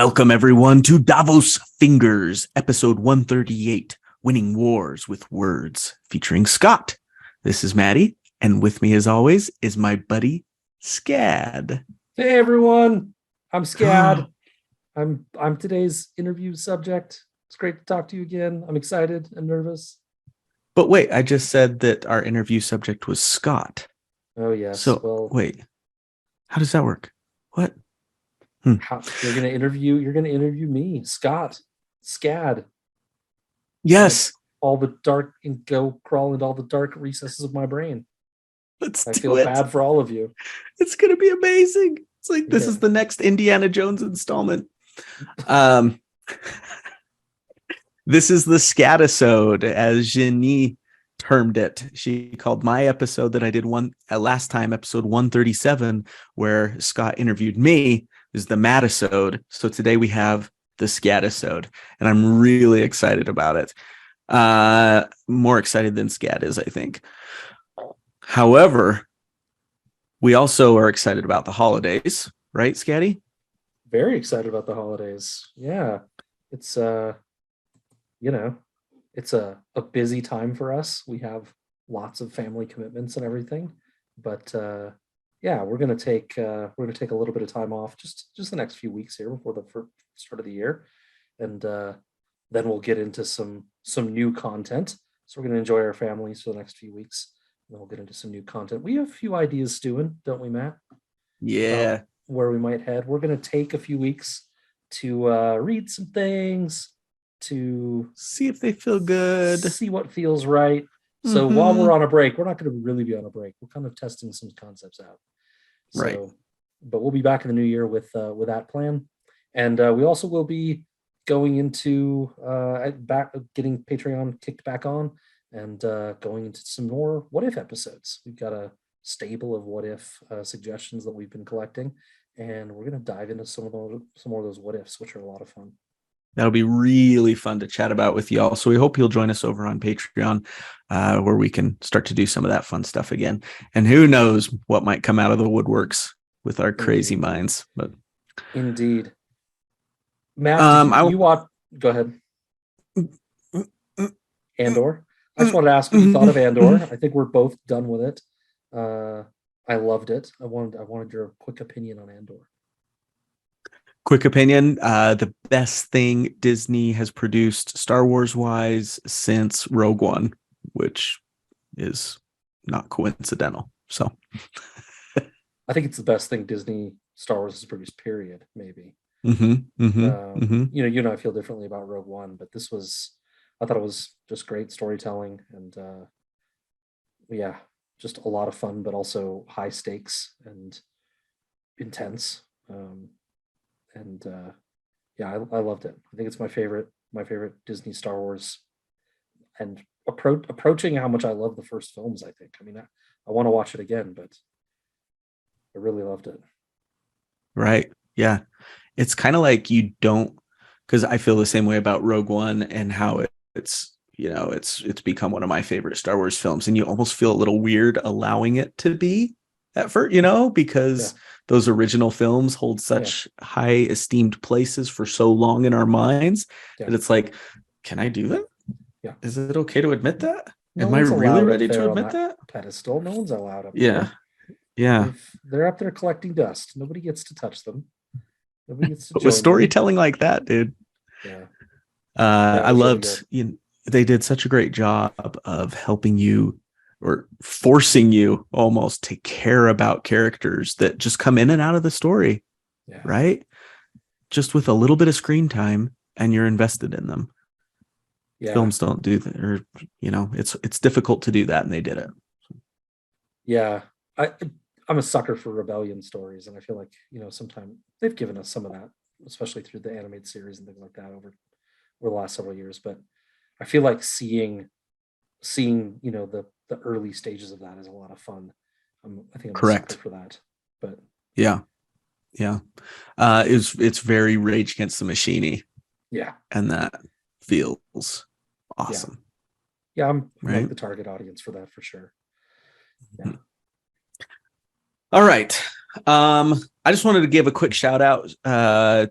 Welcome, everyone, to Davos Fingers, episode 138, Winning Wars with Words, featuring Scott. This is Maddie, and with me, as always, is my buddy, Scad. Hey, everyone. I'm Scad. I'm today's interview subject. It's great to talk to you again. I'm excited and nervous. But wait, I just said that our interview subject was Scott. Oh, yes. So, Well, wait, how does that work? What? You're gonna interview me, Scott, Scad. Yes. All the dark and go crawl into all the dark recesses of my brain. Let's I do feel it. bad for all of you. It's going to be amazing. It's like this is the next Indiana Jones installment. This is the Scadisode, as Jenny termed it. She called my episode that I did last time, episode 137, where Scott interviewed me, is the Matisode. So today we have the Scadisode, and I'm really excited about it. More excited than Scad is, I think. However, we also are excited about the holidays, right, Scaddy? Very excited about the holidays. Yeah, it's it's a busy time for us. We have lots of family commitments and everything, but yeah, we're gonna take a little bit of time off, just the next few weeks here before the start of the year, and then we'll get into some new content. So we're gonna enjoy our families for the next few weeks. And then we'll get into some new content. We have a few ideas stewing, don't we, Matt? Yeah. Where we might head. We're gonna take a few weeks to read some things, to see if they feel good, see what feels right. So while we're on a break, we're not going to really be on a break. We're kind of testing some concepts out. So, right. But we'll be back in the new year with that plan, and we also will be going into getting Patreon kicked back on, and going into some more what if episodes. We've got a stable of what if suggestions that we've been collecting, and we're going to dive into some more of those what ifs, which are a lot of fun. That'll be really fun to chat about with y'all. So we hope you'll join us over on Patreon, where we can start to do some of that fun stuff again. And who knows what might come out of the woodworks with our crazy minds. But indeed, Matt, you watch? Go ahead. Andor. I just wanted to ask what you thought of Andor. I think we're both done with it. I loved it. I wanted your quick opinion on Andor. Quick opinion, the best thing Disney has produced Star Wars wise since Rogue One, which is not coincidental. So I think it's the best thing Disney Star Wars has produced, period, maybe. You and I feel differently about Rogue One, but I thought it was just great storytelling, and yeah, just a lot of fun, but also high stakes and intense. And yeah, I loved it. I think it's my favorite Disney Star Wars, and approaching how much I love the first films. I think. I mean, I want to watch it again, but I really loved it. Right. Yeah. It's kind of like you don't, because I feel the same way about Rogue One and how it's become one of my favorite Star Wars films, and you almost feel a little weird allowing it to be at first, because those original films hold such high esteemed places for so long in our minds that it's like, can I do that? Yeah. Is it okay to admit that? Am I really ready to admit that? Pedestal. No one's allowed up there. Yeah. They're up there collecting dust. Nobody gets to touch them. Nobody gets to but with storytelling like that, dude. Yeah. I loved, they did such a great job of helping you, or forcing you almost, to care about characters that just come in and out of the story, right? Just with a little bit of screen time, and you're invested in them. Yeah. Films don't do that, or it's difficult to do that, and they did it. Yeah, I'm a sucker for rebellion stories, and I feel like sometimes they've given us some of that, especially through the animated series and things like that over the last several years. But I feel like seeing the early stages of that is a lot of fun. I think I'm correct for that. But yeah. It's very Rage Against the Machine-y. Yeah, and that feels awesome. Yeah, I'm like the target audience for that, for sure. Yeah. All right. I just wanted to give a quick shout out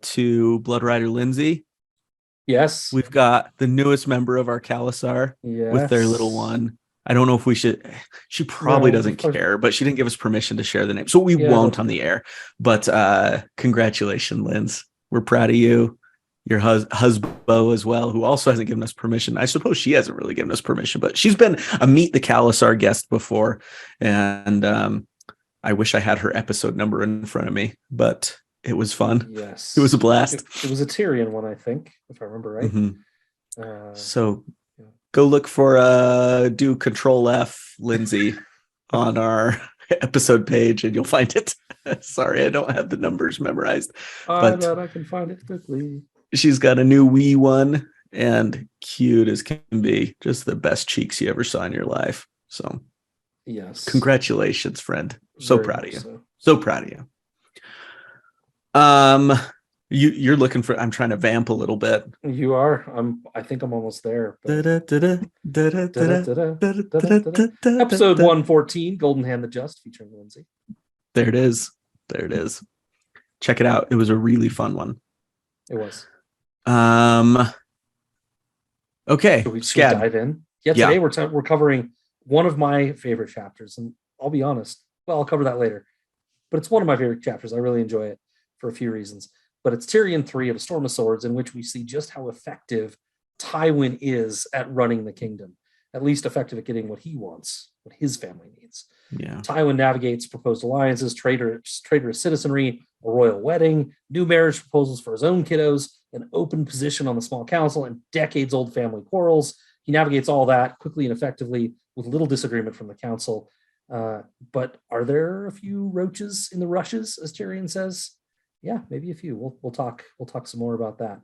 to Blood Rider Lindsay. Yes. We've got the newest member of our Khalasar with their little Yes. one. I don't know if we should. She probably No, doesn't of course. care, but she didn't give us permission to share the name, so we Yeah, don't won't on do the it. air. But congratulations, Linz. We're proud of you. Your husband as well, who also hasn't given us permission. I suppose she hasn't really given us permission, but she's been a Meet the Khalasar guest before, and I wish I had her episode number in front of me, but it was fun. It was a Yes. blast. It was a Tyrion one, I think, if I remember right. Mhm. Uh, So yeah. go look for do Control F Lindsay on our episode page and you'll find it. Sorry, I don't have the numbers memorized, I but bet I can find it quickly. she's got a new wee one and cute as can be. Just the best cheeks you ever saw in your life. So Yes. congratulations, friend. So Very proud of much you. so. So proud of you. Um, you're looking for. I'm trying to vamp a little bit. You are. I think I'm almost there. But... Episode 114, Golden Hand the Just, featuring Lindsay. There it is. There it is. Check it out. It was a really fun one. It was. Okay. Should we Scad. dive in? Yeah. Today we're covering one of my favorite chapters, and I'll be honest. Well, I'll cover that later. But it's one of my favorite chapters. I really enjoy it for a few reasons. But it's Tyrion 3 of A Storm of Swords, in which we see just how effective Tywin is at running the kingdom, at least effective at getting what he wants, what his family needs. Yeah. Tywin navigates proposed alliances, traitorous citizenry, a royal wedding, new marriage proposals for his own kiddos, an open position on the small council, and decades-old family quarrels. He navigates all that quickly and effectively with little disagreement from the council. But are there a few roaches in the rushes, as Tyrion says? Yeah, maybe a few. We'll talk some more about that.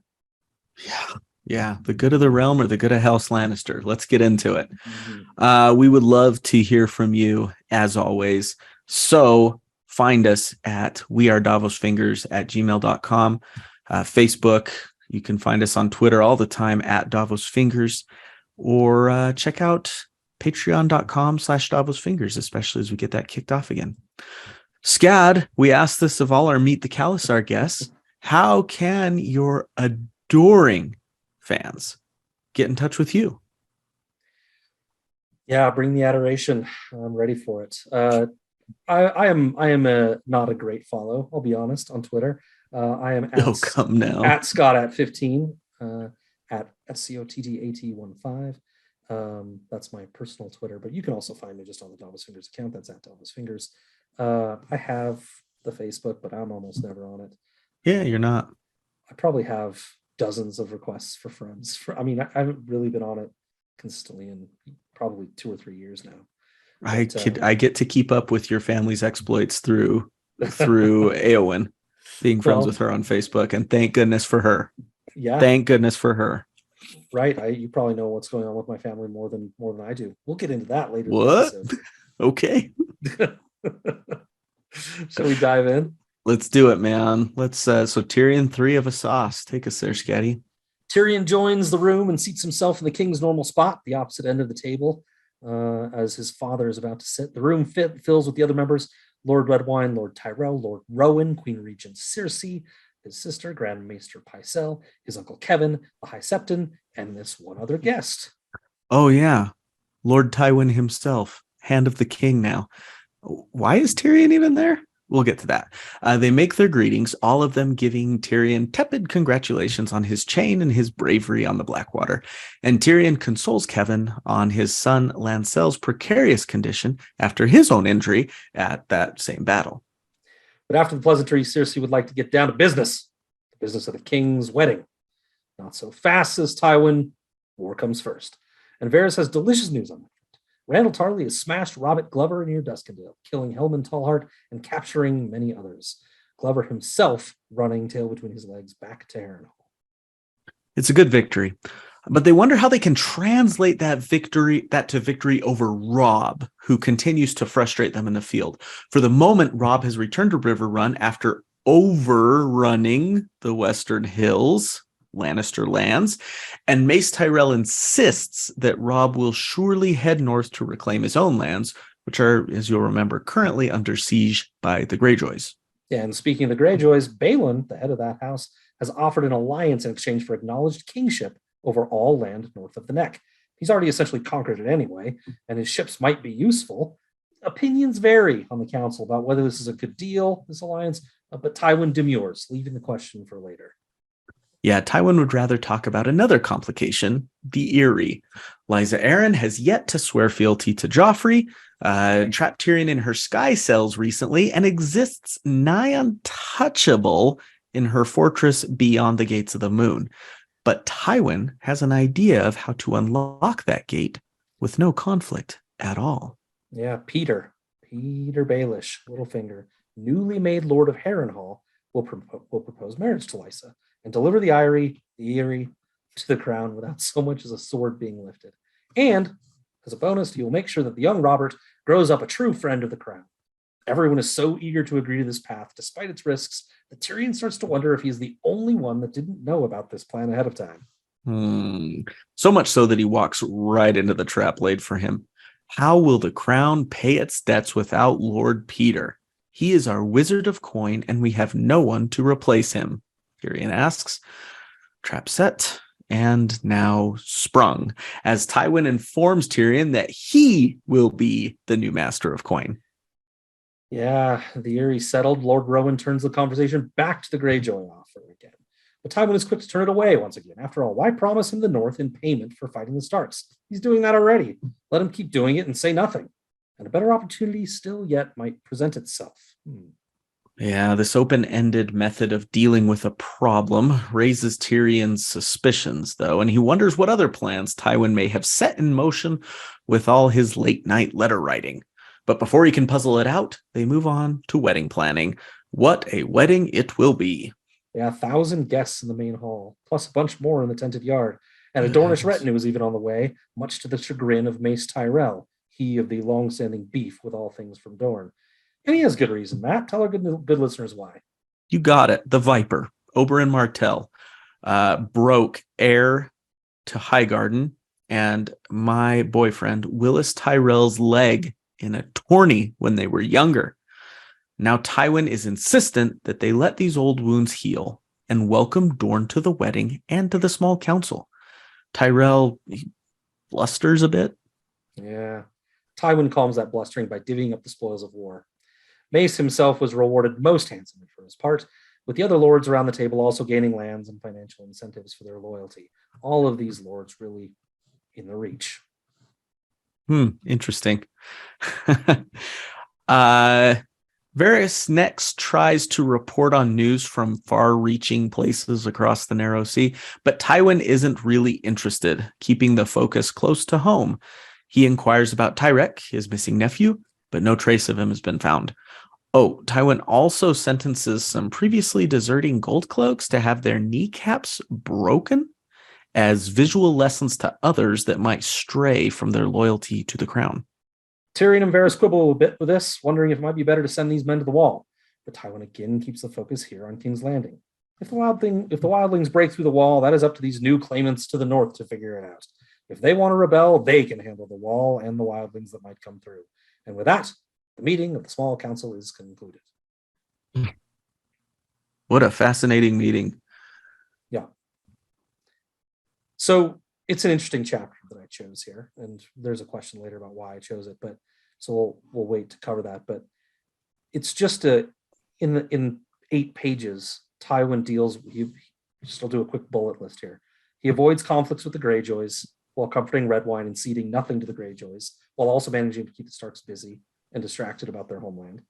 Yeah. The good of the realm or the good of House Lannister. Let's get into it. We would love to hear from you as always. So find us at wearedavosfingers@gmail.com. Facebook. You can find us on Twitter all the time at davosfingers, or check out patreon.com/davosfingers, especially as we get that kicked off again. Scad, we asked this of all our Meet the Khalasar guests. How can your adoring fans get in touch with you? Yeah, bring the adoration. I'm ready for it. I am not a great follow, I'll be honest, on Twitter. I am at come now. At Scott at 15, at SCOTTAT15. That's my personal Twitter, but you can also find me just on the Davos Fingers account. That's at Davos Fingers. I have the Facebook, but I'm almost never on it. Yeah, you're not. I probably have dozens of requests for friends. I haven't really been on it consistently in probably 2 or 3 years now. But, I get to keep up with your family's exploits through Eowyn, being friends with her on Facebook, and thank goodness for her. Yeah, thank goodness for her. Right, you probably know what's going on with my family more than I do. We'll get into that later. What? Okay. Shall we dive in? Let's do it, man. Let's so Tyrion 3 of a sauce. Take us there, Scaddy. Tyrion joins the room and seats himself in the king's normal spot, the opposite end of the table, as his father is about to sit. The room fills with the other members: Lord Redwine, Lord Tyrell, Lord Rowan, Queen Regent Cersei, his sister, Grand Maester Pycelle, his uncle Kevin, the High Septon, and this one other guest. Oh, yeah. Lord Tywin himself, Hand of the King now. Why is Tyrion even there? We'll get to that. They make their greetings, all of them giving Tyrion tepid congratulations on his chain and his bravery on the Blackwater. And Tyrion consoles Kevin on his son Lancel's precarious condition after his own injury at that same battle. But after the pleasantry, Cersei would like to get down to business, the business of the king's wedding. Not so fast, says Tywin. War comes first. And Varys has delicious news on that. Randall Tarley has smashed Robert Glover near Duskendale, killing Helman Tallheart and capturing many others. Glover himself running, tail between his legs, back to Harrenhal. It's a good victory, but they wonder how they can translate that to victory over Robb, who continues to frustrate them in the field. For the moment, Robb has returned to River Run after overrunning the Western Hills, Lannister lands, and Mace Tyrell insists that Robb will surely head north to reclaim his own lands, which are, as you'll remember, currently under siege by the Greyjoys. Yeah, and speaking of the Greyjoys, Balon, the head of that house, has offered an alliance in exchange for acknowledged kingship over all land north of the Neck. He's already essentially conquered it anyway, and his ships might be useful. Opinions vary on the council about whether this is a good deal, this alliance, but Tywin demurs, leaving the question for later. Yeah, Tywin would rather talk about another complication, the Eyrie. Lysa Arryn has yet to swear fealty to Joffrey, trapped Tyrion in her sky cells recently, and exists nigh untouchable in her fortress beyond the gates of the moon. But Tywin has an idea of how to unlock that gate with no conflict at all. Yeah, Peter Baelish, Littlefinger, newly made Lord of Harrenhal, will propose marriage to Lysa and deliver the Eyrie to the crown without so much as a sword being lifted. And as a bonus, he will make sure that the young Robert grows up a true friend of the crown. Everyone is so eager to agree to this path, despite its risks, that Tyrion starts to wonder if he's the only one that didn't know about this plan ahead of time. So much so that he walks right into the trap laid for him. How will the crown pay its debts without Lord Peter? He is our wizard of coin, and we have no one to replace him, Tyrion asks. Trap set and now sprung, as Tywin informs Tyrion that he will be the new master of coin. Yeah, the Eyrie settled. Lord Rowan turns the conversation back to the Greyjoy offer again. But Tywin is quick to turn it away once again. After all, why promise him the North in payment for fighting the Starks? He's doing that already. Let him keep doing it and say nothing. And a better opportunity still yet might present itself. Yeah, this open-ended method of dealing with a problem raises Tyrion's suspicions, though, and he wonders what other plans Tywin may have set in motion with all his late-night letter writing. But before he can puzzle it out, they move on to wedding planning. What a wedding it will be. Yeah, 1,000 guests in the main hall, plus a bunch more in the tented yard. And a Dornish retinue is even on the way, much to the chagrin of Mace Tyrell, he of the long-standing beef with all things from Dorne. And he has good reason, Matt. Tell our good listeners why. You got it. The Viper, Oberyn Martell, broke heir to Highgarden and my boyfriend Willis Tyrell's leg in a tourney when they were younger. Now Tywin is insistent that they let these old wounds heal and welcome Dorne to the wedding and to the small council. Tyrell blusters a bit. Yeah. Tywin calms that blustering by divvying up the spoils of war. Mace himself was rewarded most handsomely for his part, with the other lords around the table also gaining lands and financial incentives for their loyalty. All of these lords really in the reach. Interesting. Varys next tries to report on news from far-reaching places across the Narrow Sea, but Tywin isn't really interested, keeping the focus close to home. He inquires about Tyrek, his missing nephew, but no trace of him has been found. Oh, Tywin also sentences some previously deserting gold cloaks to have their kneecaps broken as visual lessons to others that might stray from their loyalty to the crown. Tyrion and Varys quibble a bit with this, wondering if it might be better to send these men to the wall. But Tywin again keeps the focus here on King's Landing. If the wildlings break through the wall, that is up to these new claimants to the north to figure it out. If they want to rebel, they can handle the wall and the wildlings that might come through. And with that, the meeting of the small council is concluded. What a fascinating meeting. Yeah. So it's an interesting chapter that I chose here, and there's a question later about why I chose it, but so we'll wait to cover that. But it's just in 8 pages, Tywin deals. I'll do a quick bullet list here. He avoids conflicts with the Greyjoys while comforting Redwine and ceding nothing to the Greyjoys, while also managing to keep the Starks busy and distracted about their homeland.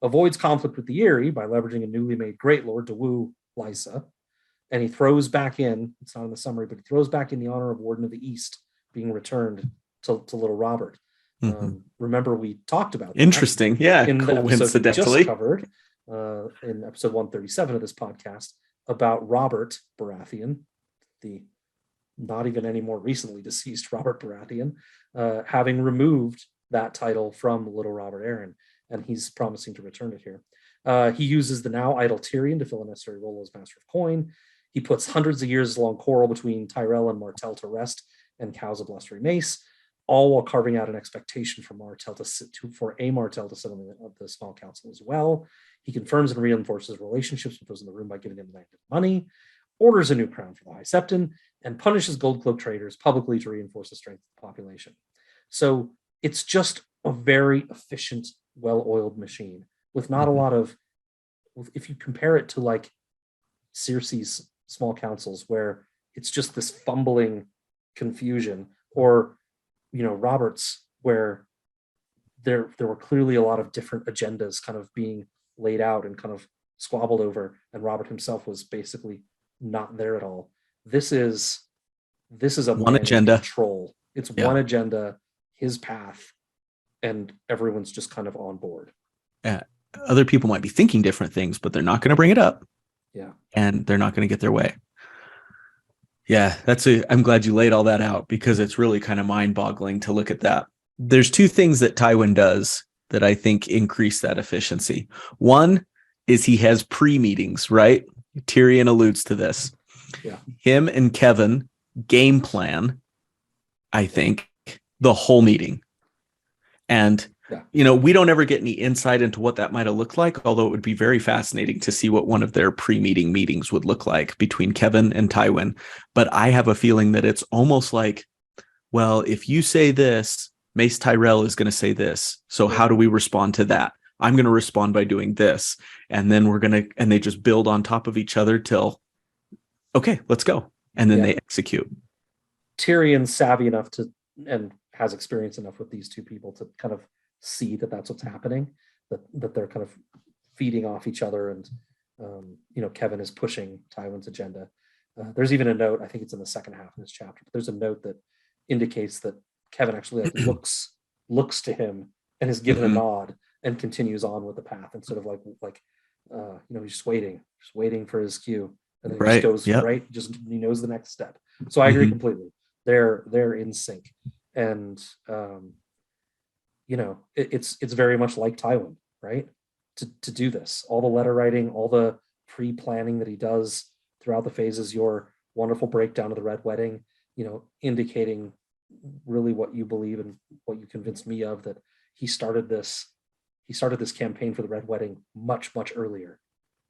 Avoids conflict with the Eyrie by leveraging a newly made Great Lord to woo Lysa. And he throws back in, it's not in the summary, but he throws back in the honor of Warden of the East being returned to Little Robert. Remember, we talked about interesting, yeah, in the episode we just covered in episode 137 of this podcast about Robert Baratheon, the not even any more recently deceased Robert Baratheon, having removed that title from Little Robert Arryn, and he's promising to return it here. He uses the now idle Tyrion to fill a necessary role as Master of Coin. He puts hundreds of years long quarrel between Tyrell and Martell to rest and cows a blustery Mace. all while carving out an expectation for Martell for a Martell to sit on the small council as well. He confirms and reinforces relationships with those in the room by giving them land and money, orders a new crown for the High Septon, and punishes gold cloak traders publicly to reinforce the strength of the population. So it's just a very efficient, well-oiled machine with not a lot of, if you compare it to like Cersei's small councils, where it's just this fumbling confusion, or Robert's, where there were clearly a lot of different agendas kind of being laid out and kind of squabbled over, and Robert himself was basically not there at all. This is a one agenda control. It's one agenda, his path, and everyone's just kind of on board. Other people might be thinking different things, but they're not going to bring it up. Yeah. And they're not going to get their way. Yeah, I'm glad you laid all that out, because it's really kind of mind-boggling to look at that. There's two things that Tywin does that I think increase that efficiency. One is he has pre-meetings, right? Tyrion alludes to this. Yeah. Him and Kevin game plan, I think, the whole meeting. And we don't ever get any insight into what that might have looked like, although it would be very fascinating to see what one of their pre-meeting meetings would look like between Kevin and Tywin. But I have a feeling that it's almost like, well, if you say this, Mace Tyrell is going to say this. So how do we respond to that? I'm going to respond by doing this. And then and they just build on top of each other till, okay, let's go. And then they execute. Tyrion's savvy enough and has experience enough with these two people to kind of see that that's what's happening, that they're kind of feeding off each other, and Kevin is pushing Tywin's agenda. There's even a note, I think it's in the second half of this chapter, but there's a note that indicates that Kevin actually looks to him and is given a nod and continues on with the path, instead of he's just waiting for his cue, and then he just goes right, he knows the next step. So I agree completely. They're in sync, and it's very much like Tywin, right? To do this, all the letter writing, all the pre-planning that he does throughout the phases, your wonderful breakdown of the Red Wedding, indicating really what you believe and what you convinced me of, that he started this campaign for the Red Wedding much earlier,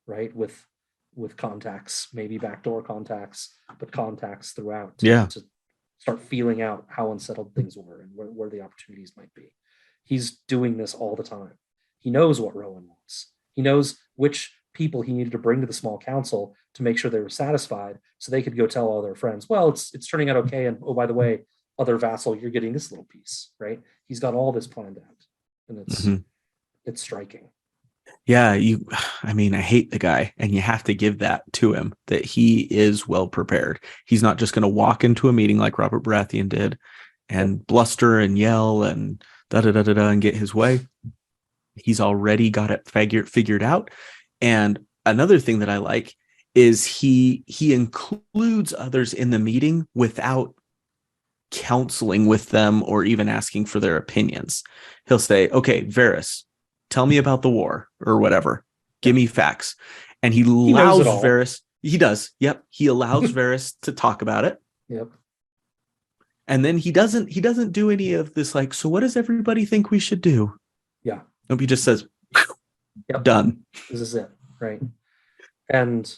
right? With contacts, maybe backdoor contacts, but contacts throughout to start feeling out how unsettled things were and where the opportunities might be. He's doing this all the time. He knows what Rowan wants. He knows which people he needed to bring to the small council to make sure they were satisfied, so they could go tell all their friends, well, it's turning out okay, and oh, by the way, other vassal, you're getting this little piece, right? He's got all this planned out, and it's striking. Yeah, I hate the guy, and you have to give that to him, that he is well prepared. He's not just going to walk into a meeting like Robert Baratheon did and bluster and yell and da-da-da-da-da and get his way. He's already got it figured out. And another thing that I like is he includes others in the meeting without counseling with them or even asking for their opinions. He'll say, okay, Varys, tell me about the war or whatever. Give me facts. And he allows Varys. He does. Yep. He allows Varys to talk about it. Yep. And then he doesn't do any of this, like, so what does everybody think we should do? Yeah. Nope, he just says, done. This is it. Right. And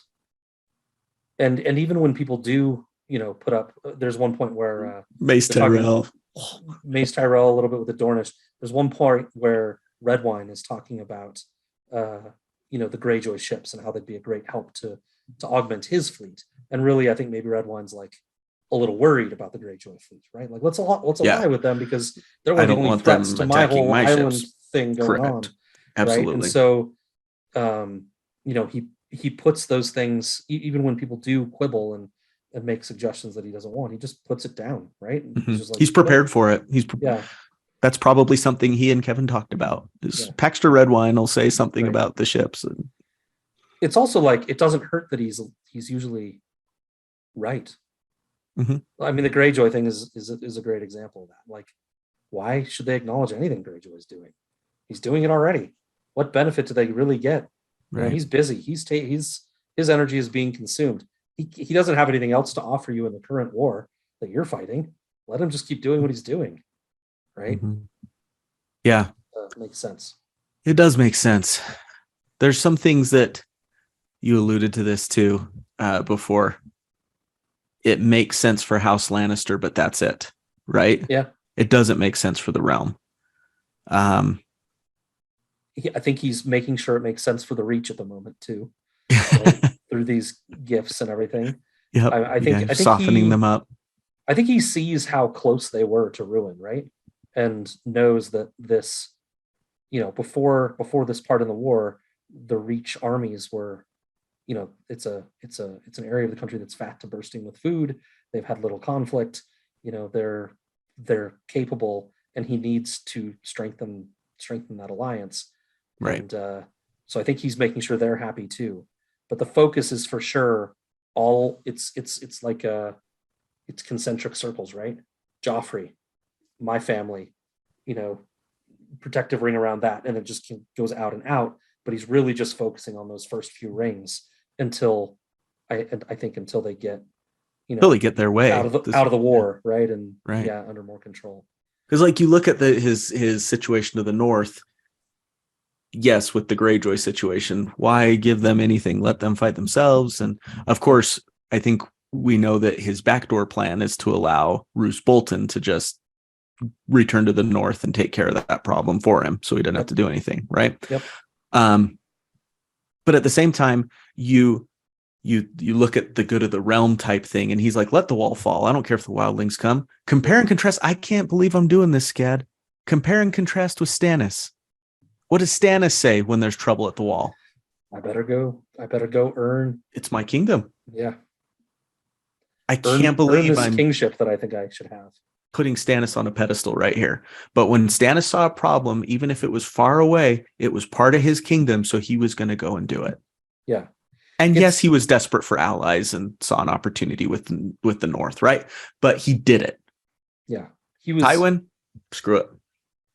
even when people do, put up, there's one point where Mace Tyrell a little bit with the Dornish. There's one point where Redwine is talking about the Greyjoy ships and how they'd be a great help to augment his fleet. And really, I think maybe Redwine's like a little worried about the Greyjoy fleet, right? Like, let's ally with them, because they're one of the only threats to my whole island thing going on. Absolutely. Right? And so he puts those things, even when people do quibble and make suggestions that he doesn't want, he just puts it down, right? He's just like, he's prepared for it. That's probably something he and Kevin talked about. Paxter Redwine will say something about the ships. And it's also like, it doesn't hurt that he's usually right. I mean, the Greyjoy thing is a great example of that. Like, why should they acknowledge anything Greyjoy is doing? He's doing it already. What benefit do they really get? Right. He's busy. His energy is being consumed. He doesn't have anything else to offer you in the current war that you're fighting. Let him just keep doing what he's doing. right? Yeah, Makes sense. it does make sense. There's some things that you alluded to this too before. It makes sense for House Lannister, but that's it, right? Yeah. It doesn't make sense for the realm. I think he's making sure it makes sense for the Reach at the moment too, right? Through these gifts and everything. Yep. I Yeah, think softening them up. I think he sees how close they were to ruin, right? And knows that this, before this part in the war, the Reach armies were, it's an area of the country that's fat to bursting with food. They've had little conflict. They're capable, and he needs to strengthen that alliance. Right. And so I think he's making sure they're happy too. But the focus is for sure all it's like it's concentric circles, right? Joffrey, my family, protective ring around that, and it just goes out and out. But he's really just focusing on those first few rings until I think until they get Really get their way out of the war, right? And right. Yeah, under more control. Because like you look at his situation to the north. Yes, with the Greyjoy situation, why give them anything? Let them fight themselves. And of course, I think we know that his backdoor plan is to allow Roose Bolton to just return to the north and take care of that problem for him, so he doesn't have to do anything, right? Yep. But at the same time, you look at the good of the realm type thing, and he's like, let the wall fall. I don't care if the wildlings come. Compare and contrast. I can't believe I'm doing this, Scad. Compare and contrast with Stannis. What does Stannis say when there's trouble at the wall? I better go earn. It's my kingdom. Yeah. I can't believe I'm kingship that I think I should have. Putting Stannis on a pedestal right here. But when Stannis saw a problem, even if it was far away, it was part of his kingdom, so he was going to go and do it. Yeah. And yes, he was desperate for allies and saw an opportunity with the North, right? But he did it. Yeah. He was Tywin, screw it.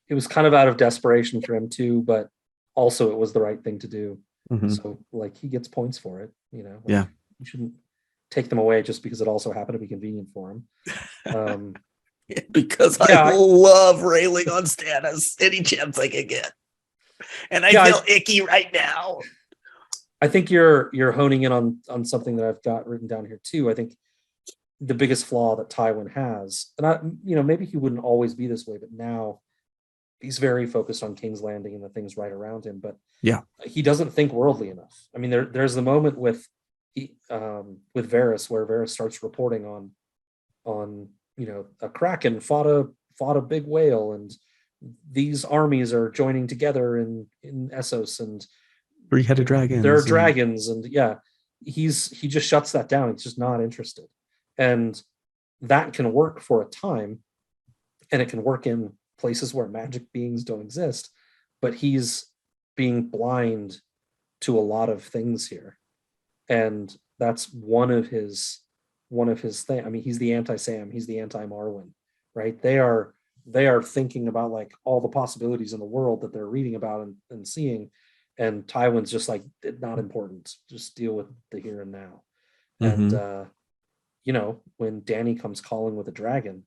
It was kind of out of desperation for him too, but also it was the right thing to do. Mm-hmm. So like he gets points for it, Yeah. You shouldn't take them away just because it also happened to be convenient for him. Because I love railing on Stannis any chance I can get. And I feel icky right now. I think you're honing in on something that I've got written down here too. I think the biggest flaw that Tywin has, and maybe he wouldn't always be this way, but now he's very focused on King's Landing and the things right around him. But yeah, he doesn't think worldly enough. I mean, there's the moment with Varys where Varys starts reporting on a kraken fought a big whale, and these armies are joining together in Essos, and three-headed dragons. There are dragons, and he just shuts that down. He's just not interested, and that can work for a time, and it can work in places where magic beings don't exist. But he's being blind to a lot of things here, and that's one of his things. I mean, he's the anti-Sam, he's the anti-Marwyn, right? They are thinking about like all the possibilities in the world that they're reading about and seeing. And Tywin's just like, not important. Just deal with the here and now. Mm-hmm. And, when Dany comes calling with a dragon,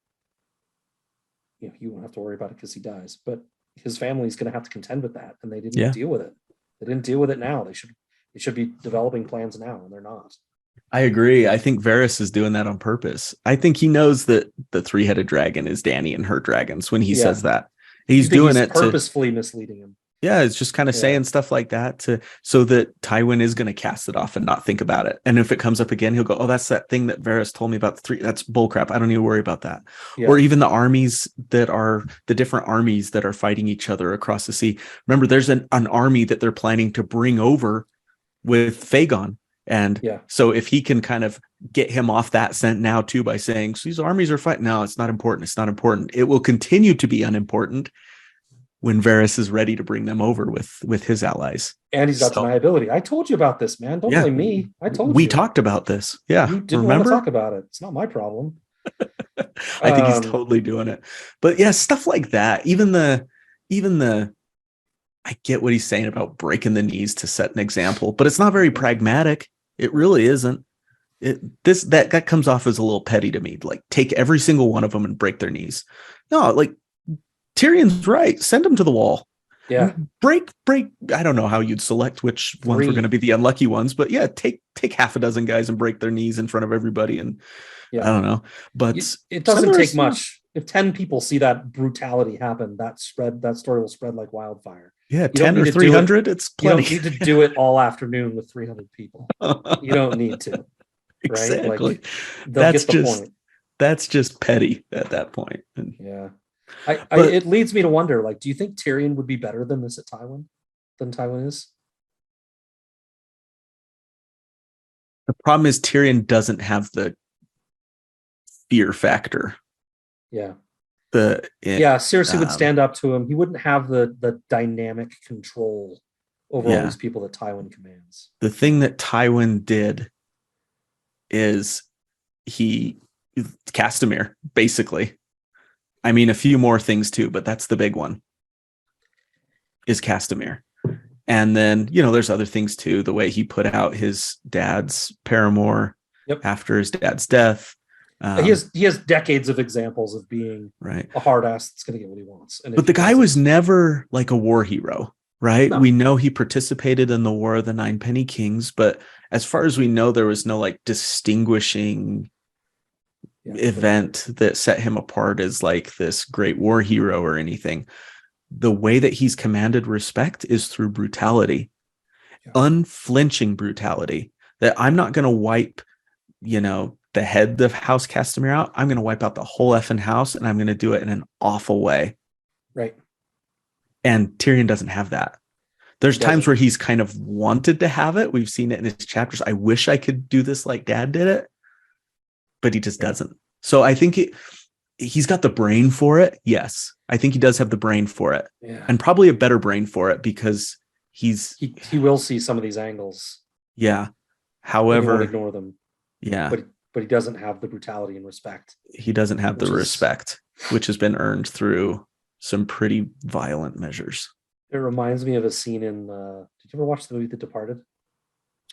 you won't have to worry about it because he dies. But his family's going to have to contend with that. And they didn't deal with it. They didn't deal with it now. They should be developing plans now, and they're not. I agree. I think Varys is doing that on purpose. I think he knows that the three-headed dragon is Dany and her dragons when he says that. He's doing it purposefully misleading him. Yeah, it's just kind of saying stuff like that so that Tywin is going to cast it off and not think about it. And if it comes up again, he'll go, oh, that's that thing that Varys told me about the three. That's bullcrap. I don't need to worry about that. Yeah. Or even the armies that are the different armies that are fighting each other across the sea. Remember, there's an army that they're planning to bring over with Fagon. And so if he can kind of get him off that scent now too by saying, so these armies are fighting. No, it's not important. It's not important. It will continue to be unimportant when Varys is ready to bring them over with his allies. And he's got deniability. I told you about this, man. Don't blame me. I told you. We talked about this. Yeah. You didn't want to talk about it. It's not my problem. I think he's totally doing it. But yeah, stuff like that. Even the I get what he's saying about breaking the knees to set an example, but it's not very pragmatic. It really isn't. That comes off as a little petty to me. Like, take every single one of them and break their knees. No, like, Tyrion's right. Send him to the wall. Yeah, Break. I don't know how you'd select which ones were going to 3. be the unlucky ones, but yeah, take half a dozen guys and break their knees in front of everybody, and I Yeah. don't know. But It send doesn't the take rest. much. If 10 people see that brutality happen, that story will spread like wildfire. Yeah, You don't 10 need or to do it. 300. It's You plenty. don't need to do it all afternoon with 300 people. You don't need to, right? Exactly. Like they'll That's get the just point. that's just petty at that point. Yeah. But It leads me to wonder, like, do you think Tyrion would be better than this at Tywin than Tywin is? the problem is Tyrion doesn't have the fear factor. Yeah. The it, Yeah, Cersei would stand up to him. He wouldn't have the dynamic control over all yeah. these people that Tywin commands. The thing that Tywin did is he Castamere, basically. I mean, a few more things too, but that's the big one. Is Castamere. And then, there's other things too. The way he put out his dad's paramour Yep. after his dad's death. He has decades of examples of being right. a hard ass that's going to get what he wants. And but the guy was never like a war hero, right? No. We know he participated in the War of the Nine Penny Kings, but as far as we know, there was no like distinguishing event that set him apart as like this great war hero or anything. The way that he's commanded respect is through brutality, unflinching brutality. That I'm not going to wipe, the head of House Castamere out. I'm going to wipe out the whole effing house, and I'm going to do it in an awful way. Right. And Tyrion doesn't have that. There's times where he's kind of wanted to have it. We've seen it in his chapters. I wish I could do this like Dad did it, but he just doesn't. So I think he's got the brain for it. Yes, I think he does have the brain for it, and probably a better brain for it because he will see some of these angles. Yeah. However, he won't ignore them. Yeah. But he doesn't have the brutality and respect. He doesn't have the respect, which has been earned through some pretty violent measures. It reminds me of a scene in. Did you ever watch the movie The Departed?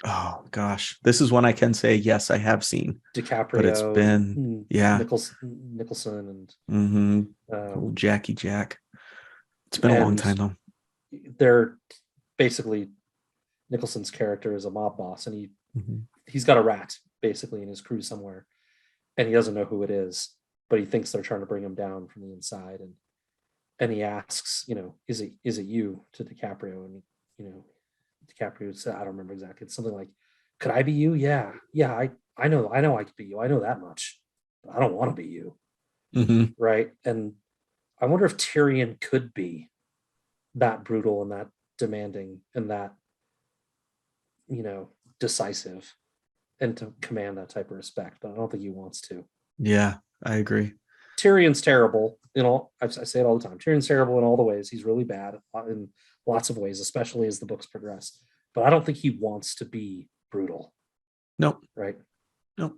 Oh gosh, this is one I can say yes, I have seen. DiCaprio, but it's been Nicholson, and Jackie Jack. It's been a long time though. They're basically Nicholson's character is a mob boss, and he's got a rat basically in his crew somewhere, and he doesn't know who it is, but he thinks they're trying to bring him down from the inside, and he asks, is it you, to DiCaprio, and DiCaprio said, I don't remember exactly. It's something like, could I be you? Yeah, I know I could be you. I know that much. But I don't want to be you. Right. And I wonder if Tyrion could be that brutal and that demanding and that, decisive and to command that type of respect. But I don't think he wants to. Yeah, I agree. Tyrion's terrible in all. I say it all the time. Tyrion's terrible in all the ways. He's really bad in lots of ways, especially as the books progress. But I don't think he wants to be brutal. Nope. Right. Nope.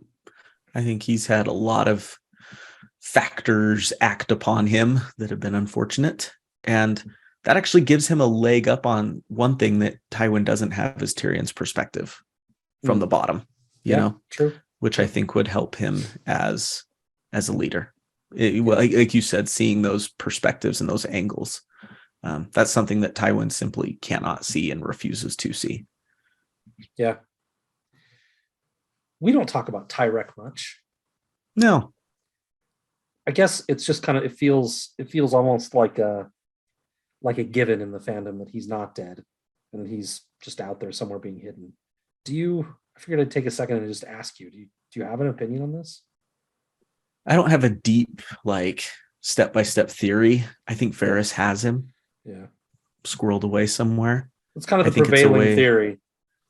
I think he's had a lot of factors act upon him that have been unfortunate. And that actually gives him a leg up on one thing that Tywin doesn't have is Tyrion's perspective from the bottom, you know, true. Which I think would help him as a leader. Like you said, seeing those perspectives and those angles. That's something that Tywin simply cannot see and refuses to see. Yeah. We don't talk about Tyrek much. No. I guess it's just kind of, it feels almost like a given in the fandom that he's not dead and he's just out there somewhere being hidden. I figured I'd take a second and just ask you, do you have an opinion on this? I don't have a deep, like, step-by-step theory. I think Ferris has him. Yeah. Squirreled away somewhere. It's kind of the prevailing theory.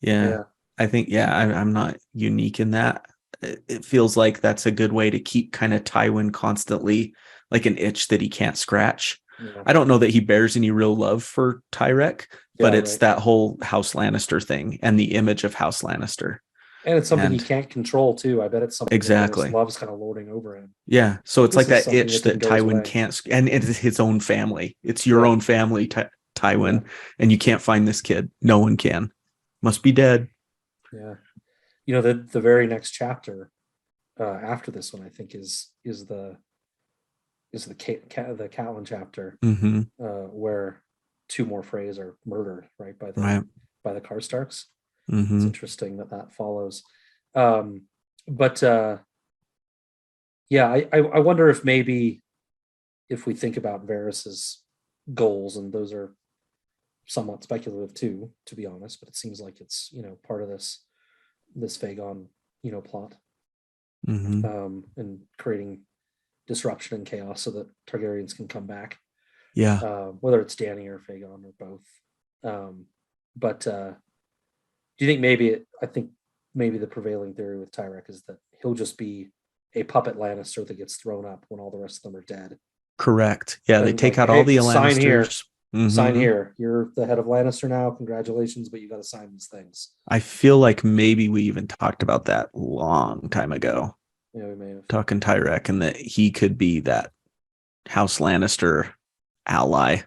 Yeah. I think, I'm not unique in that. It feels like that's a good way to keep kind of Tywin constantly like an itch that he can't scratch. Yeah. I don't know that he bears any real love for Tyrek, but it's that whole House Lannister thing and the image of House Lannister. And it's something he can't control too. I bet it's something exactly that love's kind of lording over him. Yeah. So it's like that itch that Tywin can't, and it's his own family. It's your own family, Tywin, and you can't find this kid. No one can. Must be dead. Yeah. The very next chapter after this one, I think is the is the Catelyn chapter, Mm-hmm. where two more Freys are murdered, right, by Right. the Karstarks. It's Mm-hmm. interesting that follows. But yeah, I wonder if maybe if we think about Varys's goals, and those are somewhat speculative too, to be honest, but it seems like it's part of this Vagon plot, Mm-hmm. and creating disruption and chaos so that Targaryens can come back, Yeah. whether it's Dany or Vagon or both. But do you think I think maybe the prevailing theory with Tyrek is that he'll just be a puppet Lannister that gets thrown up when all the rest of them are dead. Correct. Yeah, they And take like, out all hey, the sign here, Lannisters. sign Mm-hmm. here. You're the head of Lannister now. Congratulations, but you got to sign these things. I feel like maybe we even talked about that long time ago, Yeah, we may have. talking Tyrek, and that he could be that House Lannister ally.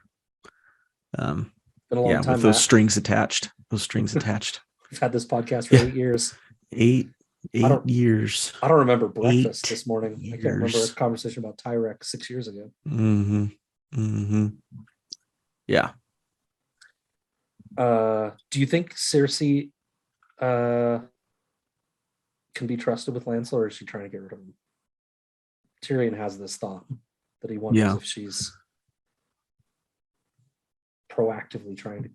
Been a long Yeah, with time, those Matt. strings attached. Those strings attached. We've had this podcast for Yeah, 8 years. eight I don't. years. I don't remember breakfast 8 this morning. I can't remember a years. conversation about Tyrek 6 years ago. Mm-hmm. Mm-hmm. Yeah. Do you think Cersei can be trusted with Lancel, or is she trying to get rid of him? Tyrion has this thought that he wonders Yeah. if she's proactively trying to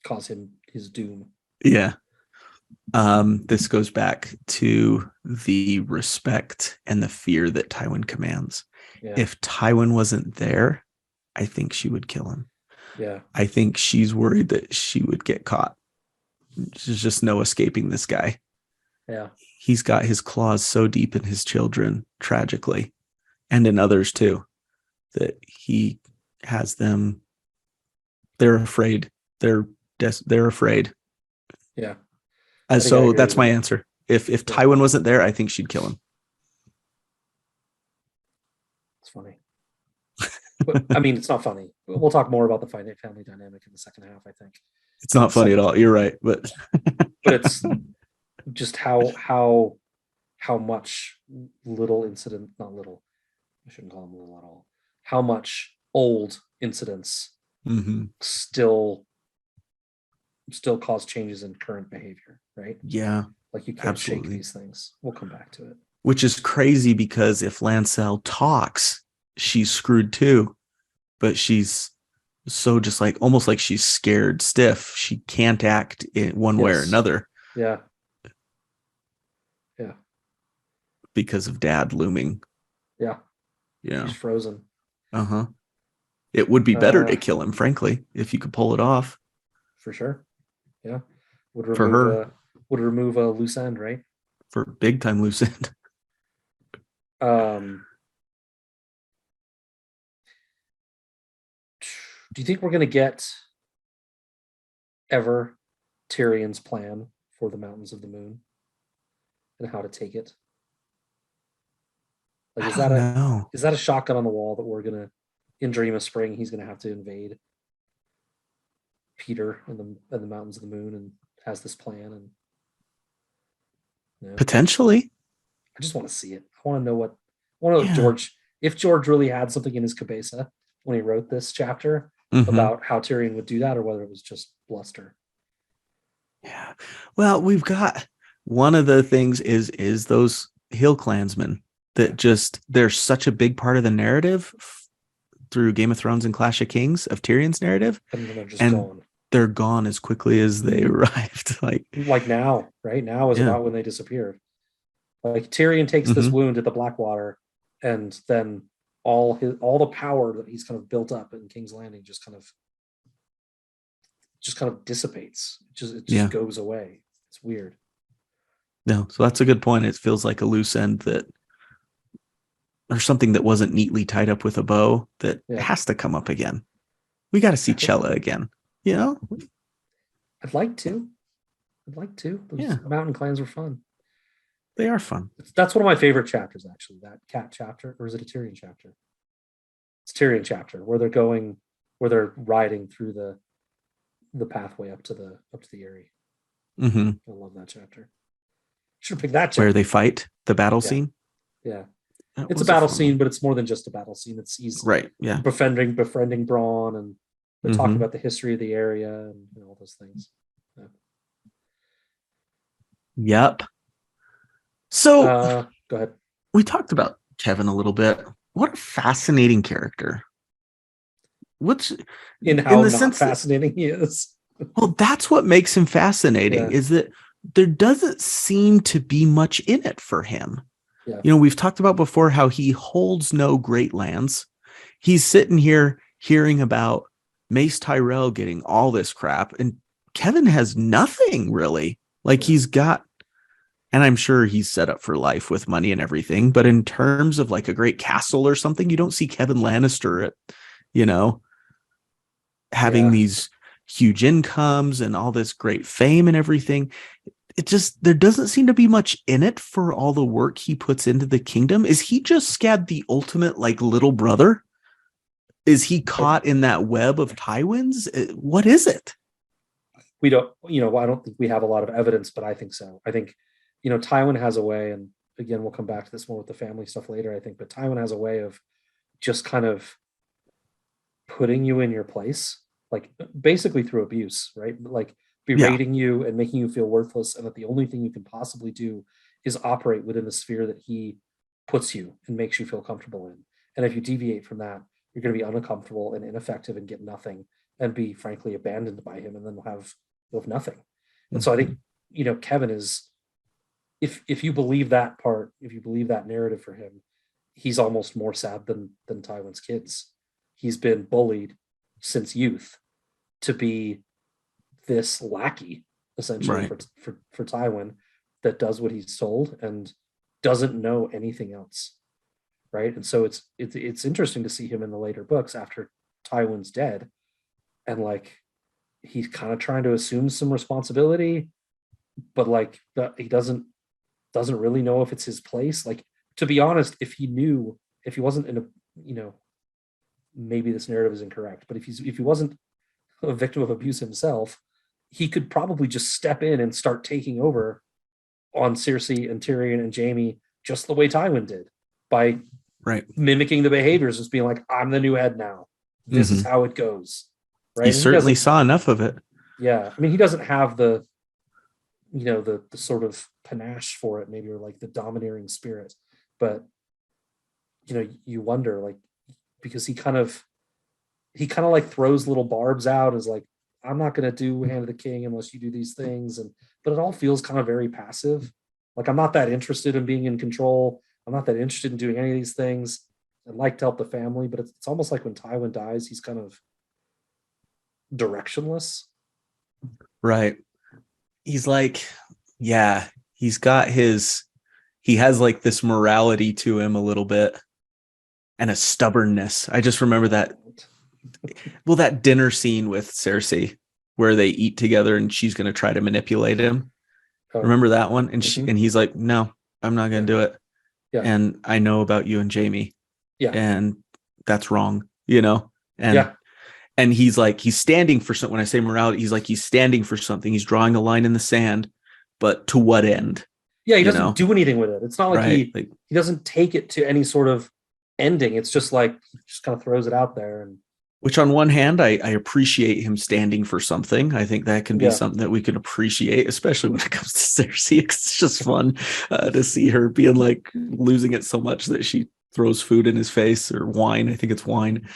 cause him his doom. Yeah. This goes back to the respect and the fear that Tywin commands. Yeah. If Tywin wasn't there, I think she would kill him. Yeah. I think she's worried that she would get caught. There's just no escaping this guy. Yeah. He's got his claws so deep in his children, tragically, and in others too, that he has them. They're afraid. They're afraid. Yeah. And I think I so agree that's with my you. answer. If Yeah. Tywin wasn't there, I think she'd kill him. It's funny. But I mean, it's not funny. We'll talk more about the family dynamic in the second half, I think. It's not funny at all. You're right, but it's just how much little incident, not little, I shouldn't call them little at all. How much old incidents mm-hmm. still cause changes in current behavior, right? Yeah, like you can't absolutely. shake these things. We'll come back to it. Which is crazy because if Lancel talks, she's screwed too. But she's so just like almost like she's scared stiff. She can't act in one way or another. Yeah. Because of dad looming. Yeah. Yeah. She's frozen. Uh-huh. It would be better to kill him, frankly, if you could pull it off. For sure. Yeah. Would remove a loose end, right? For big time loose end. Do you think we're going to get ever Tyrion's plan for the Mountains of the Moon and how to take it? Like, is that a shotgun on the wall that we're gonna, in Dream of Spring, he's gonna have to invade Peter and the Mountains of the Moon and has this plan? And potentially, I just want to see it. I want to know George, if George really had something in his cabeza when he wrote this chapter about how Tyrion would do that, or whether it was just bluster. Yeah. Well, we've got one of the things is those Hill Clansmen that just, they're such a big part of the narrative through Game of Thrones and Clash of Kings of Tyrion's narrative. And then they're just gone. They're gone as quickly as they arrived. Like now, right? Now is about when they disappeared. Like Tyrion takes this wound at the Blackwater, and then all the power that he's kind of built up in King's Landing just kind of dissipates. It just goes away. It's weird. No, so that's a good point. It feels like a loose end or something that wasn't neatly tied up with a bow that has to come up again. We got to see Chella again. You know? I'd like to. Those mountain clans were fun. They are fun. That's one of my favorite chapters, actually. That cat chapter, or is it a Tyrion chapter? It's Tyrion chapter where they're riding through the pathway up to the Eyrie. Mm-hmm. I love that chapter. Should have picked that chapter. Where they fight the battle scene. Yeah. That It's a was battle fun scene, one. but it's more than just a battle scene. He's Right. Yeah. befriending Braun, and they're talking Hmm. about the history of the area and all those things. Yeah. Yep. So Go ahead. we talked about Kevin a little bit. What a fascinating character. Which, In in how the not sense that, fascinating he is. well, that's what makes him fascinating, Yeah. is that there doesn't seem to be much in it for him. Yeah. We've talked about before how he holds no great lands. He's sitting here hearing about Mace Tyrell getting all this crap, and Kevin has nothing really. Like, Yeah. he's got, and I'm sure he's set up for life with money and everything, but in terms of like a great castle or something, you don't see Kevin Lannister at, you know, having Yeah. these huge incomes and all this great fame and everything. It just, there doesn't seem to be much in it for all the work he puts into the kingdom. Is he just Scad the ultimate like little brother? Is he caught in that web of Tywin's? What is it? We don't, I don't think we have a lot of evidence, but I think so. I think, Tywin has a way, and again, we'll come back to this more with the family stuff later, I think, but Tywin has a way of just kind of putting you in your place, like basically through abuse, right? Like Yeah. berating you and making you feel worthless, and that the only thing you can possibly do is operate within the sphere that he puts you and makes you feel comfortable in. And if you deviate from that, you're going to be uncomfortable and ineffective and get nothing, and be frankly abandoned by him, and then you'll have nothing. And so I think, Kevin is, if you believe that part, if you believe that narrative for him, he's almost more sad than Tywin's kids. He's been bullied since youth to be this lackey, essentially, Right. for Tywin, that does what he's told and doesn't know anything else, right? And so it's interesting to see him in the later books after Tywin's dead, and like he's kind of trying to assume some responsibility, but like he doesn't really know if it's his place. Like, to be honest, if he wasn't in a, maybe this narrative is incorrect, but if he wasn't a victim of abuse himself, he could probably just step in and start taking over on Cersei and Tyrion and Jaime, just the way Tywin did, by Right. mimicking the behaviors, just being like, I'm the new head now. This is how it goes. Right. He And certainly saw enough of it. yeah. I mean, he doesn't have the, the sort of panache for it, maybe, or like the domineering spirit, but you wonder, like, because he kind of like throws little barbs out as like, I'm not going to do Hand of the King unless you do these things, but it all feels kind of very passive. Like, I'm not that interested in being in control. I'm not that interested in doing any of these things. I'd like to help the family, but it's almost like when Tywin dies, he's kind of directionless. Right. He's like, yeah, he has like this morality to him a little bit, and a stubbornness. I just remember that. Well, that dinner scene with Cersei where they eat together and she's going to try to manipulate him. Remember that one? And and he's like, no, I'm not going to do it. Yeah. And I know about you and Jaime. Yeah. And that's wrong, and he's like, he's standing for something. When I say morality, he's standing for something. He's drawing a line in the sand, but to what end? Yeah, he doesn't do anything with it. It's not like right. he doesn't take it to any sort of ending. It's just like, he just kind of throws it out there. And which, on one hand, I appreciate him standing for something. I think that can be something that we can appreciate, especially when it comes to Cersei. It's just fun to see her being like losing it so much that she throws food in his face, or wine. I think it's wine.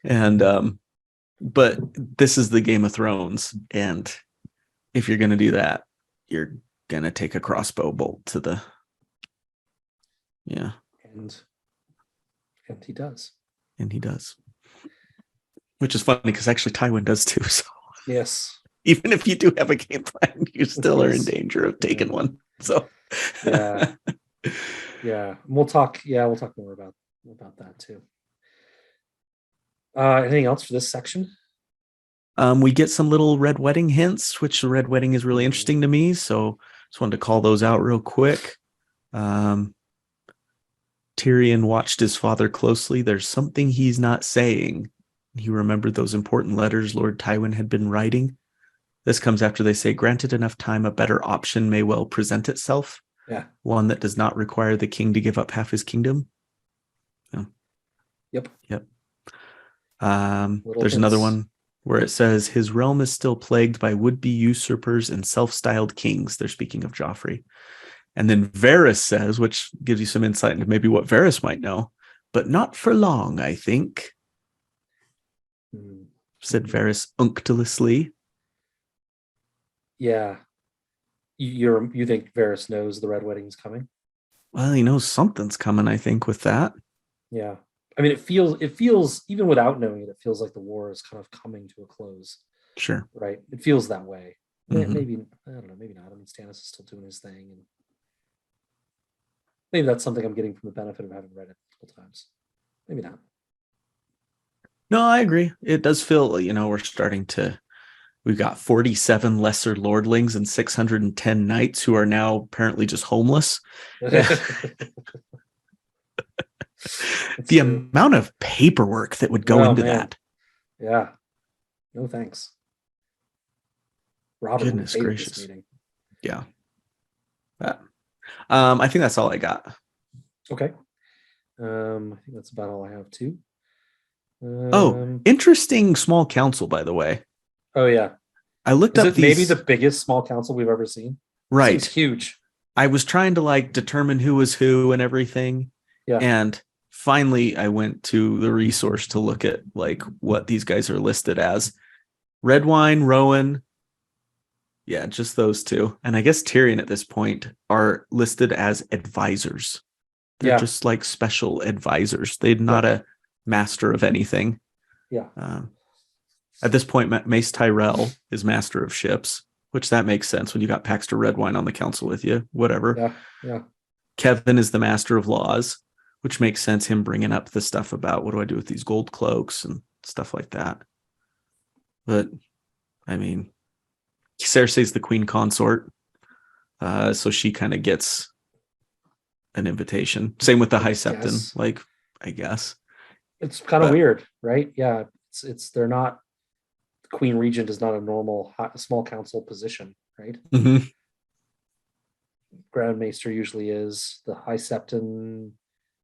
And but this is the Game of Thrones, and if you're going to do that, you're going to take a crossbow bolt to the, and he does. And he does. Which is funny because actually Tywin does too. So yes, even if you do have a game plan, you still are in danger of taking one. So yeah. We'll talk more about that too. Anything else for this section? We get some little red wedding hints, which the red wedding is really interesting to me. So just wanted to call those out real quick. Tyrion watched his father closely. There's something he's not saying. He remembered those important letters Lord Tywin had been writing. This comes after they say, granted enough time, a better option may well present itself. Yeah. One that does not require the king to give up half his kingdom. Yep. Yep. Little There's another hints. one where it says his realm is still plagued by would-be usurpers and self-styled kings. They're speaking of Joffrey. And then Varys says, which gives you some insight into maybe what Varys might know, but not for long, I think, said Varys unctuously. Yeah. You think Varys knows the Red Wedding's coming? Well, he knows something's coming, I think, with that. Yeah. I mean, it feels even without knowing it, it feels like the war is kind of coming to a close. Sure. Right. It feels that way. Mm-hmm. Maybe, I don't know, maybe not. I mean, Stannis is still doing his thing, and maybe that's something I'm getting from the benefit of having read it multiple times. Maybe not. No, I agree. It does feel, we've got 47 lesser lordlings and 610 knights who are now apparently just homeless. The amount of paperwork that would go into that. Yeah. No thanks. Robert, goodness gracious. This meeting. Yeah. I think that's all I got. Okay. I think that's about all I have too. Interesting small council, by the way. Oh yeah. I looked up maybe the biggest small council we've ever seen. Right. It's huge. I was trying to determine who was who and everything. Yeah. And finally I went to the resource to look at what these guys are listed as. Redwine, Rowan. Yeah, just those two. And I guess Tyrion at this point are listed as advisors. They're just special advisors. They're not a master of anything. Yeah. At this point, Mace Tyrell is master of ships, which that makes sense when you got Paxter Redwine on the council with you. Whatever. Yeah. Yeah. Kevin is the master of laws, which makes sense. Him bringing up the stuff about what do I do with these gold cloaks and stuff like that. But I mean, Cersei's the queen consort, so she kind of gets an invitation. Same with the High Septon. I guess it's kind of weird, right? Yeah, it's they're not. Queen Regent is not a normal small council position, right? Mm-hmm. Grand Maester usually is. The High Septon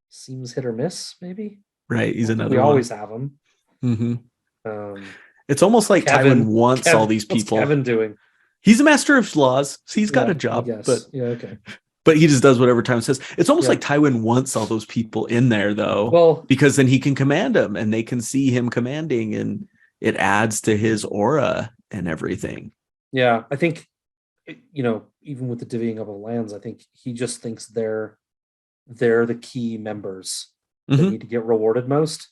seems hit or miss, maybe. Right, he's another. We always have him. Mm-hmm. It's almost like Tywin wants all these people. What's Kevin doing? He's a master of laws, so he's got a job. But okay. But he just does whatever Tywin says. It's almost like Tywin wants all those people in there, though. Well, because then he can command them, and they can see him commanding, and it adds to his aura and everything. Yeah, I think, even with the divvying up of lands, I think he just thinks they're the key members that need to get rewarded most,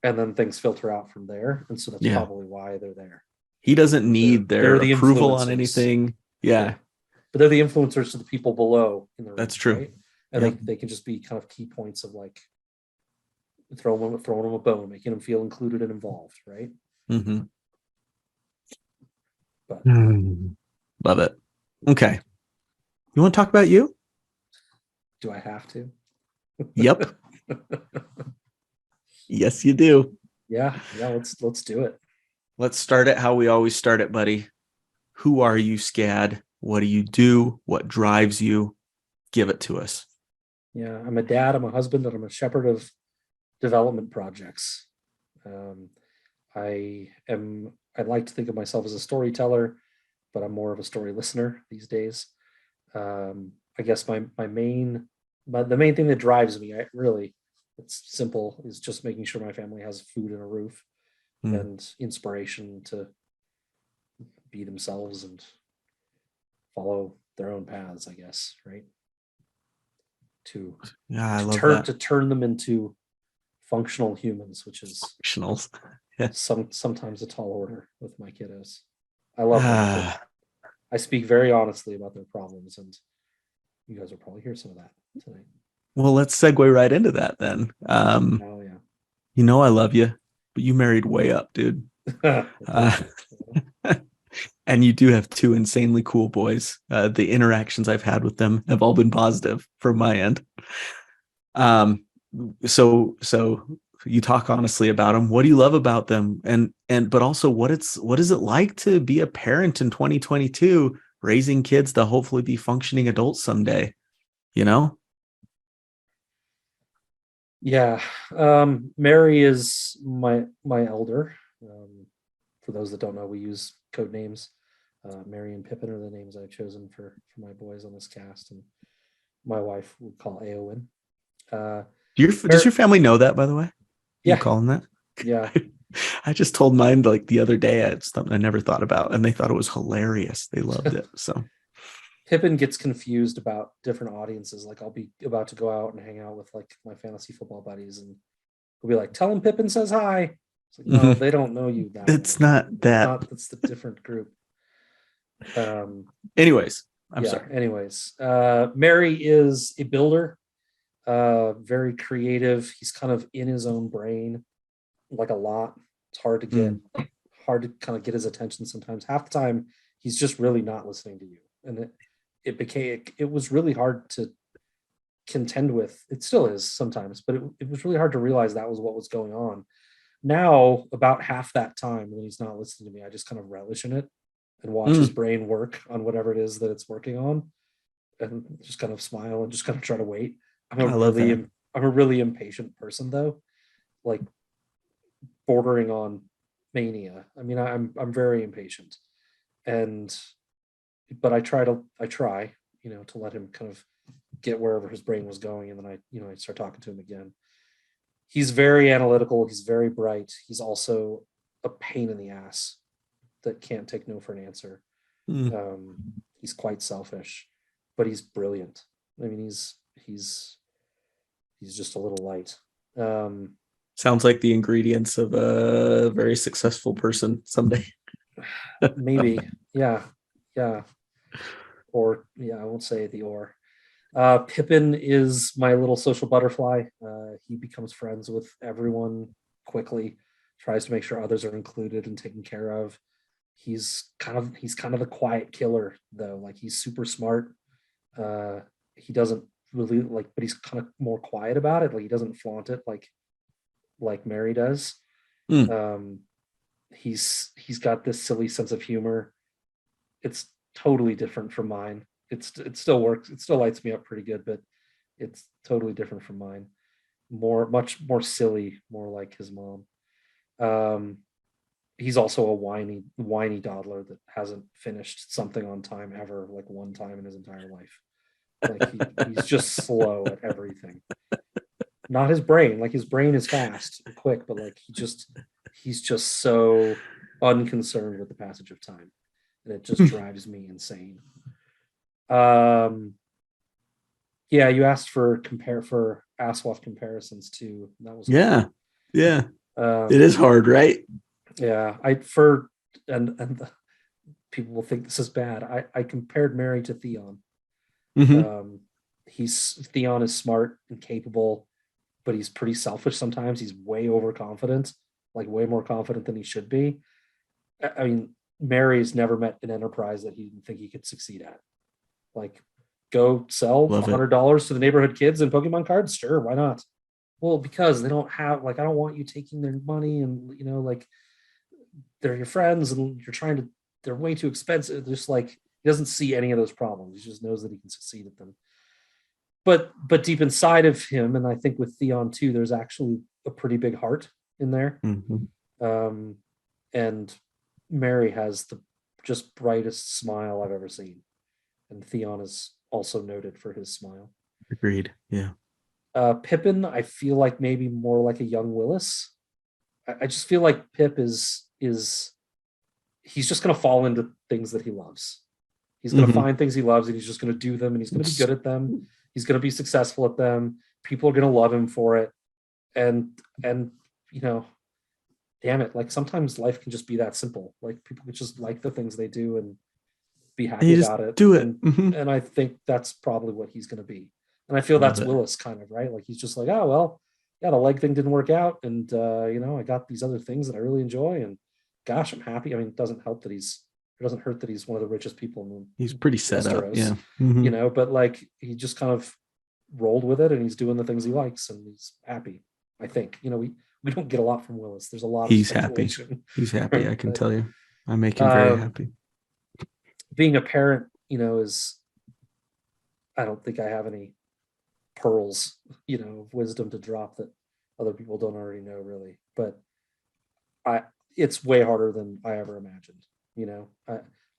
and then things filter out from there. And so that's probably why they're there. He doesn't need their approval on anything. Yeah. But they're the influencers to the people below in the room. That's true. Right? And they can just be kind of key points of throwing them a bone, making them feel included and involved, right? Mm-hmm. But love it. Okay. You want to talk about you? Do I have to? Yep. Yes, you do. Yeah. Let's do it. Let's start it how we always start it, buddy. Who are you, Scad? What do you do? What drives you? Give it to us. Yeah, I'm a dad, I'm a husband, and I'm a shepherd of development projects. I like to think of myself as a storyteller, but I'm more of a story listener these days. I guess the main thing that drives me, it's simple, is just making sure my family has food and a roof and inspiration to be themselves and follow their own paths, I guess, right? To turn them into functional humans, which is functionals. Sometimes a tall order with my kiddos. I love them. I speak very honestly about their problems, and you guys will probably hear some of that tonight. Well, let's segue right into that then. Oh yeah. I love you, but you married way up, dude. And you do have two insanely cool boys. The interactions I've had with them have all been positive from my end. So you talk honestly about them. What do you love about them? But also what is it like to be a parent in 2022, raising kids to hopefully be functioning adults someday? Yeah. Mary is my elder. For those that don't know, we use code names. Mary and Pippin are the names I've chosen for my boys on this cast, and my wife would call Eowyn. Uh, Does your family know that, by the way? You yeah, call them that? yeah. I just told mine like the other day. It's something I never thought about, and they thought it was hilarious. They loved it. So Pippin gets confused about different audiences. Like I'll be about to go out and hang out with like my fantasy football buddies, and we'll be like, "Tell him Pippin says hi." It's like, no, they don't know you that it's way. not that. That's the different group. Anyways, I'm Yeah. sorry. Anyways, Mary is a builder, very creative. He's kind of in his own brain, like a lot. It's hard to kind of get his attention sometimes. Half the time, he's just really not listening to you, and it was really hard to contend with. It still is sometimes, but it was really hard to realize that was what was going on. Now, about half that time when he's not listening to me, I just kind of relish in it and watch his brain work on whatever it is that it's working on, and just kind of smile and just kind of try to wait. I love that. I'm a really impatient person though, like bordering on mania. I mean, I'm very impatient, and but I try, to let him kind of get wherever his brain was going, and then I start talking to him again. He's very analytical. He's very bright. He's also a pain in the ass that can't take no for an answer. He's quite selfish, but he's brilliant. I mean, he's just a little light. Sounds like the ingredients of a very successful person someday. Maybe, yeah, yeah, or yeah, I won't say the or. Pippin is my little social butterfly. He becomes friends with everyone quickly, tries to make sure others are included and taken care of. He's kind of the quiet killer though. Like he's super smart. He doesn't really but he's kind of more quiet about it. Like he doesn't flaunt it like Mary does. Mm. Um, he's got this silly sense of humor. It's totally different from mine. It still works. It still lights me up pretty good, but it's totally different from mine. Much more silly, more like his mom. Um, he's also a whiny dawdler that hasn't finished something on time ever, like one time in his entire life. Like he's just slow at everything. Not his brain. Like his brain is fast and quick, but like he's just so unconcerned with the passage of time, and it just drives me insane. Um, yeah, you asked for Aswath comparisons too. That was Yeah. cool. Yeah. It is hard, right? Yeah, and people will think this is bad. I compared Mary to Theon. Mm-hmm. Theon is smart and capable, but he's pretty selfish sometimes. He's way overconfident, like way more confident than he should be. I mean, Mary's never met an enterprise that he didn't think he could succeed at. Like, go sell Love it. $100 to the neighborhood kids and Pokemon cards? Sure, why not? Well, because they don't have I don't want you taking their money, and like they're your friends and they're way too expensive. Just like he doesn't see any of those problems. He just knows that he can succeed at them. But deep inside of him, and I think with Theon too, there's actually a pretty big heart in there. Mm-hmm. And Mary has the just brightest smile I've ever seen, and Theon is also noted for his smile. Agreed. Yeah. Pippin, I feel like maybe more like a young Willis. I just feel like Pip is he's just going to fall into things that he loves. He's going to find things he loves, and he's just going to do them, and he's going to be good at them. He's going to be successful at them. People are going to love him for it. And damn it, like sometimes life can just be that simple. Like people could just like the things they do and be happy just about it. do it. And I think that's probably what he's going to be. And I feel that's Willis kind of, right? Like he's just like, oh, well, yeah, the leg thing didn't work out. And, I got these other things that I really enjoy. And gosh, I'm happy. I mean, it doesn't hurt that he's one of the richest people in the He's pretty set Westeros, up. Yeah. But like he just kind of rolled with it, and he's doing the things he likes, and he's happy. I think, we don't get a lot from Willis. There's a lot of speculation. Happy. He's happy. I can tell you. I make him very happy. Being a parent, is I don't think I have any pearls, of wisdom to drop that other people don't already know, really. But it's way harder than I ever imagined.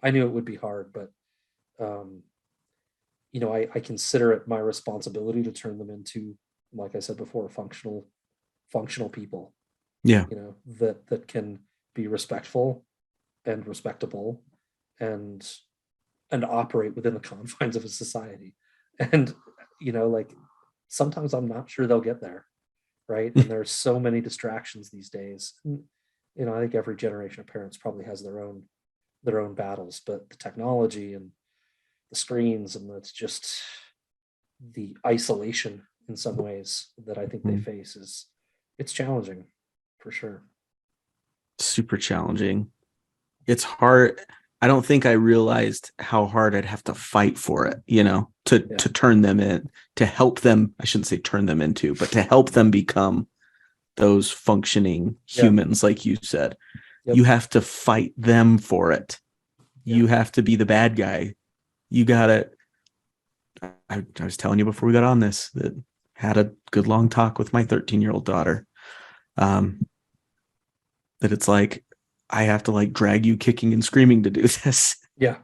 I knew it would be hard, but I consider it my responsibility to turn them into, like I said before, functional people. Yeah. That can be respectful and respectable and operate within the confines of a society. And like sometimes I'm not sure they'll get there, right? And there's so many distractions these days. I think every generation of parents probably has their own battles, but the technology and the screens, and it's just the isolation in some ways that I think they face it's challenging for sure. Super challenging. It's hard. I don't think I realized how hard I'd have to fight for it, to turn them in, to help them. I shouldn't say turn them into, but to help them become those functioning humans, like you said. Yep. You have to fight them for it. Yep. You have to be the bad guy. You got to. I was telling you before we got on this that had a good long talk with my 13-year-old daughter. That it's like, I have to like drag you kicking and screaming to do this. Yeah.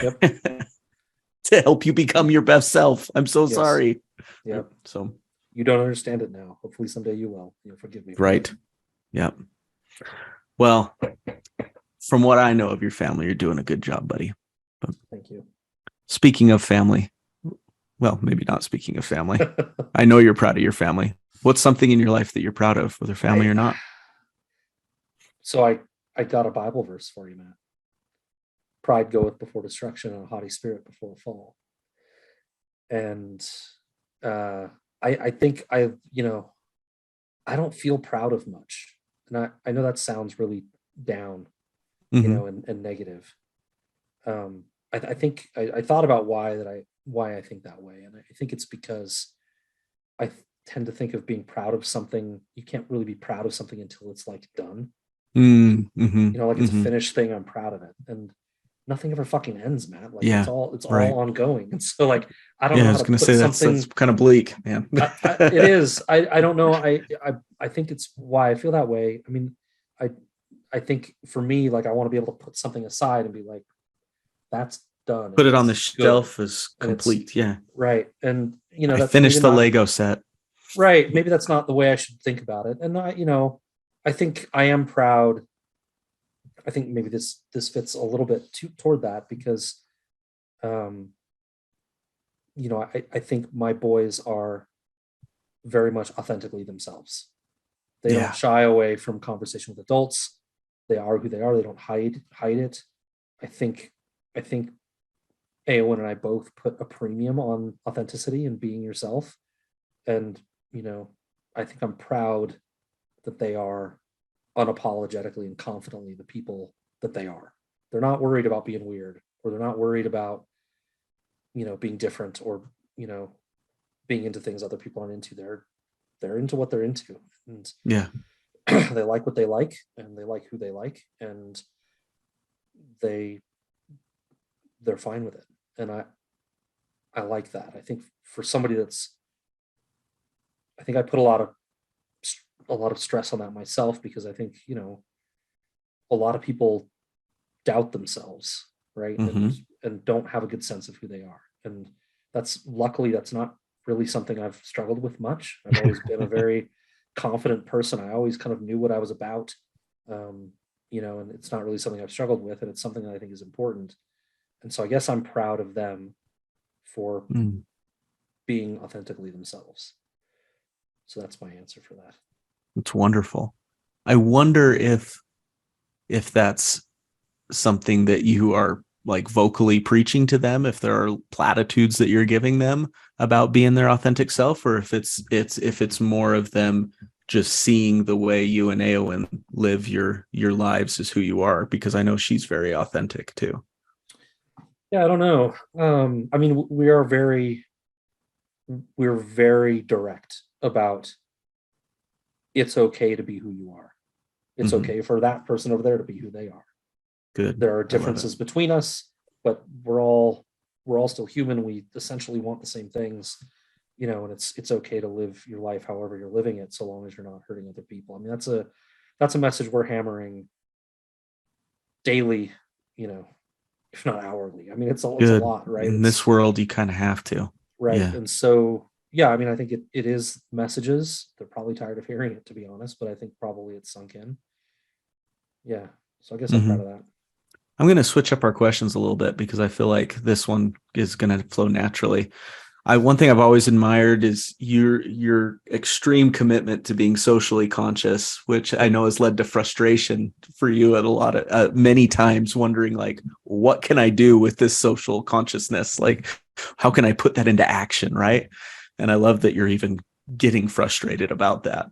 Yep. To help you become your best self. I'm so sorry. Yep. So you don't understand it now. Hopefully someday you will. You'll forgive me. Right. Yep. Well, from what I know of your family, you're doing a good job, buddy. But thank you. Speaking of family, well, maybe not speaking of family. I know you're proud of your family. What's something in your life that you're proud of, whether family or not? So I got a Bible verse for you, Matt. Pride goeth before destruction, and a haughty spirit before a fall. And I think I don't feel proud of much. And I know that sounds really down, and negative. I think I thought about why I think that way. And I think it's because I tend to think of being proud of something. You can't really be proud of something until it's like done. Like it's a finished thing. I'm proud of it. And nothing ever fucking ends, Matt. Like it's all ongoing. And so like, I don't know how to put something. That's kind of bleak, man. It is. I don't know. I think it's why I feel that way. I mean, I think for me, like I want to be able to put something aside and be like, that's done. Put it on the shelf as complete. Yeah. Right. And I that's finished the Lego set. Right. Maybe that's not the way I should think about it. And I think I am proud. I think maybe this fits a little bit toward that because, I think my boys are very much authentically themselves. They don't shy away from conversation with adults. They are who they are. They don't hide it. I think Eowyn and I both put a premium on authenticity and being yourself. And, I think I'm proud that they are unapologetically and confidently the people that they are. They're not worried about being weird, or they're not worried about, being different, or, being into things other people aren't into. They're into what they're into. And they like what they like, and they like who they like, and they're fine with it. And I like that. I think for somebody I think I put a lot of stress on that myself, because I think, a lot of people doubt themselves, right? And don't have a good sense of who they are. And luckily that's not really something I've struggled with much. I've always been a very confident person. I always kind of knew what I was about, and it's not really something I've struggled with, and it's something that I think is important. And so I guess I'm proud of them for being authentically themselves. So that's my answer for that. It's wonderful. I wonder if that's something that you are like vocally preaching to them, if there are platitudes that you're giving them about being their authentic self, or if it's more of them just seeing the way you and Eowyn live your lives as who you are, because I know she's very authentic too. Yeah, I don't know. I mean, we're very direct about it's okay to be who you are. It's okay for that person over there to be who they are. Good. There are differences between us, but we're all still human. We essentially want the same things. and it's okay to live your life however you're living it, so long as you're not hurting other people. I mean, that's a message we're hammering daily, if not hourly. I mean, it's a Good. lot, right? In It's this world, you kind of have to. right. Yeah. And so, yeah, I mean, I think it is messages. They're probably tired of hearing it, to be honest, but I think probably it's sunk in. Yeah. So I guess I'm proud Hmm. of that. I'm going to switch up our questions a little bit because I feel like this one is going to flow naturally. One thing I've always admired is your extreme commitment to being socially conscious, which I know has led to frustration for you at a lot of many times, wondering like, what can I do with this social consciousness? Like, how can I put that into action, right? And I love that you're even getting frustrated about that.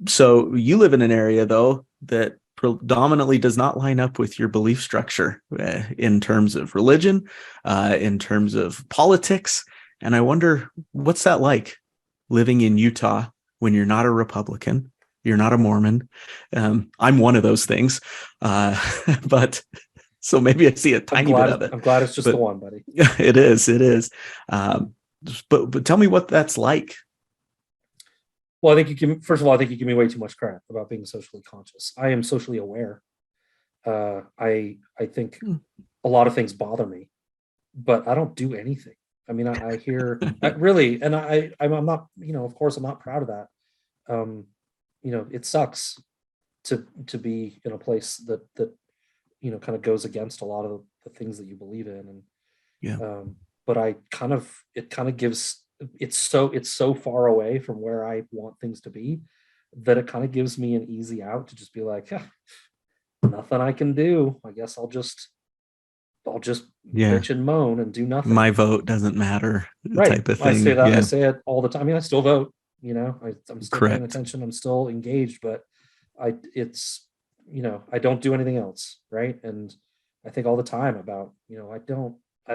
So you live in an area though that predominantly does not line up with your belief structure in terms of religion, in terms of politics. And I wonder, what's that like living in Utah when you're not a Republican, you're not a Mormon? I'm one of those things, but so maybe I see a tiny bit of it. I'm glad it's just the But one, buddy. it is, it is. Um, but tell me what that's like. Well, I think you give first of all, I think you give me way too much credit about being socially conscious. I am socially aware. I think Hmm. a lot of things bother me, but I don't do anything. I mean, I hear really, and I'm not, of course, I'm not proud of that. Um, it sucks to be in a place that kind of goes against a lot of the things that you believe in, and Yeah. but it kind of gives it's so far away from where I want things to be that it kind of gives me an easy out to just be like, "Yeah, nothing I can do. I guess I'll just Yeah. bitch and moan and do nothing." My vote doesn't matter Right. type of I say thing. that. I Yeah. say it all the time. I mean, I still vote. I'm still paying Correct. attention. I'm still engaged, but it's I don't do anything else, right? And I think all the time about I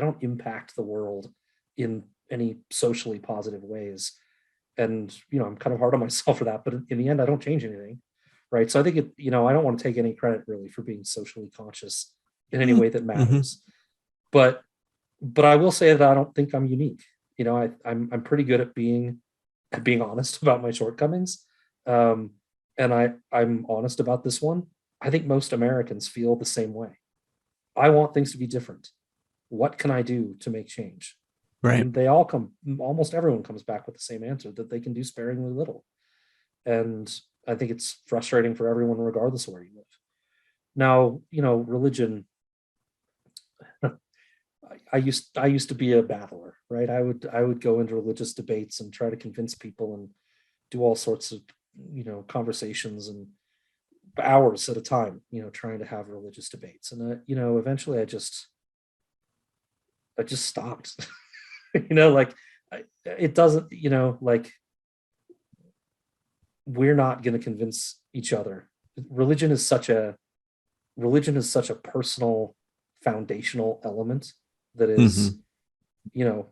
don't impact the world in any socially positive ways, and I'm kind of hard on myself for that. But in the end, I don't change anything, right? So I think I don't want to take any credit really for being socially conscious in any way that Mm-hmm. matters, but I will say that I don't think I'm unique. I'm pretty good at being honest about my shortcomings, um, and I'm honest about this one. I think most Americans feel the same way. I want things to be different. What can I do to make change? Right. And almost everyone comes back with the same answer, that they can do sparingly little. And I think it's frustrating for everyone, regardless of where you live. Now, religion. I used to be a battler, right? I would go into religious debates and try to convince people and do all sorts of conversations and hours at a time, trying to have religious debates. And eventually I just stopped. Like it doesn't, like we're not going to convince each other. Religion is such a religion is such a personal, foundational element that is, Mm-hmm. you know,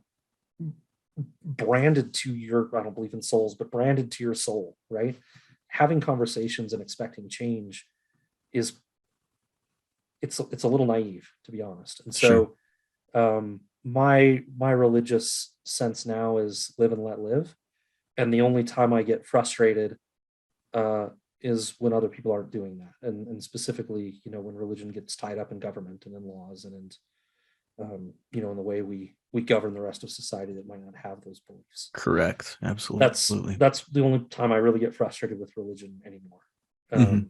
branded to your, I don't believe in souls, but branded to your soul, right? Having conversations and expecting change is it's a little naive, to be honest. And Sure. so my religious sense now is live and let live. And the only time I get frustrated uh, is when other people aren't doing that, and specifically, when religion gets tied up in government and in laws and in the way we govern the rest of society that might not have those beliefs. Correct. That's Absolutely. that's the only time I really get frustrated with religion anymore. Mm-hmm.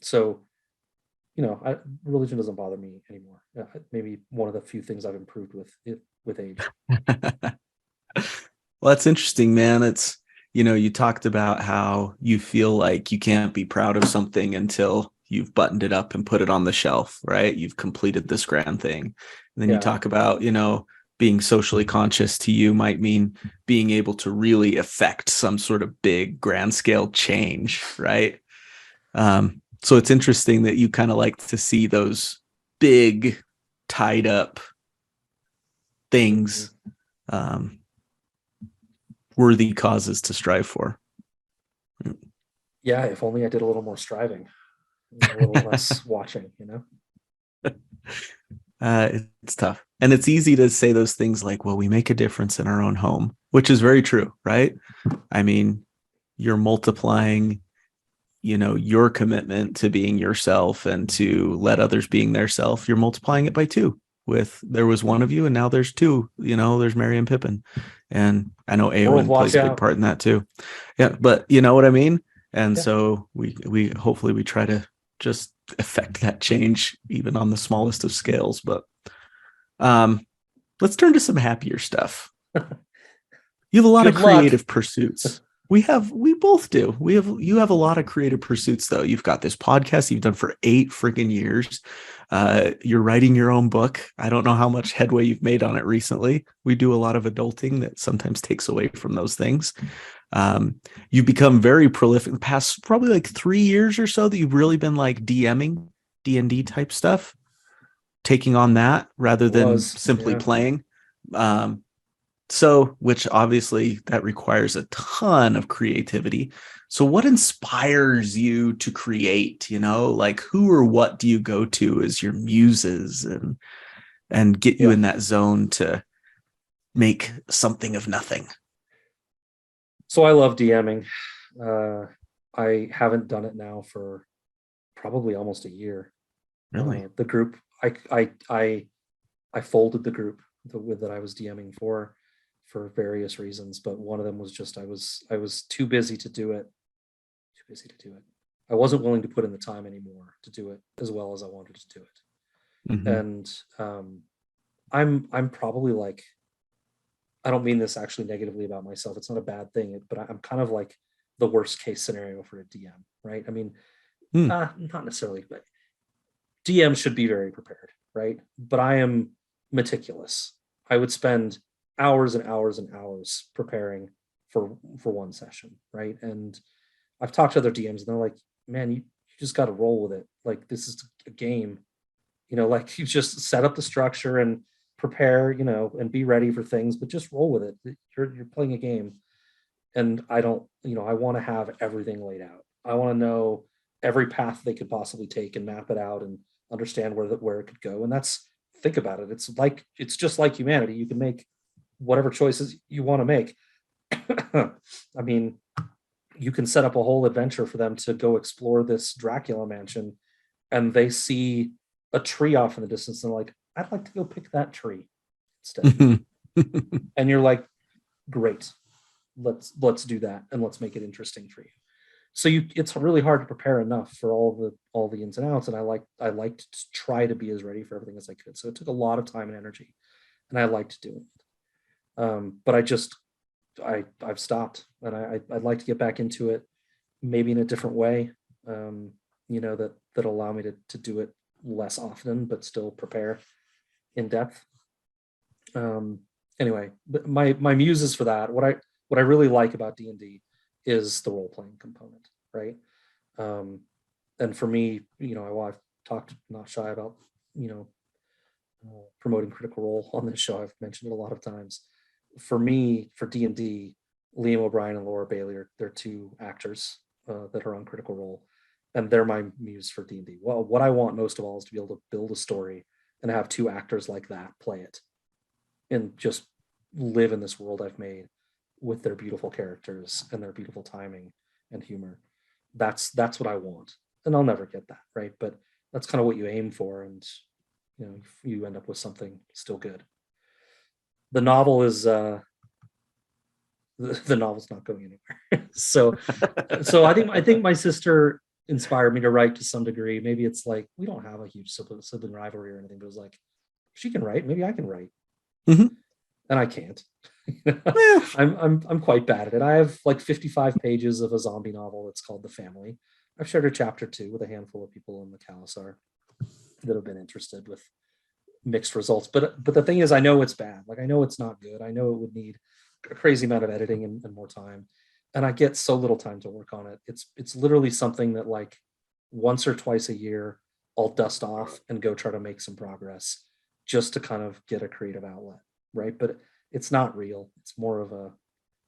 So religion doesn't bother me anymore. Maybe one of the few things I've improved with age. Well, that's interesting, man. You talked about how you feel like you can't be proud of something until you've buttoned it up and put it on the shelf, right? You've completed this grand thing. And then you Yeah, talk about, being socially conscious to you might mean being able to really affect some sort of big grand scale change, right? So it's interesting that you kind of like to see those big tied up mhm. things, um, worthy causes to strive for. Yeah. If only I did a little more striving, a little less watching. It's tough. And it's easy to say those things like, well, we make a difference in our own home, which is very true, right? I mean, you're multiplying, your commitment to being yourself and to let others being their self. You're multiplying it by two. With there was one of you, and now there's two. There's Merry and Pippin, and I know World, Eowyn watch plays a big out. part in that too. Yeah, but you know what I mean. And Yeah. so we hopefully we try to just affect that change even on the smallest of scales. But let's turn to some happier stuff. You have a lot of Good luck. creative pursuits. We both do. You have a lot of creative pursuits though. You've got this podcast you've done for 8 freaking years. You're writing your own book. I don't know how much headway you've made on it recently. We do a lot of adulting that sometimes takes away from those things. You've become very prolific the past probably like 3 years or so that you've really been like DMing D&D type stuff, taking on that rather than simply playing. So, which obviously that requires a ton of creativity. So what inspires you to create, like who or what do you go to as your muses and get you in that zone to make something of nothing? So I love DMing. I haven't done it now for probably almost a year. Really? The group, I folded the group that I was DMing for various reasons, but one of them was just I was too busy to do it. Too busy to do it. I wasn't willing to put in the time anymore to do it as well as I wanted to do it. Mm-hmm. And I'm probably like, I don't mean this actually negatively about myself. It's not a bad thing, but I'm kind of like the worst case scenario for a DM, right? I mean, not necessarily, but DM should be very prepared, right? But I am meticulous. I would spend hours and hours and hours preparing for one session, right? And I've talked to other DMs and they're like, man, you just got to roll with it. Like, this is a game, like you just set up the structure and prepare, and be ready for things, but just roll with it. You're playing a game. And I don't, I want to have everything laid out. I want to know every path they could possibly take and map it out and understand where it could go. And think about it. It's just like humanity. You can make whatever choices you want to make. I mean, you can set up a whole adventure for them to go explore this Dracula mansion, and they see a tree off in the distance, and they're like, I'd like to go pick that tree instead. And you're like, great, let's do that, and let's make it interesting for you. So it's really hard to prepare enough for all the ins and outs, and I liked to try to be as ready for everything as I could. So it took a lot of time and energy, and I liked doing it. But I've stopped, and I'd like to get back into it, maybe in a different way, that'll allow me to do it less often, but still prepare in depth. Anyway, my muses for that, what I really like about D&D is the role playing component, right? And for me, I've talked not shy about promoting Critical Role on this show. I've mentioned it a lot of times. For me, for D&D, Liam O'Brien and Laura Bailey they're 2 actors that are on Critical Role, and they're my muse for D&D. Well, what I want most of all is to be able to build a story and have 2 actors like that play it and just live in this world I've made with their beautiful characters and their beautiful timing and humor. That's what I want, and I'll never get that, right? But that's kind of what you aim for, and you end up with something still good. The novel is the novel's not going anywhere. so I think my sister inspired me to write to some degree. Maybe it's like we don't have a huge sibling rivalry or anything, but it was like, she can write, maybe I can write. Mm-hmm. And I can't. I'm quite bad at it. I have like 55 pages of a zombie novel that's called The Family. I've shared a chapter 2 with a handful of people in the Khalasar that have been interested, with mixed results. But the thing is, I know it's bad. Like, I know it's not good. I know it would need a crazy amount of editing and more time. And I get so little time to work on it. It's literally something that, like, once or twice a year, I'll dust off and go try to make some progress just to kind of get a creative outlet, right? But it's not real. It's more of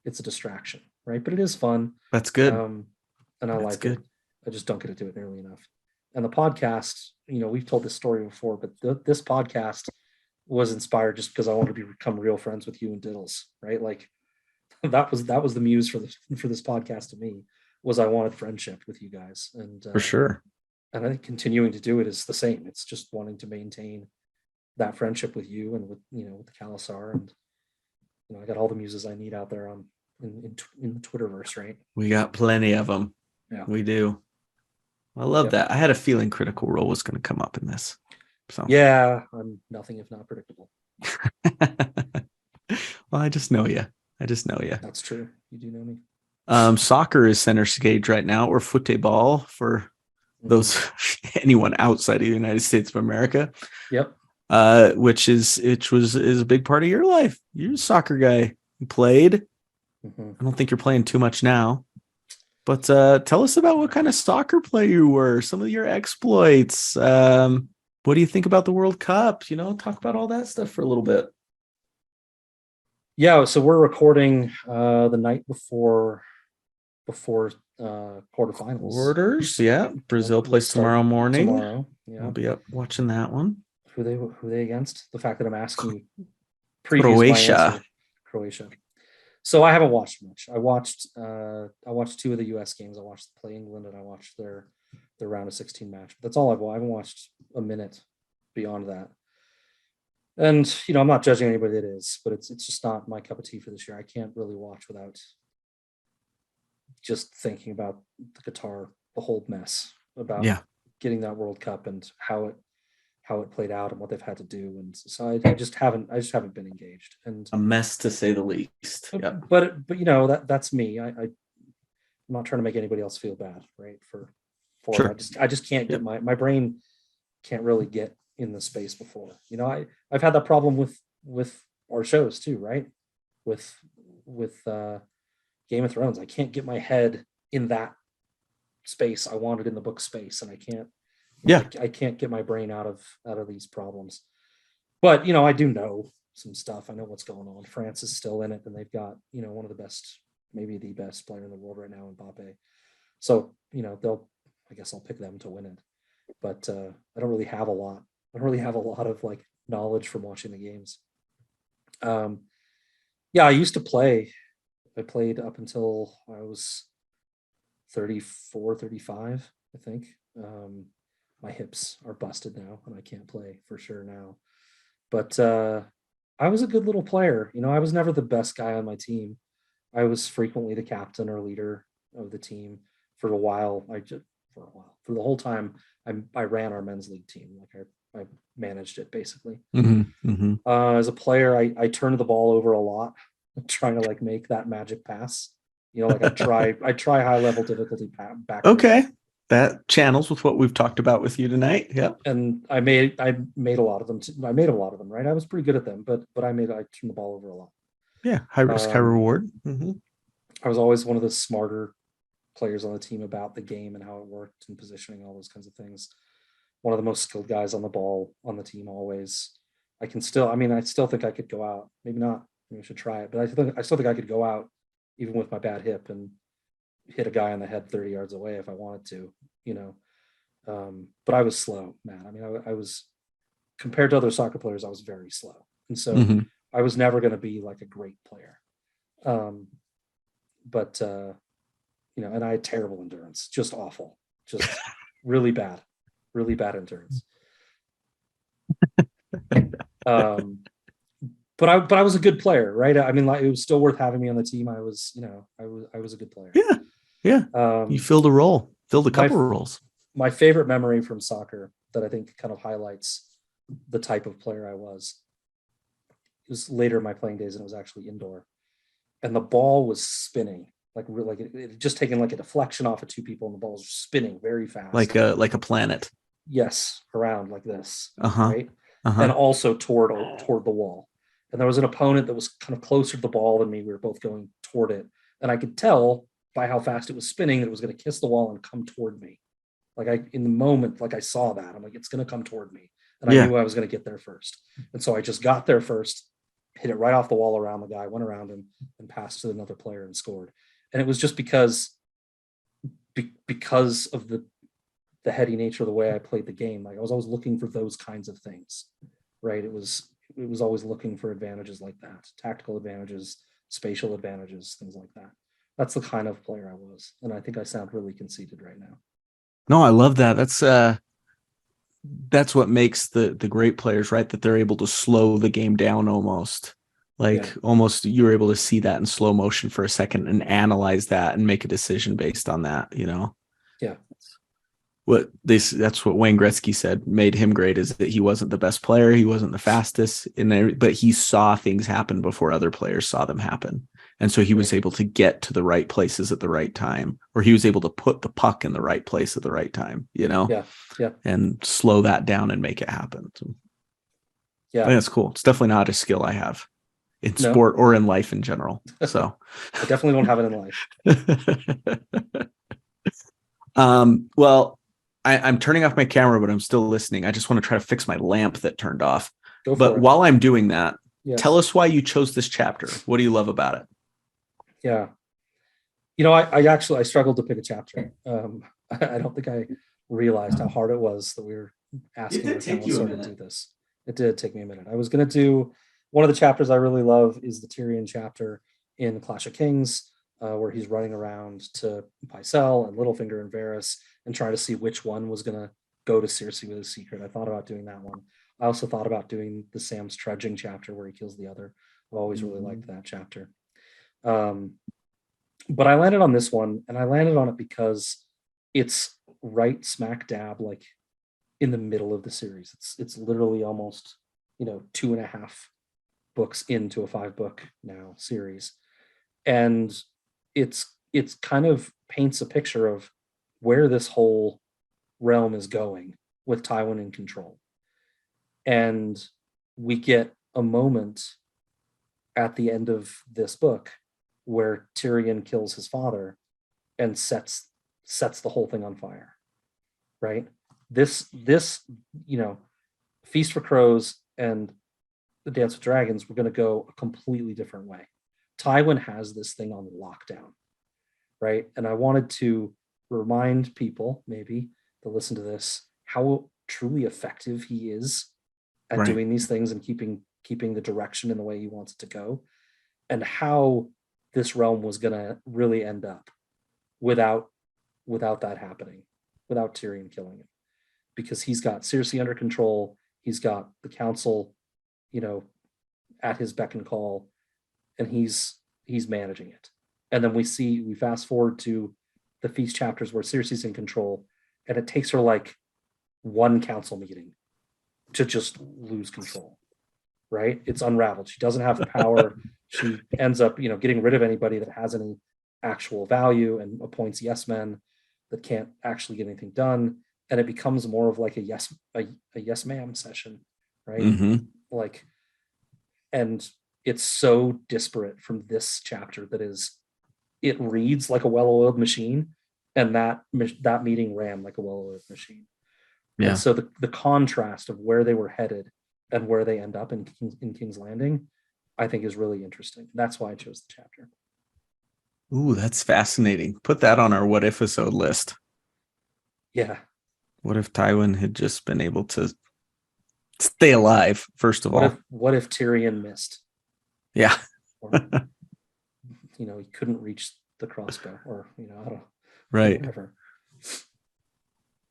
it's a distraction, right? But it is fun. That's good. And I That's like good. it. I just don't get to do it nearly enough. And the podcast, we've told this story before, but this podcast was inspired just because I wanted to become real friends with you and Diddles, right? Like that was the muse for this podcast to me, was I wanted friendship with you guys. And For sure. and I think continuing to do it is the same. It's just wanting to maintain that friendship with you and with with the Khalasar, and I got all the muses I need out there on in the Twitterverse, right? We got plenty of them. Yeah, we do. I love that. I had a feeling Critical Role was going to come up in this. So yeah, I'm nothing if not predictable. Well, I just know you. That's true. You do know me. Soccer is center stage right now, or football for those anyone outside of the United States of America. Yep. Which is a big part of your life. You're a soccer guy. You played. I don't think you're playing too much now. But tell us about what kind of soccer player you were, some of your exploits. What do you think about the World Cup? Talk about all that stuff for a little bit. Yeah, so we're recording the night before quarterfinals. Quarters, yeah. Brazil plays tomorrow morning. Tomorrow, yeah. I'll be up watching that one. Who they against? The fact that I'm asking Croatia. So I haven't watched much. I watched 2 of the US games. I watched Play England and I watched their round of 16 match. But that's all I haven't watched a minute beyond that. And I'm not judging anybody that is, but it's just not my cup of tea for this year. I can't really watch without just thinking about the Qatar, the whole mess about getting that World Cup and how it played out and what they've had to do. And so I just haven't been engaged. And a mess to say the least. Yeah. But that's me. I'm not trying to make anybody else feel bad, right? For sure. it. I just can't get my brain can't really get in the space before. I've had that problem with our shows too, right? With Game of Thrones. I can't get my head in that space. I want it in the book space, and I can't. I can't get my brain out of these problems. But I do know some stuff. I know what's going on. France is still in it, and they've got one of the best, maybe the best player in the world right now in Mbappe. So I guess I'll pick them to win it. But I don't really have a lot. I don't really have a lot of like knowledge from watching the games. I used to play. I played up until I was 34, 35, I think. My hips are busted now and I can't play for sure now. But I was a good little player. I was never the best guy on my team. I was frequently the captain or leader of the team for a while. For the whole time I ran our men's league team. Like I managed it basically. As a player, I turned the ball over a lot, trying to like make that magic pass. I try high level difficulty back. Okay, that channels with what we've talked about with you tonight. Yeah, and I made a lot of them. I made a lot of them. Right, I was pretty good at them, but I turned the ball over a lot. Yeah, high risk, high reward. I was always one of the smarter players on the team about the game and how it worked and positioning, all those kinds of things. One of the most skilled guys on the ball on the team always. I still think I could go out. Maybe not. Maybe I should try it. But I still think I could go out even with my bad hip and hit a guy on the head 30 yards away if I wanted to, but I was slow, man. I was, compared to other soccer players, I was very slow. And so I was never going to be like a great player. But and I had terrible endurance, just awful, just really bad endurance. But I was a good player, right? I mean, like, it was still worth having me on the team. I was a good player. Yeah. You filled a role, filled a couple of roles. My favorite memory from soccer that I think kind of highlights the type of player I was. It was later in my playing days, and it was actually indoor, and the ball was spinning like it just taken like a deflection off of 2 people, and the ball was spinning very fast, like a planet. Yes, around like this, right, and also toward the wall. And there was an opponent that was kind of closer to the ball than me. We were both going toward it, and I could tell by how fast it was spinning that it was going to kiss the wall and come toward me. Like in the moment, like I saw that, I'm like, it's going to come toward me, and I knew I was going to get there first. And so I just got there first, hit it right off the wall around the guy, went around him, and passed to another player and scored. And it was just because of the the heady nature of the way I played the game. Like I was always looking for those kinds of things, right? It was always looking for advantages like that, tactical advantages, spatial advantages, things like that. That's the kind of player I was, and I think I sound really conceited right now. No, I love that. That's what makes the great players, right? That they're able to slow the game down almost. Like almost you're able to see that in slow motion for a second and analyze that and make a decision based on that, you know? Yeah. That's what Wayne Gretzky said made him great, is that he wasn't the best player, he wasn't the fastest in there, but he saw things happen before other players saw them happen. And so he was able to get to the right places at the right time, or he was able to put the puck in the right place at the right time, you know? Yeah. And slow that down and make it happen. So, yeah. I think that's cool. It's definitely not a skill I have in sport or in life in general. So I definitely don't have it in life. Well, I'm turning off my camera, but I'm still listening. I just want to try to fix my lamp that turned off. But while I'm doing that, tell us why you chose this chapter. What do you love about it? Yeah. I struggled to pick a chapter. I don't think I realized how hard it was that we were asking our Khalasar to do this. It did take me a minute. I was going to do one of the chapters I really love is the Tyrion chapter in Clash of Kings, where he's running around to Pycelle and Littlefinger and Varys and trying to see which one was going to go to Cersei with his secret. I thought about doing that one. I also thought about doing the Sam's Trudging chapter where he kills the other. I've always really liked that chapter. But I landed on this one, and I landed on it because it's right smack dab, like in the middle of the series. It's literally almost 2.5 books into a 5-book now series, and it's kind of paints a picture of where this whole realm is going with Tywin in control. And we get a moment at the end of this book where Tyrion kills his father and sets the whole thing on fire, right? This Feast for Crows and the Dance with Dragons were going to go a completely different way. Tywin has this thing on lockdown, right? And I wanted to remind people, maybe, to listen to this, how truly effective he is at doing these things and keeping the direction in the way he wants it to go, and how this realm was going to really end up without that happening, without Tyrion killing him, because he's got Cersei under control. He's got the council, at his beck and call, and he's managing it. And then we fast forward to the Feast chapters where Cersei's in control, and it takes her like one council meeting to just lose control, right? It's unraveled. She doesn't have the power. She ends up, getting rid of anybody that has any actual value and appoints yes men that can't actually get anything done. And it becomes more of like a yes ma'am session, right? Mm-hmm. Like, and it's so disparate from this chapter it reads like a well-oiled machine, and that meeting ran like a well-oiled machine. Yeah. And so the contrast of where they were headed and where they end up in King's Landing, I think, is really interesting. That's why I chose the chapter. Ooh, that's fascinating. Put that on our what if episode list. Yeah. What if Tywin had just been able to stay alive, first of all? What if Tyrion missed? Yeah. Or, he couldn't reach the crossbow, or, I don't. Right. Whatever.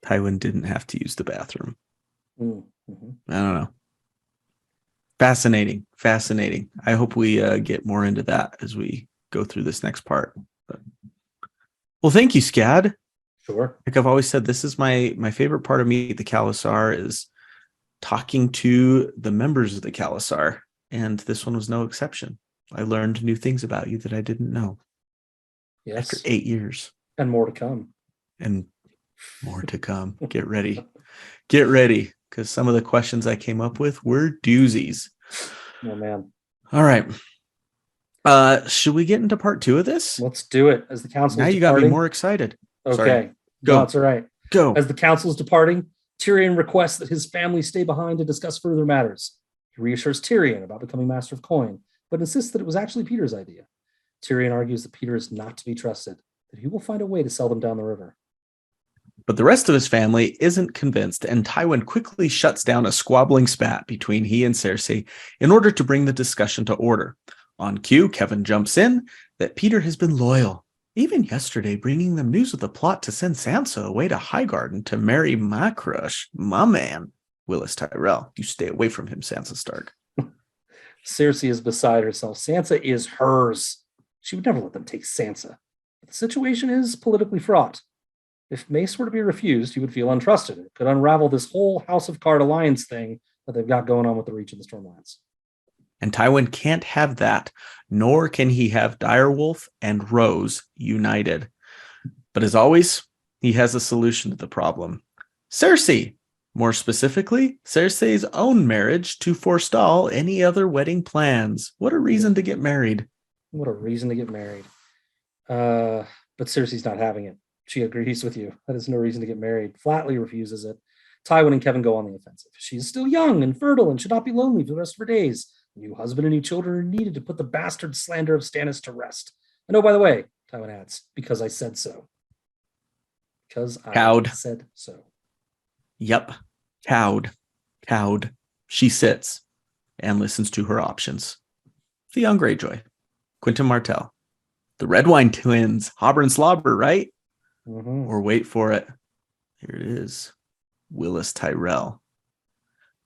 Tywin didn't have to use the bathroom. Mm-hmm. I don't know. Fascinating. I hope we get more into that as we go through this next part. Well, thank you, Scad. Sure. Like I've always said, this is my favorite part of Meet the Khalasar is talking to the members of the Khalasar, and this one was no exception. I learned new things about you that I didn't know. Yes. After 8 years. And more to come. And more to come. Get ready. Get ready, because some of the questions I came up with were doozies. Oh, man. All right. Should we get into part 2 of this? Let's do it. As the council now is you departing, got me more excited. Okay. Sorry. Go. No, that's all right. Go. As the council is departing, Tyrion requests that his family stay behind to discuss further matters. He reassures Tyrion about becoming Master of Coin, but insists that it was actually Peter's idea. Tyrion argues that Peter is not to be trusted, that he will find a way to sell them down the river. But the rest of his family isn't convinced, and Tywin quickly shuts down a squabbling spat between he and Cersei in order to bring the discussion to order. On cue, Kevin jumps in that Peter has been loyal, even yesterday bringing them news of the plot to send Sansa away to Highgarden to marry my crush, my man, Willis Tyrell. You stay away from him, Sansa Stark. Cersei is beside herself. Sansa is hers. She would never let them take Sansa. But the situation is politically fraught. If Mace were to be refused, he would feel untrusted. It could unravel this whole House of Card alliance thing that they've got going on with the Reach of the Stormlands. And Tywin can't have that, nor can he have Direwolf and Rose united. But as always, he has a solution to the problem. Cersei, more specifically, Cersei's own marriage to forestall any other wedding plans. What a reason to get married. What a reason to get married. But Cersei's not having it. She agrees with you. That is no reason to get married. Flatly refuses it. Tywin and Kevin go on the offensive. She's still young and fertile and should not be lonely for the rest of her days. A new husband and new children are needed to put the bastard slander of Stannis to rest. And oh, by the way, Tywin adds, because I said so. Because I said so. Yep. Cowed. She sits and listens to her options. The young Greyjoy. Quentin Martell. The Redwine twins. Hobber and Slobber, right? Mm-hmm. Or wait for it. Here it is. Willis Tyrell.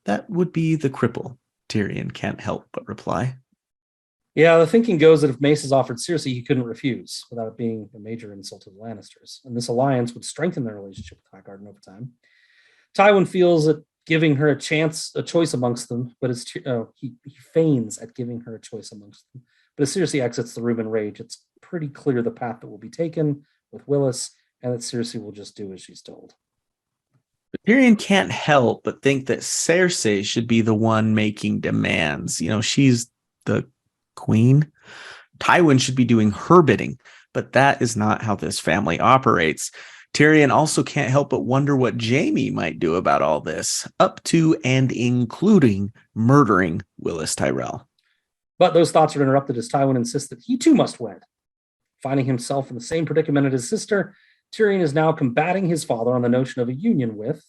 That would be the cripple. Tyrion can't help but reply. Yeah, the thinking goes that if Mace is offered Cersei, he couldn't refuse without it being a major insult to the Lannisters. And this alliance would strengthen their relationship with Highgarden over time. Tywin feels that giving her a choice amongst them, but he feigns at giving her a choice amongst them. But as Cersei exits the room in rage, it's pretty clear the path that will be taken with Willis, and that Cersei will just do as she's told. But Tyrion can't help but think that Cersei should be the one making demands. You know, she's the queen. Tywin should be doing her bidding, but that is not how this family operates. Tyrion also can't help but wonder what Jaime might do about all this, up to and including murdering Willis Tyrell. But those thoughts are interrupted as Tywin insists that he too must wed. Finding himself in the same predicament as his sister, Tyrion is now combating his father on the notion of a union with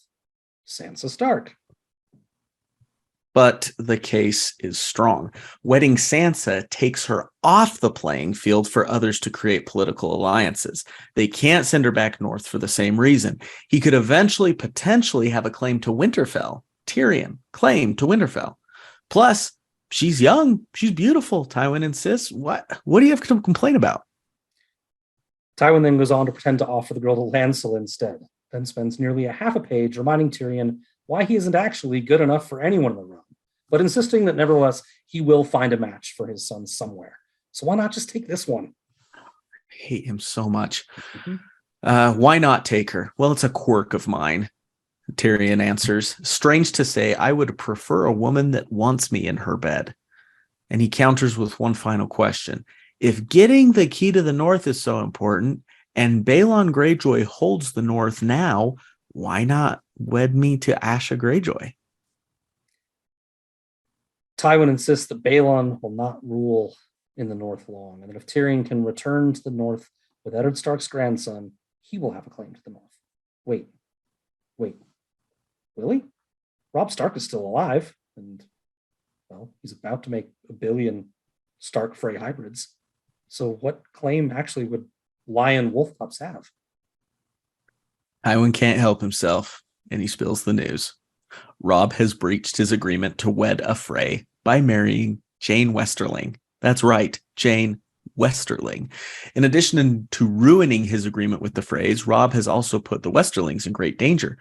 Sansa Stark. But the case is strong. Wedding Sansa takes her off the playing field for others to create political alliances. They can't send her back north for the same reason. He could eventually potentially have a claim to Winterfell. Tyrion, claim to Winterfell. Plus, she's young. She's beautiful, Tywin insists. What do you have to complain about? Tywin then goes on to pretend to offer the girl to Lancel instead, then spends nearly a half a page reminding Tyrion why he isn't actually good enough for anyone in the realm, but insisting that nevertheless he will find a match for his son somewhere. So why not just take this one? I hate him so much. Why not take her? Well, it's a quirk of mine. Tyrion answers. Strange to say, I would prefer a woman that wants me in her bed. And he counters with one final question. If getting the key to the North is so important, and Balon Greyjoy holds the North now, why not wed me to Asha Greyjoy? Tywin insists that Balon will not rule in the North long, and that if Tyrion can return to the North with Eddard Stark's grandson, he will have a claim to the North. Wait. Really? Robb Stark is still alive, and, well, he's about to make 1 billion Stark Frey hybrids. So what claim actually would Lion Wolf Pups have? Tywin can't help himself, and he spills the news. Robb has breached his agreement to wed a Frey by marrying Jane Westerling. That's right, Jane Westerling. In addition to ruining his agreement with the Freys, Robb has also put the Westerlings in great danger.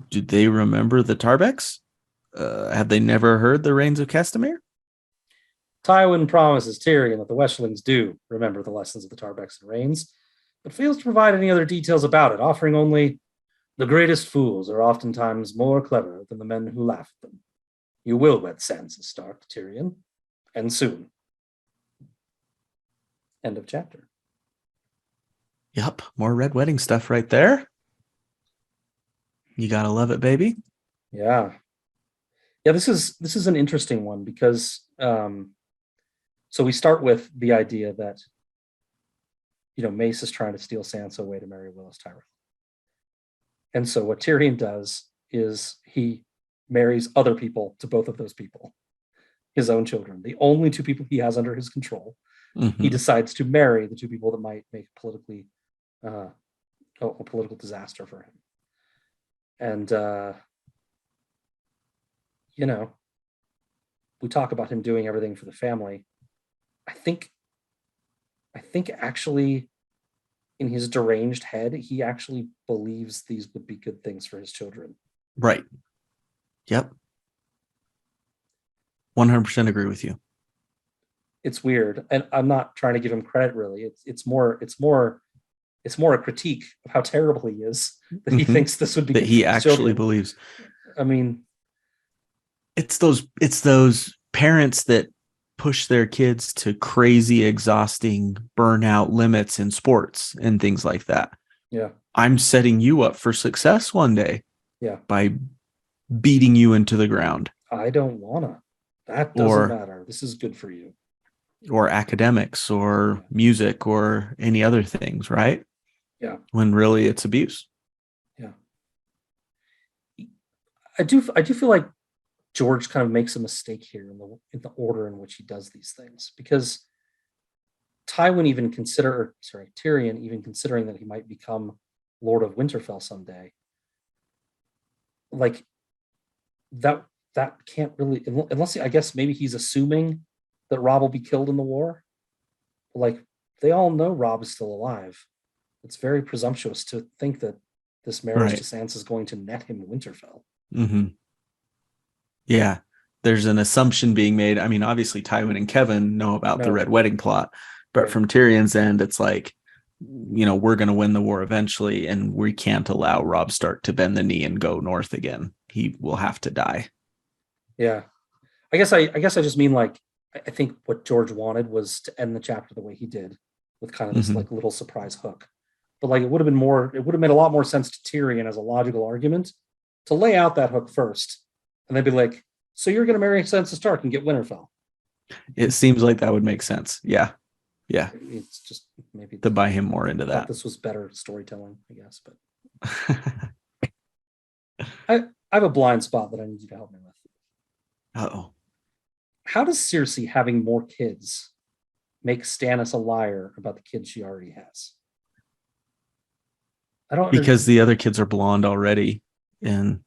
Did they remember the Tarbecks? Have they never heard the Reigns of Castamere? Tywin promises Tyrion that the Westerlings do remember the lessons of the Tarbecks and Reigns, but fails to provide any other details about it, offering only, the greatest fools are oftentimes more clever than the men who laugh at them. You will wed Sansa Stark, Tyrion, and soon. End of chapter. Yep, more red wedding stuff right there. You gotta love it, baby. Yeah. This is an interesting one because so we start with the idea that Mace is trying to steal Sansa away to marry Willis Tyrell. And so what Tyrion does is he marries other people to both of those people, his own children, the only two people he has under his control. He decides to marry the two people that might make politically a political disaster for him. And we talk about him doing everything for the family. I think actually in his deranged head, he actually believes these would be good things for his children. Right. Yep. 100% agree with you. It's weird, and I'm not trying to give him credit. Really, it's more a critique of how terrible he is that he thinks this would be that good he for his actually children. believes. I mean, it's those parents that push their kids to crazy, exhausting burnout limits in sports and things like that. Yeah. I'm setting you up for success one day. Yeah. By beating you into the ground. I don't wanna. That doesn't matter. This is good for you. Or academics or music or any other things, right? Yeah. When really it's abuse. Yeah. I do feel like George kind of makes a mistake here in the order in which he does these things, because Tyrion even considering that he might become Lord of Winterfell someday, like that can't really, unless I guess maybe he's assuming that Robb will be killed in the war. Like, they all know Robb is still alive. It's very presumptuous to think that this marriage to Sansa is going to net him Winterfell. Yeah, there's an assumption being made. I mean, obviously Tywin and Kevin know about the Red Wedding plot, but from Tyrion's end, it's like, we're going to win the war eventually, and we can't allow Robb Stark to bend the knee and go north again. He will have to die. Yeah, I guess I just mean, like, I think what George wanted was to end the chapter the way he did, with kind of this like little surprise hook. But like, it would have made a lot more sense to Tyrion as a logical argument to lay out that hook first, and then be like, so you're going to marry Sansa Stark and get Winterfell. It seems like that would make sense. Yeah. It's just maybe to buy him more into that. This was better storytelling, I guess. But I have a blind spot that I need you to help me with. Uh-oh. How does Cersei having more kids make Stannis a liar about the kids she already has? I don't, because the other kids are blonde already, and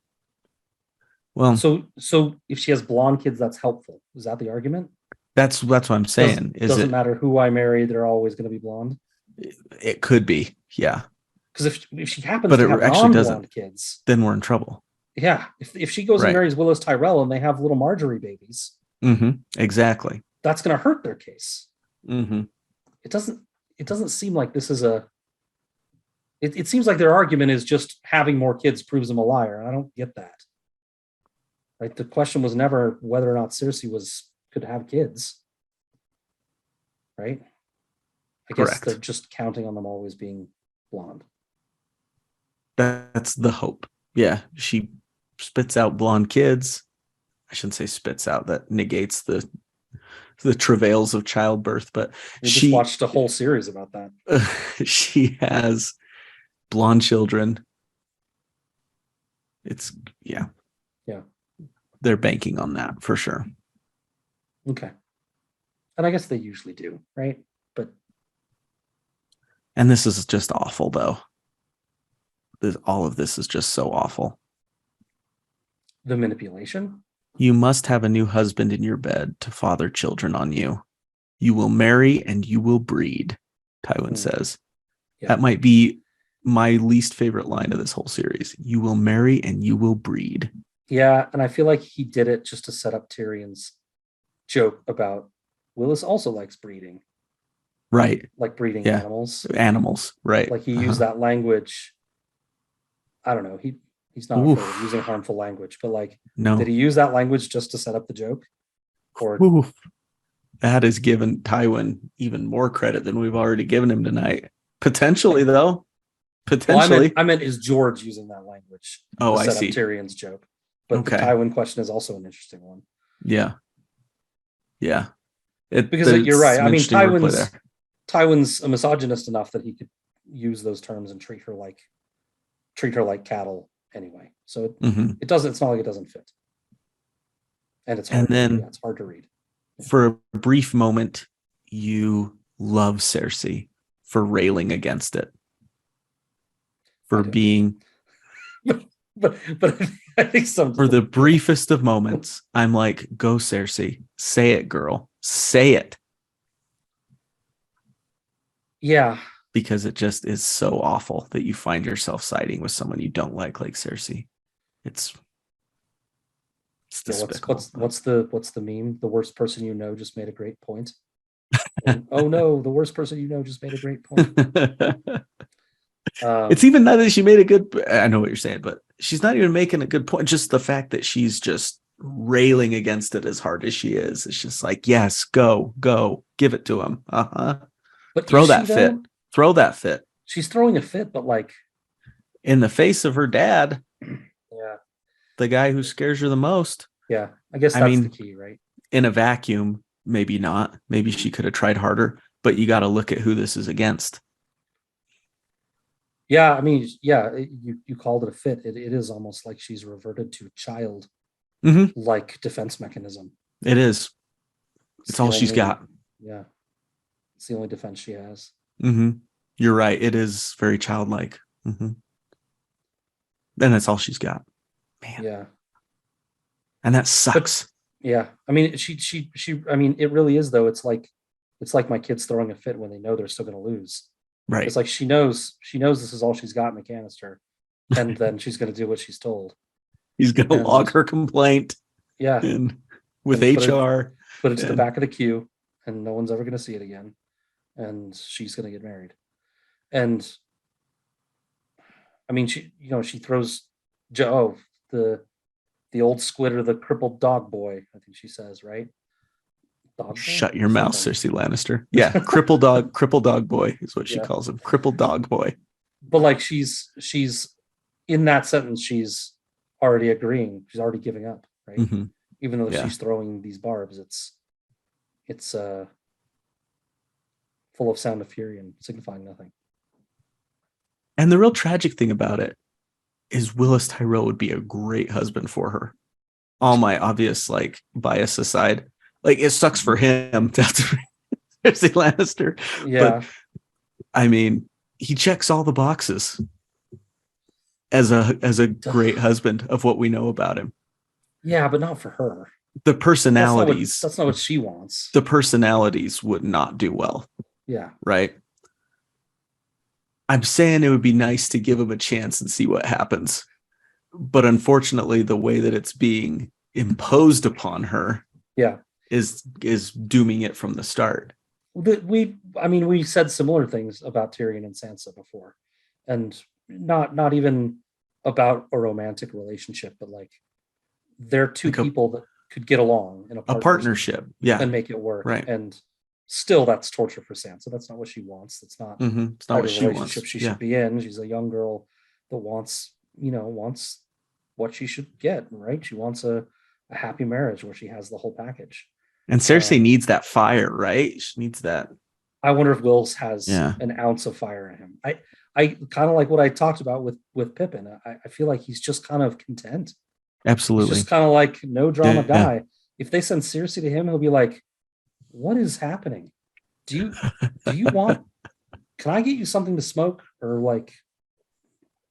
well, so if she has blonde kids, that's helpful. Is that the argument? That's what I'm saying. Doesn't matter who I marry; they're always going to be blonde. It could be, yeah. Because if she happens to have non-blonde kids, then we're in trouble. Yeah, if she goes and marries Willis Tyrell and they have little Marjorie babies, exactly, that's going to hurt their case. It doesn't seem like this is a. It seems like their argument is just having more kids proves them a liar, and I don't get that. Right, the question was never whether or not Cersei could have kids. Right, I guess they're just counting on them always being blonde. That's the hope. Yeah, she spits out blonde kids. I shouldn't say spits out, that negates the travails of childbirth, but we just watched a whole series about that. She has blonde children. It's yeah. They're banking on that for sure. Okay. And I guess they usually do, right? And this is just awful, though. All of this is just so awful. The manipulation? You must have a new husband in your bed to father children on you. You will marry and you will breed, Tywin says. Yeah. That might be my least favorite line of this whole series. You will marry and you will breed. Yeah, and I feel like he did it just to set up Tyrion's joke about Willis also likes breeding. Right. Like breeding animals. Animals, right. Like he used that language. I don't know. He's not afraid of using harmful language, but like, did he use that language just to set up the joke? Or that has given Tywin even more credit than we've already given him tonight. Potentially, though. Potentially. Well, I meant is George using that language to set up Tyrion's joke? But the Tywin question is also an interesting one. Yeah. Because you're right. I mean, Tywin's a misogynist enough that he could use those terms and treat her like treat her like cattle anyway. So Mhm. it doesn't. It's not like it doesn't fit, and it's And hard. then Yeah, it's hard to read. for a brief moment, you love Cersei for railing against it, I for do, being, but I think some for the briefest of moments, I'm like, go Cersei, say it, girl, say it, yeah, because it just is so awful that you find yourself siding with someone you don't like Cersei. It's yeah. despicable. What's the meme? The worst person you know just made a great point. Oh no, the worst person you know just made a great point. It's even not that she made a good, I know what you're saying, but she's not even making a good point. Just the fact that she's just railing against it as hard as she is. It's just like, yes, go, give it to him. But Throw is she that fit. though? Throw that fit She's throwing a fit, but like, in the face of her dad, yeah, the guy who scares her the most. yeah. I guess I that's the mean, key, right? in a vacuum, maybe not. Maybe she could have tried harder, but you got to look at who this is against. Yeah, I mean, yeah. You called it a fit. It is almost like she's reverted to child like defense mechanism. It is. It's all she's got. Yeah, it's the only defense she has. You're right. It is very childlike. And that's all she's got. Man. Yeah. And that sucks. But, yeah. I mean, I mean, it really is though. It's like my kids throwing a fit when they know they're still going to lose. Right. It's like she knows this is all she's got in the canister, and then she's going to do what she's told. He's going to log her complaint. Yeah. With HR. Put it to the back of the queue, and no one's ever going to see it again. And she's going to get married. And I mean, she throws Joe, the old squid, or the crippled dog boy, I think she says, right? Dog Shut your mouth, Cersei Lannister. Yeah, crippled dog boy is what she calls him. Crippled dog boy. But like she's in that sentence, she's already agreeing. She's already giving up, right? Even though she's throwing these barbs, it's full of sound of fury and signifying nothing. And the real tragic thing about it is Willis Tyrell would be a great husband for her. All my obvious like bias aside, like it sucks for him to have to Cersei Lannister. Yeah. But I mean, he checks all the boxes as a great husband of what we know about him. Yeah, but not for her. The personalities. That's not what she wants. The personalities would not do well. Yeah. Right. I'm saying it would be nice to give him a chance and see what happens. But unfortunately, the way that it's being imposed upon her is dooming it from the start. We said similar things about Tyrion and Sansa before. And not even about a romantic relationship, but like they're two people that could get along in a partnership. Yeah. And make it work. Right. And still that's torture for Sansa. That's not what she wants. That's not, it's not what she wants. She should be in. She's a young girl that wants what she should get, right? She wants a happy marriage where she has the whole package. And Cersei needs that fire, right? She needs that. I wonder if Wills has an ounce of fire in him. I kind of like what I talked about with Pippin. I feel like he's just kind of content. Absolutely. He's just kind of like no drama guy. If they send Cersei to him, he'll be like, what is happening? Do you want, can I get you something to smoke? Or like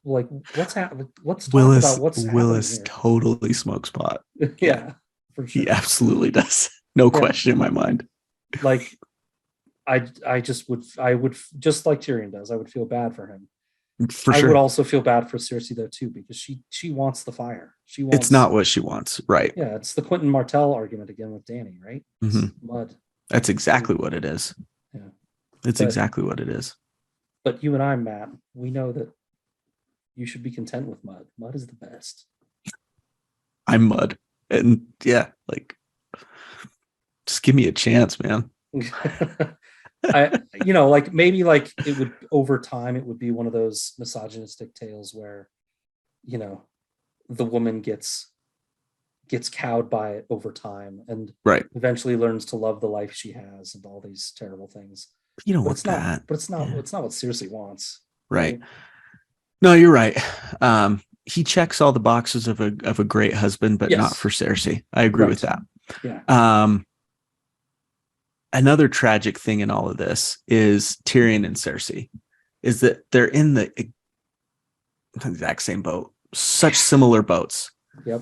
what's happening? Let's talk about what's happening. Willis totally smokes pot. Yeah, for sure. He absolutely does. No question in my mind. Like I would just like Tyrion does. I would feel bad for him. For sure. I would also feel bad for Cersei though too, because she wants the fire. She wants. It's not what she wants, right? Yeah, it's the Quentin Martell argument again with Dany, right? Mud. That's exactly what it is. Yeah, it's exactly what it is. But you and I, Matt, we know that you should be content with mud. Mud is the best. I'm mud, and like, just give me a chance, man. Like maybe like it would over time it would be one of those misogynistic tales where the woman gets cowed by it over time and eventually learns to love the life she has and all these terrible things. You don't want that. But it's not what Cersei wants. Right. No, you're right. He checks all the boxes of a great husband, but not Yes. for Cersei. I agree with Right. that. Yeah. Another tragic thing in all of this is Tyrion and Cersei, is that they're in the exact same boat, such similar boats. Yep.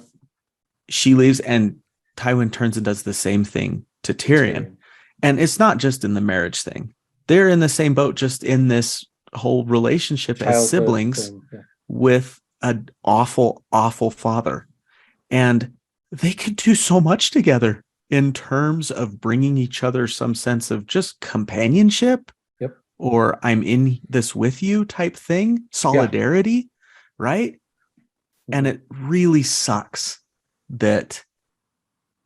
She leaves and Tywin turns and does the same thing to Tyrion. And it's not just in the marriage thing. They're in the same boat, just in this whole relationship Childhood as siblings thing. Yeah. with an awful, awful father. And they could do so much together in terms of bringing each other some sense of just companionship, Yep. or I'm in this with you type thing, solidarity, right? And it really sucks that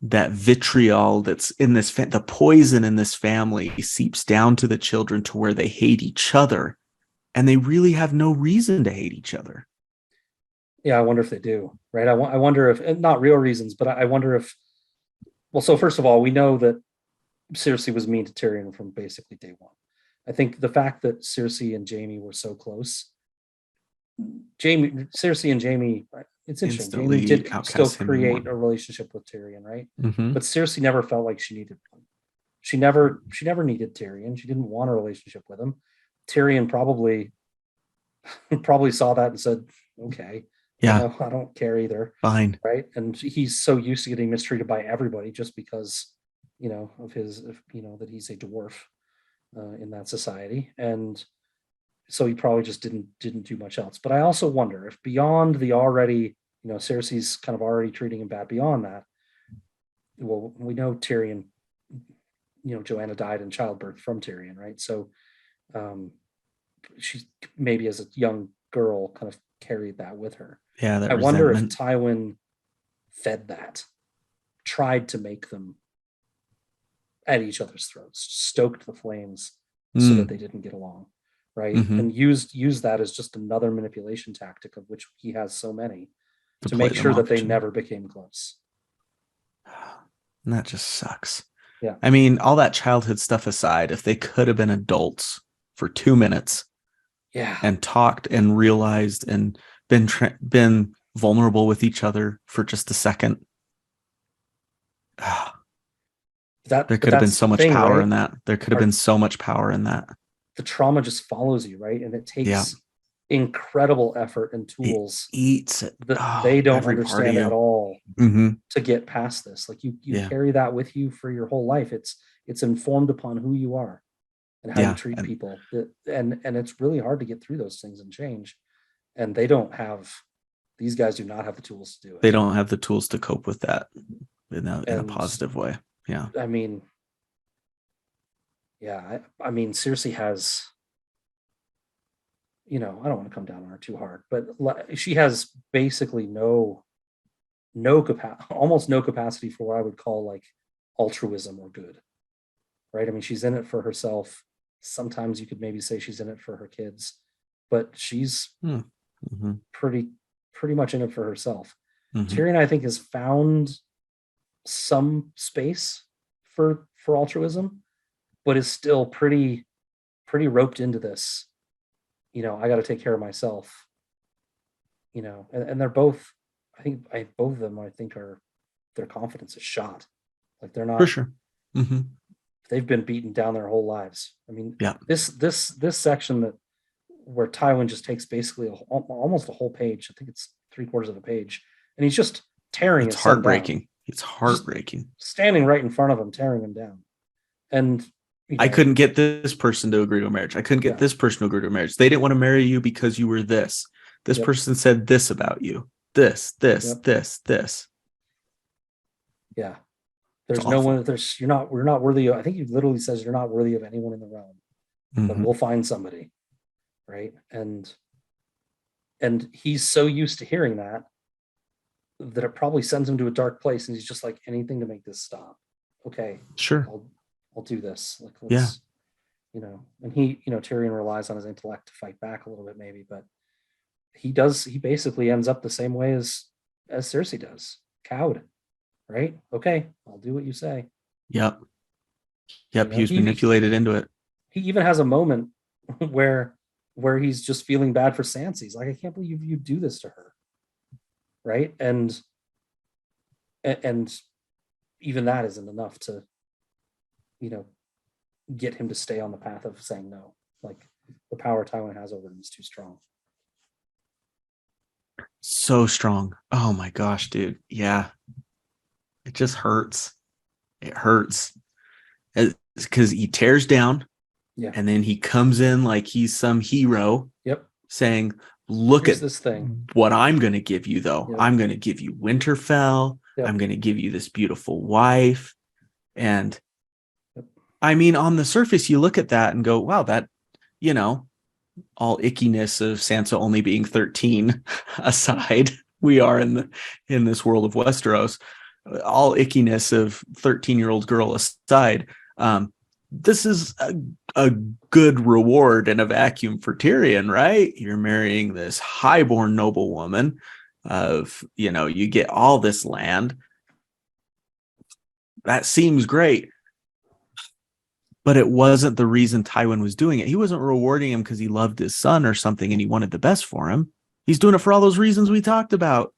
vitriol that's in this the poison in this family seeps down to the children to where they hate each other, and they really have no reason to hate each other. Yeah, I wonder if they do, right? I wonder if, not real reasons, but I wonder if, well, so first of all, we know that Cersei was mean to Tyrion from basically day one. I think the fact that Cersei and Jaime were so close, Cersei and Jaime, it's interesting. Instantly Jaime did still outcast him create a relationship with Tyrion, right? Mm-hmm. But Cersei never felt like she needed one. She never needed Tyrion. She didn't want a relationship with him. Tyrion probably saw that and said, "Okay, Yeah, you know, I don't care either." fine. Right? And he's so used to getting mistreated by everybody just because, you know, of that he's a dwarf in that society, and so he probably just didn't do much else. But I also wonder if beyond the already, Cersei's kind of already treating him bad. Beyond that, well, we know Tyrion, Joanna died in childbirth from Tyrion, right? So she maybe as a young girl kind of carried that with her. Yeah, that I wonder if resentment. Tywin fed that, tried to make them at each other's throats, stoked the flames so that they didn't get along, right? Mm-hmm. And used that as just another manipulation tactic, of which he has so many, to play make sure that they each other. never became close. And that just sucks. Yeah. I mean, all that childhood stuff aside, if they could have been adults for 2 minutes, Yeah, and talked and realized and been vulnerable with each other for just a second, there could have been so much power in that. There could have been so much power in that. The trauma just follows you, right? And it takes incredible effort and tools eats it that they don't understand at all to get past this. Like you carry that with you for your whole life. It's informed upon who you are and how you treat people. And it's really hard to get through those things and change. And these guys do not have the tools to do it. They don't have the tools to cope with that in a positive way. Yeah. I mean, I mean, Cersei has, I don't want to come down on her too hard, but she has basically almost no capacity for what I would call like altruism or good, right? I mean, she's in it for herself. Sometimes you could maybe say she's in it for her kids, but she's pretty much in it for herself. Tyrion, I think, has found some space for altruism, but is still pretty roped into this. I got to take care of myself. And they're both. I think both of them. I think their confidence is shot. Like they're not. For sure. They've been beaten down their whole lives. I mean, this section where Tywin just takes basically almost a whole page. I think it's 3/4 of a page, and he's just tearing. It's heartbreaking. Down. It's heartbreaking. Just standing right in front of him, tearing him down. And I couldn't get this person to agree to a marriage. I couldn't get this person to agree to a marriage. They didn't want to marry you because you were this. This person said this about you. This. Yeah. There's no one. We're not worthy of. I think he literally says you're not worthy of anyone in the realm, but we'll find somebody, right? And he's so used to hearing that it probably sends him to a dark place, and he's just like, anything to make this stop. Okay, sure, I'll do this. Like, let's, and he, Tyrion relies on his intellect to fight back a little bit, maybe, but he basically ends up the same way as Cersei does, cowed. Right? Okay, I'll do what you say. Yep. He was manipulated into it. He even has a moment where where he's just feeling bad for Sansa. He's like, I can't believe you do this to her, right? And even that isn't enough to, get him to stay on the path of saying no. Like, the power Tywin has over him is too strong. So strong. Oh my gosh, dude. Yeah. It just hurts. It hurts. Because he tears down. Yeah. And then he comes in like he's some hero. Yep. Saying, look Here's at this thing. What I'm going to give you, though. Yep. I'm going to give you Winterfell. Yep. I'm going to give you this beautiful wife. And I mean, on the surface, you look at that and go, wow, that, all ickiness of Sansa only being 13 aside, we are in this world of Westeros. All ickiness of 13-year-old girl aside, this is a good reward in a vacuum for Tyrion, right? You're marrying this highborn noblewoman of, you get all this land. That seems great. But it wasn't the reason Tywin was doing it. He wasn't rewarding him because he loved his son or something and he wanted the best for him. He's doing it for all those reasons we talked about.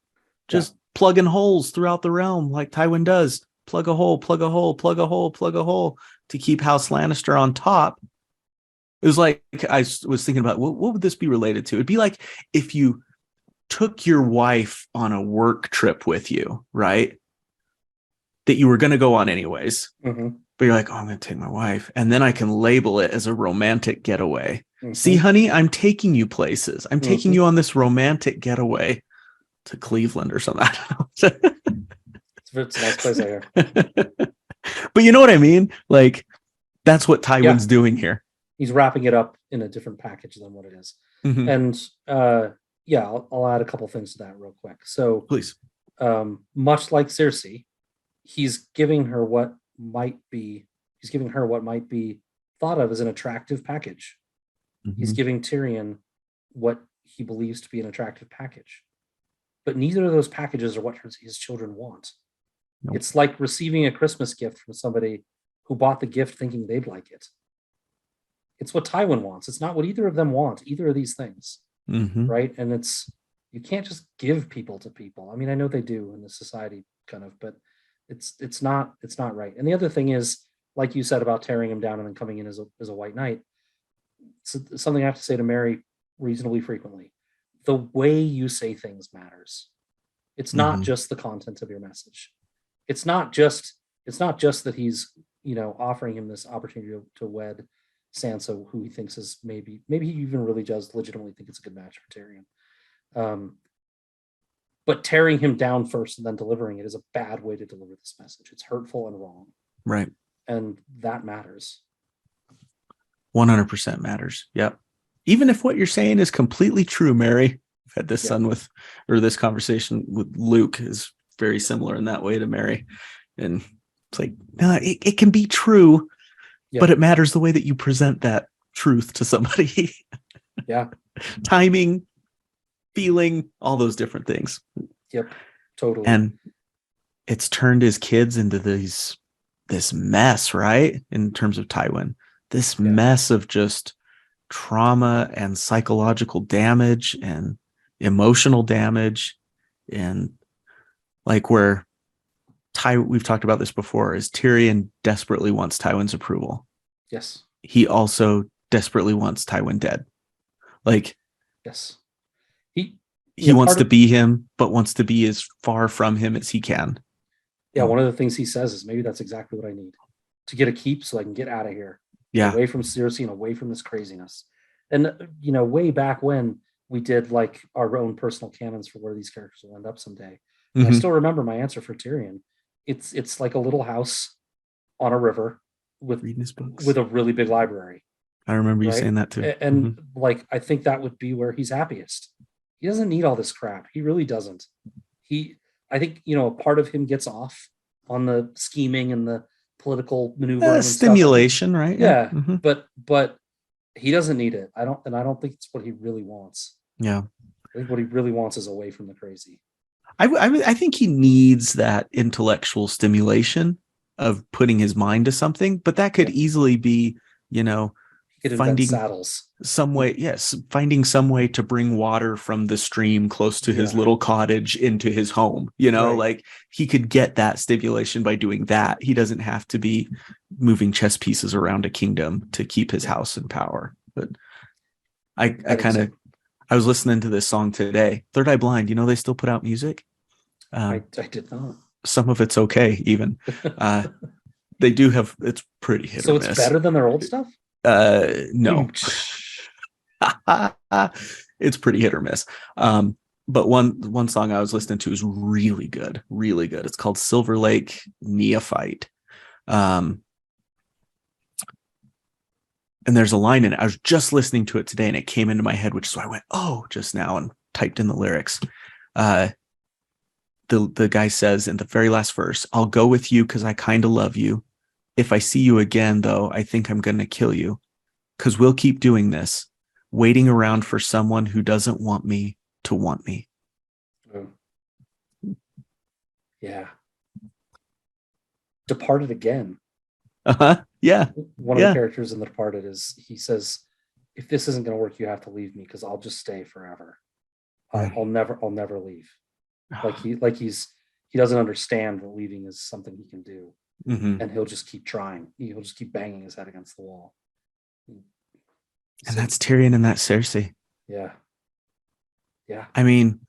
Just plugging holes throughout the realm like Tywin does. Plug a hole, plug a hole, plug a hole, plug a hole to keep House Lannister on top. It was like, I was thinking about, what would this be related to? It'd be like if you took your wife on a work trip with you, right? That you were going to go on anyways. Mm-hmm. But you're like, oh, I'm going to take my wife. And then I can label it as a romantic getaway. Mm-hmm. See, honey, I'm taking you places. I'm taking you on this romantic getaway to Cleveland or something. It's a nice place out here. But you know what I mean? Like, that's what Tywin's doing here. He's wrapping it up in a different package than what it is. Mm-hmm. And I'll add a couple things to that real quick. So, please, much like Cersei, he's giving her what might be thought of as an attractive package. Mm-hmm. He's giving Tyrion what he believes to be an attractive package. But neither of those packages are what his children want. Nope. It's like receiving a Christmas gift from somebody who bought the gift thinking they'd like it. It's what Tywin wants. It's not what either of them want, either of these things. Mm-hmm. Right? And you can't just give people to people. I mean, I know they do in the society kind of, but it's not right. And the other thing is, like you said about tearing him down and then coming in as a white knight, it's something I have to say to Mary reasonably frequently. The way you say things matters. It's not just the content of your message. It's not just that he's, offering him this opportunity to wed Sansa, who he thinks is maybe he even really does legitimately think it's a good match for Tyrion. But tearing him down first and then delivering it is a bad way to deliver this message. It's hurtful and wrong. Right. And that matters. 100% matters. Yep. Even if what you're saying is completely true, Mary. I've had this this conversation with Luke is very similar in that way to Mary. And it's like, no, it can be true, but it matters the way that you present that truth to somebody. Yeah. Timing, feeling, all those different things. Yep. Totally. And it's turned his kids into this mess, right? In terms of Tywin, this mess of just trauma and psychological damage and emotional damage, and like where we've talked about this before, is Tyrion desperately wants Tywin's approval. Yes. He also desperately wants Tywin dead. Like, yes, he wants to be him, but wants to be as far from him as he can. Yeah, one of the things he says is, maybe that's exactly what I need to get a keep so I can get out of here. Yeah. Away from Cersei and away from this craziness. And, way back when we did like our own personal canons for where these characters will end up someday. And I still remember my answer for Tyrion. It's like a little house on a river with a really big library. I remember you saying that too. And like, I think that would be where he's happiest. He doesn't need all this crap. He really doesn't. I think, a part of him gets off on the scheming and the political maneuvering, stimulation, right? Yeah. But he doesn't need it. I don't think it's what he really wants. Yeah. I think what he really wants is away from the crazy. I think he needs that intellectual stimulation of putting his mind to something, but that could easily be, He could invent finding saddles. some way, yes, finding some way to bring water from the stream close to his Yeah. little cottage into his home. Right. Like he could get that stipulation by doing that. He doesn't have to be moving chess pieces around a kingdom to keep his house in power. But I was listening to this song today, Third Eye Blind. They still put out music. I did not. Some of it's okay, even. They do have, it's pretty hit So or it's miss. better than their old stuff? No. It's pretty hit or miss. But one song I was listening to is really good, really good. It's called Silver Lake Neophyte. And there's a line in it. I was just listening to it today and it came into my head, which is why I went, oh, just now, and typed in the lyrics. The guy says in the very last verse, I'll go with you because I kind of love you. If I see you again, though, I think I'm going to kill you because we'll keep doing this, waiting around for someone who doesn't want me to want me. Yeah. Departed again. Yeah. One of the characters in The Departed he says, if this isn't going to work, you have to leave me because I'll just stay forever. I'll never leave. He doesn't understand that leaving is something he can do. Mm-hmm. And he'll just keep trying. He'll just keep banging his head against the wall. And that's Tyrion and that's Cersei. Yeah. Yeah. I mean,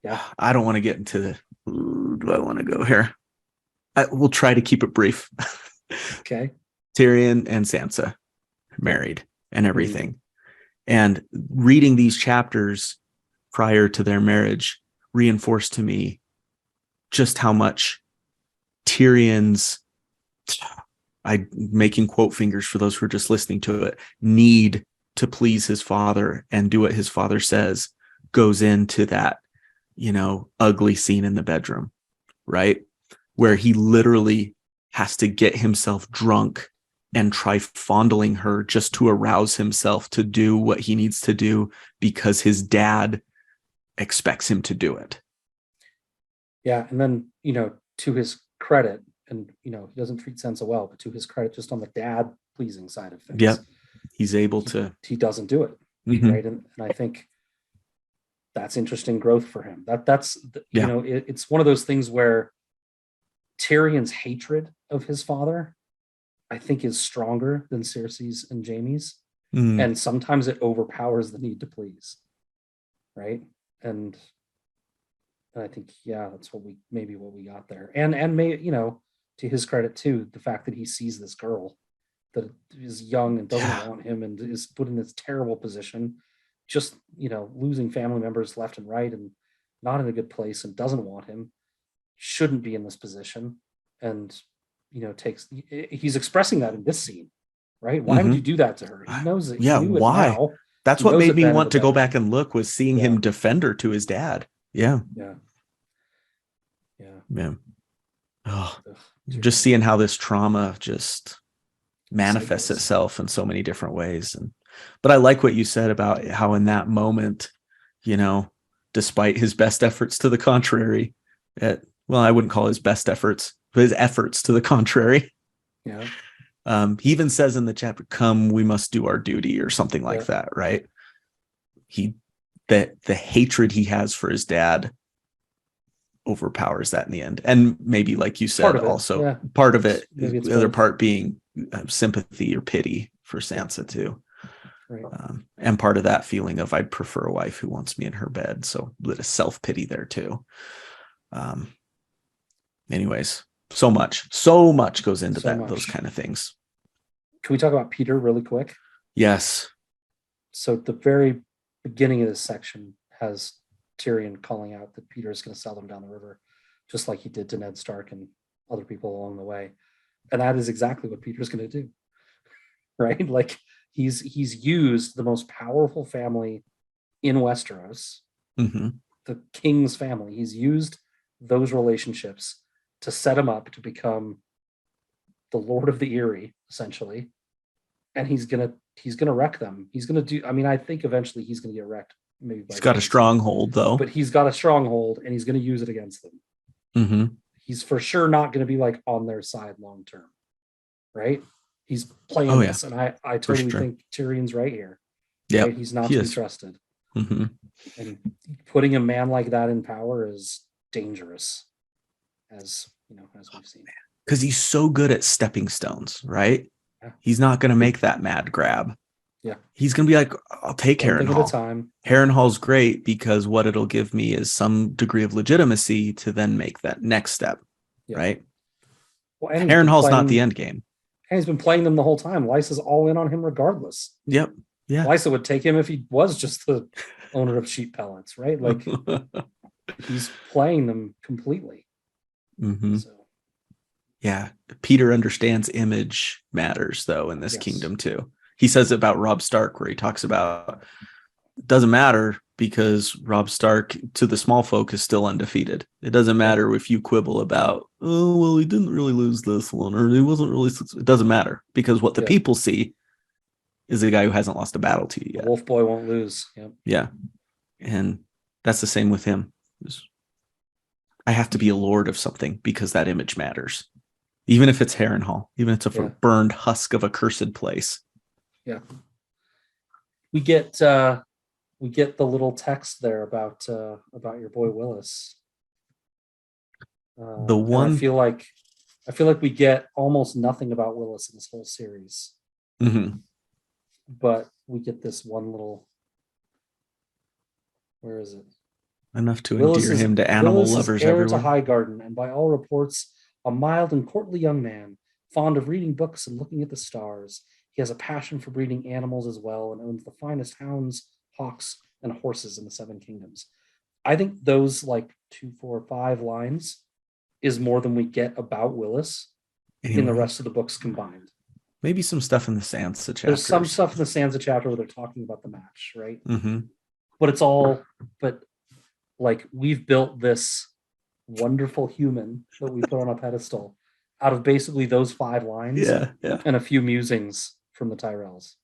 yeah. I don't want to get into the, do I want to go here? We'll try to keep it brief. Okay. Tyrion and Sansa married and everything. And reading these chapters prior to their marriage reinforced to me just how much Tyrion's, I'm making quote fingers for those who are just listening to it, need to please his father and do what his father says goes into that, ugly scene in the bedroom, right? Where he literally has to get himself drunk and try fondling her just to arouse himself to do what he needs to do because his dad expects him to do it. Yeah. And then, to his credit, and, he doesn't treat Sansa well, but to his credit, just on the dad pleasing side of things. Yep. He's able to. He doesn't do it. Mm-hmm. Right. And I think that's interesting growth for him. It's one of those things where Tyrion's hatred of his father, I think, is stronger than Cersei's and Jaime's. Mm. And sometimes it overpowers the need to please. Right. And I think, that's what we got there. And maybe, to his credit too, the fact that he sees this girl that is young and doesn't want him and is put in this terrible position, just, losing family members left and right and not in a good place and doesn't want him, shouldn't be in this position. And, he's expressing that in this scene, right? Why would you do that to her? He knows it. Yeah. Why? Now. That's what made me want to go back and look, was seeing him defend her to his dad. Yeah. Yeah. Oh, just seeing how this trauma just manifests itself in so many different ways. But I like what you said about how in that moment, despite his best efforts to the contrary, I wouldn't call his best efforts, but his efforts to the contrary. Yeah. He even says in the chapter, "Come, we must do our duty," or something like that, right? The hatred he has for his dad overpowers that in the end. And maybe, like you said, also part of it, the other part being sympathy or pity for Sansa too. Right. And part of that feeling of, I'd prefer a wife who wants me in her bed. So a bit of self-pity there too. Anyways, so much goes into those kind of things. Can we talk about Peter really quick? Yes. So the very beginning of this section has Tyrion calling out that Peter is going to sell them down the river, just like he did to Ned Stark and other people along the way. And that is exactly what Peter's going to do, right? Like he's used the most powerful family in Westeros, the king's family. He's used those relationships to set him up to become the Lord of the Eyrie, essentially. And he's gonna wreck them. He's gonna do. I mean, I think eventually he's gonna get wrecked. Maybe he's got a stronghold, though. But he's got a stronghold, and he's gonna use it against them. He's for sure not gonna be like on their side long term, right? he's playing Oh yeah, this, and I for totally sure. think Tyrion's right here. Yeah, Right, he's not he to be is. trusted, Hmm. and putting a man like that in power is dangerous, as as we've seen. Because he's so good at stepping stones, right? Yeah, He's not going to make that mad grab. yeah, He's going to be like, I'll take one thing at a Harrenhal. time. Yeah, Harrenhal's great because what it'll give me is some degree of legitimacy to then make that next step, yeah. right? Well, and Harrenhal's not the end game. he's been playing them the whole time. Lysa's all in on him regardless. Yep. Yeah. Lysa would take him if he was just the owner of sheep pellets, right? Like he's playing them completely. Hmm. So Yeah. Peter understands image matters, though, in this yes, kingdom, too. He says it about Robb Stark, where he talks about it doesn't matter because Robb Stark to the small folk is still undefeated. It doesn't matter if you quibble about, oh, well, he didn't really lose this one, or he wasn't really. It doesn't matter because what the yeah. people see is a guy who hasn't lost a battle to you The yet. wolf boy won't lose. Yep. Yeah. And that's the same with him. I have to be a lord of something because that image matters. Even if it's Harrenhal, even if it's a burned husk of a cursed place. Yeah. We get the little text there about your boy Willis. The one I feel like we get almost nothing about Willis in this whole series. Mm-hmm. But we get this one little, where is it? Enough to endear him to animal lovers heir everywhere. to Highgarden, and by all reports, a mild and courtly young man, fond of reading books and looking at the stars. He has a passion for breeding animals as well, and owns the finest hounds, hawks, and horses in the Seven Kingdoms. I think those 2, 4, 5 lines is more than we get about Willis in the rest of the books combined. Maybe some stuff in the Sansa chapters. There's some stuff in the Sansa chapter where they're talking about the match, right? Mm-hmm. But we've built this wonderful human that we put on a pedestal out of basically those 5 lines and a few musings from the Tyrells.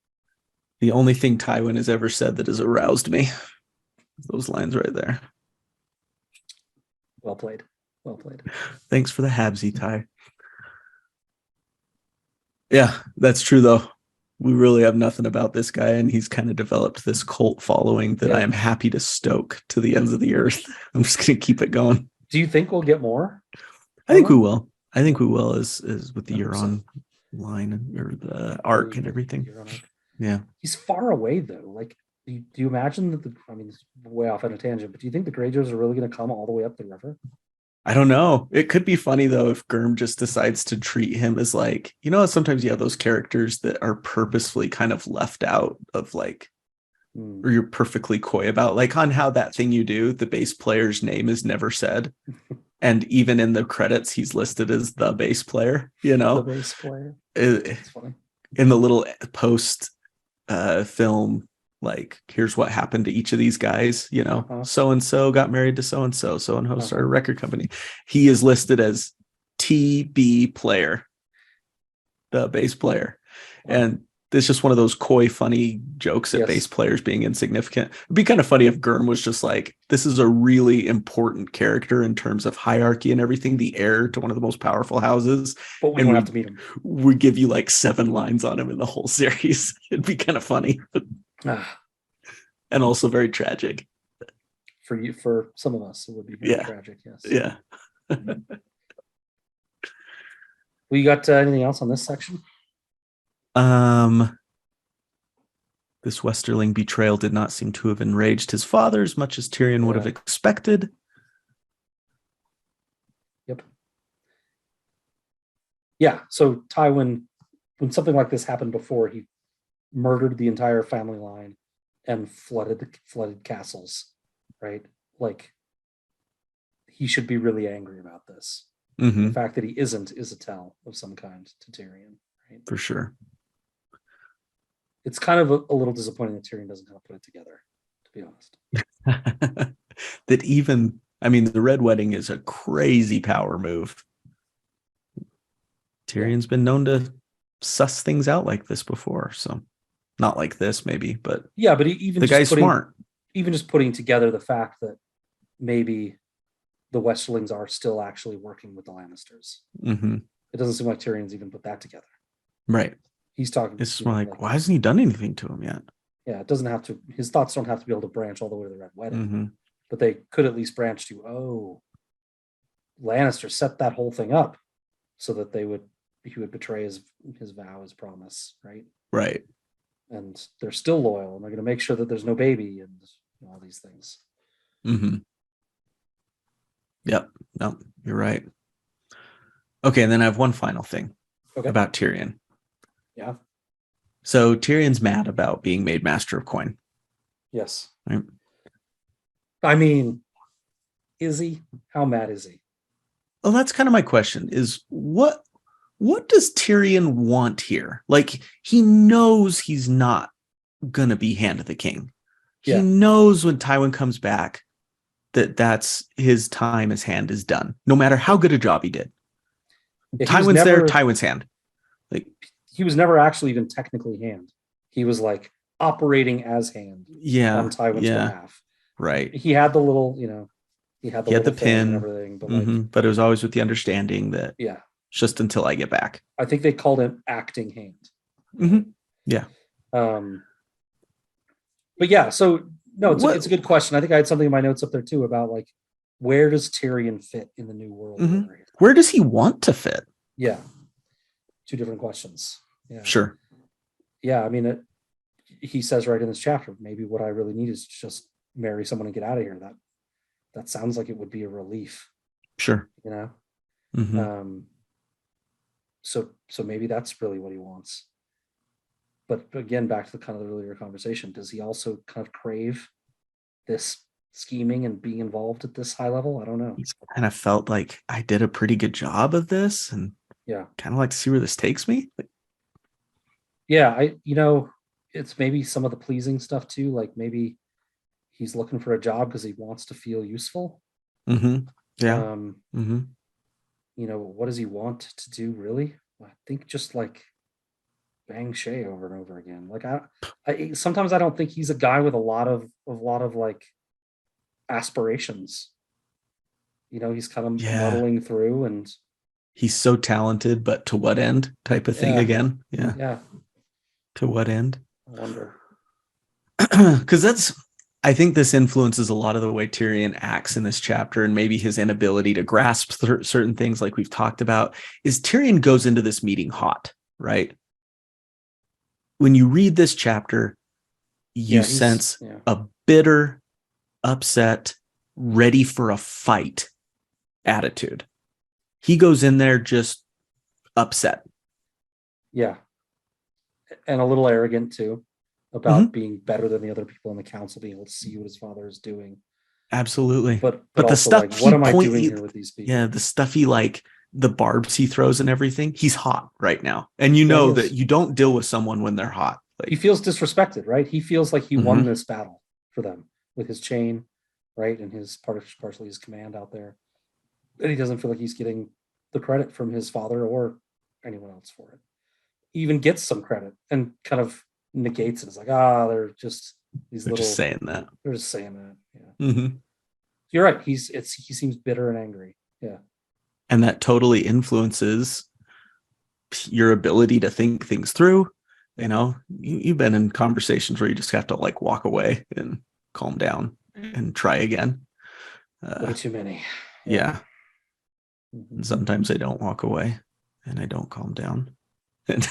The only thing Tywin has ever said that has aroused me. Those lines right there. Well played. Thanks for the Habsy, Ty. Yeah, that's true, though. We really have nothing about this guy, and he's kind of developed this cult following that I am happy to stoke to the ends of the earth. I'm just going to keep it going. Do you think we'll get more? I think we will. I think we will, as with the Euron line or the arc and everything. Yeah. He's far away, though. Do you imagine that it's way off on a tangent, but do you think the Greyjoys are really going to come all the way up the river? I don't know. It could be funny, though, if Gurm just decides to treat him as sometimes you have those characters that are purposefully kind of left out of or you're perfectly coy about, on How That Thing You Do, the bass player's name is never said. And even in the credits, he's listed as the bass player, The bass player. That's funny. In the little post film, here's what happened to each of these guys, so-and-so got married to so-and-so, so-and-so started a record company. He is listed as TB player, the bass player. And it's just one of those coy, funny jokes at bass players being insignificant. It'd be kind of funny if Gurm was just this is a really important character in terms of hierarchy and everything, the heir to one of the most powerful houses. But we don't have to meet him. We give you 7 lines on him in the whole series. It'd be kind of funny. And also very tragic. For some of us, it would be very tragic, yes. Yeah. We got anything else on this section? This Westerling betrayal did not seem to have enraged his father as much as Tyrion would have expected. Yep. Yeah, so Tywin, when something like this happened before, he murdered the entire family line and flooded castles, right? He should be really angry about this. Mm-hmm. The fact that he isn't is a tell of some kind to Tyrion, right? For sure. It's kind of a little disappointing that Tyrion doesn't kind of put it together, to be honest. That even, the Red Wedding is a crazy power move. Tyrion's been known to suss things out like this before, so not like this maybe, but but even the guy's smart. Even just putting together the fact that maybe the Westerlings are still actually working with the Lannisters. Mm-hmm. It doesn't seem like Tyrion's even put that together. Right. He's talking. It's more like, why hasn't he done anything to him yet? Yeah, it doesn't have to. His thoughts don't have to be able to branch all the way to the Red Wedding, Mm-hmm. but they could at least branch to, oh, Lannister set that whole thing up so that he would betray his vow, his promise, right? Right. And they're still loyal, and they're going to make sure that there's no baby and all these things. Mm-hmm. Yep. No, you're right. Okay, and then I have one final thing about Tyrion. Yeah. So Tyrion's mad about being made Master of Coin. Yes. Right? I mean, is he? How mad is he? Well, that's kind of my question, is what does Tyrion want here? Like, he knows he's not going to be Hand of the King. He knows when Tywin comes back that's his time as Hand is done, no matter how good a job he did. Tywin's there, Tywin's Hand. Like, he was never actually even technically Hand. He was like operating as Hand on Tywin's behalf. Right. He had the little, he had the pin and everything, but but it was always with the understanding that just until I get back. I think they called him acting Hand. Mm-hmm. Yeah. But yeah, so no, it's a good question. I think I had something in my notes up there too about like, where does Tyrion fit in the new world? Mm-hmm. Where does he want to fit? Yeah. Two different questions. Yeah. Sure. Yeah. I mean, he says right in this chapter, maybe what I really need is just marry someone and get out of here. That sounds like it would be a relief. Sure. Mm-hmm. So maybe that's really what he wants. But again, back to the kind of the earlier conversation, does he also kind of crave this scheming and being involved at this high level? I don't know. He's kind of felt like I did a pretty good job of this, and kind of like to see where this takes me. It's maybe some of the pleasing stuff too. Like maybe he's looking for a job because he wants to feel useful. Mm-hmm. Yeah. What does he want to do really? I think just like bang Shay over and over again. Like I sometimes I don't think he's a guy with a lot of like aspirations. He's kind of muddling through, and he's so talented, but to what end type of thing again. Yeah. To what end? I wonder. Because I think this influences a lot of the way Tyrion acts in this chapter, and maybe his inability to grasp certain things like we've talked about, is Tyrion goes into this meeting hot, right? When you read this chapter, you sense a bitter, upset, ready for a fight attitude. He goes in there just upset. Yeah. And a little arrogant too, about being better than the other people in the council, being able to see what his father is doing. Absolutely. But the also stuff like, what am I doing here with these people? Yeah, the stuff he like, the barbs he throws and everything, he's hot right now. And that you don't deal with someone when they're hot. Like, he feels disrespected, right? He feels like he won this battle for them with his chain, right? And his partially his command out there. And he doesn't feel like he's getting the credit from his father or anyone else for it. He even gets some credit and kind of negates it. It's like, they're just these little. Just saying that. They're just saying that. Yeah. Mm-hmm. You're right. He seems bitter and angry. Yeah. And that totally influences your ability to think things through. You've been in conversations where you just have to like walk away and calm down and try again. Way too many. Yeah. And sometimes I don't walk away and I don't calm down. And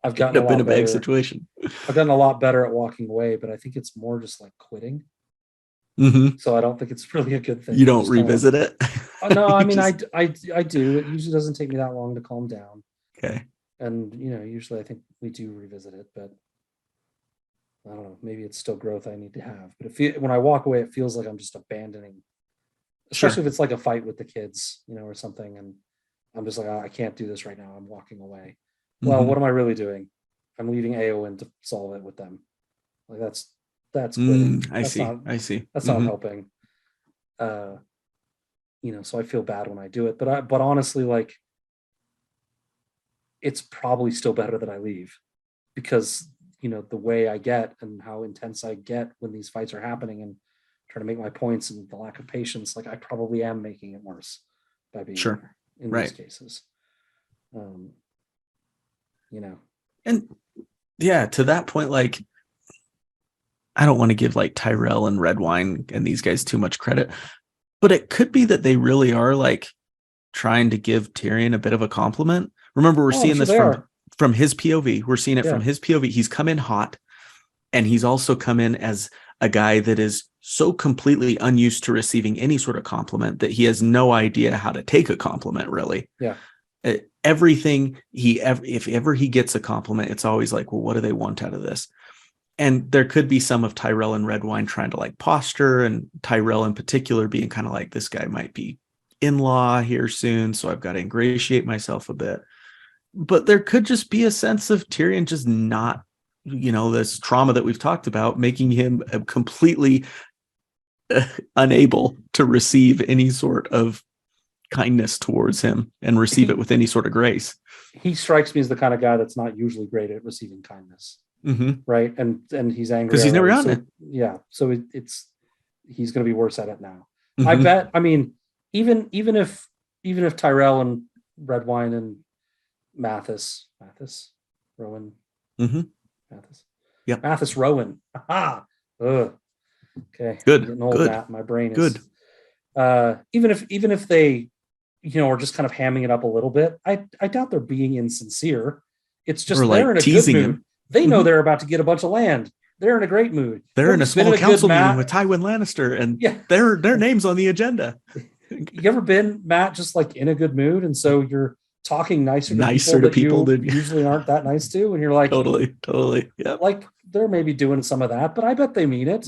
I've gotten up in a bad situation. I've gotten a lot better at walking away, but I think it's more just like quitting. Mm-hmm. So I don't think it's really a good thing. You don't revisit it? No, I mean, I do. It usually doesn't take me that long to calm down. Okay. And, usually I think we do revisit it, but I don't know, maybe it's still growth I need to have. But when I walk away, it feels like I'm just abandoning, especially if it's like a fight with the kids, or something. And I'm just like, I can't do this right now. I'm walking away. Well, what am I really doing? I'm leaving Aowen to solve it with them. Like that's quitting. I see. That's not helping. So I feel bad when I do it, but honestly, like, it's probably still better that I leave, because the way I get and how intense I get when these fights are happening and trying to make my points, and the lack of patience, like I probably am making it worse by being there in these cases. you know. And yeah, to that point, like, I don't want to give like Tyrell and Redwine and these guys too much credit, but it could be that they really are like trying to give Tyrion a bit of a compliment. Remember, we're Oh, I'm seeing sure this they are. from his POV. We're seeing it Yeah. from his POV. He's come in hot, and he's also come in as a guy that is so completely unused to receiving any sort of compliment that he has no idea how to take a compliment, really. Yeah. Everything if ever he gets a compliment, it's always like, well, what do they want out of this? And there could be some of Tyrell and Redwine trying to like posture, and Tyrell in particular being kind of like, this guy might be in-law here soon, so I've got to ingratiate myself a bit. But there could just be a sense of Tyrion just not, this trauma that we've talked about, making him completely unable to receive any sort of kindness towards him and receive it with any sort of grace. He strikes me as the kind of guy that's not usually great at receiving kindness. Mm-hmm. Right. And he's angry because he's never gotten it. Yeah. So it's he's going to be worse at it now. Mm-hmm. I bet. I mean, even if Tyrell and Redwine and Mathis, Rowan, mm-hmm. Mathis Rowan. Aha. Ugh. Okay. Good. I'm getting old, Good. Matt. My brain is good. Even if they, are just kind of hamming it up a little bit, I doubt they're being insincere. It's just they're in a good mood. Him. They know they're about to get a bunch of land. They're in a great mood. They're in a small council meeting with Tywin Lannister, and their name's on the agenda. You ever been, Matt, just like in a good mood, and so you're talking nicer to people that you usually aren't that nice to, and you're like, totally, yeah. Like they're maybe doing some of that, but I bet they mean it.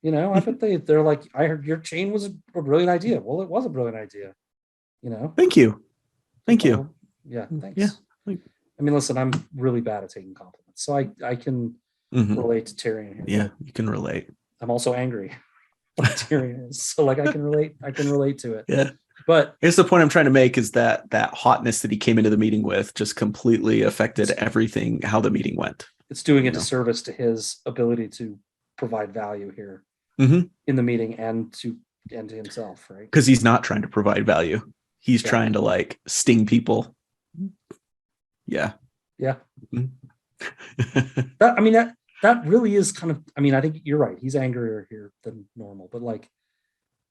I bet they're like, I heard your chain was a brilliant idea. Well, it was a brilliant idea. Thank you. Yeah, thanks. Yeah. I mean, listen, I'm really bad at taking compliments, so I can relate to Tyrion here. Yeah, you can relate. I'm also angry like Tyrion is, so like I can relate to it. Yeah. But here's the point I'm trying to make is that hotness that he came into the meeting with just completely affected everything, how the meeting went. It's doing a disservice to his ability to provide value here in the meeting and to himself, right? Because he's not trying to provide value. He's trying to like sting people. Yeah. That really is kind of, I mean, I think you're right. He's angrier here than normal, but like,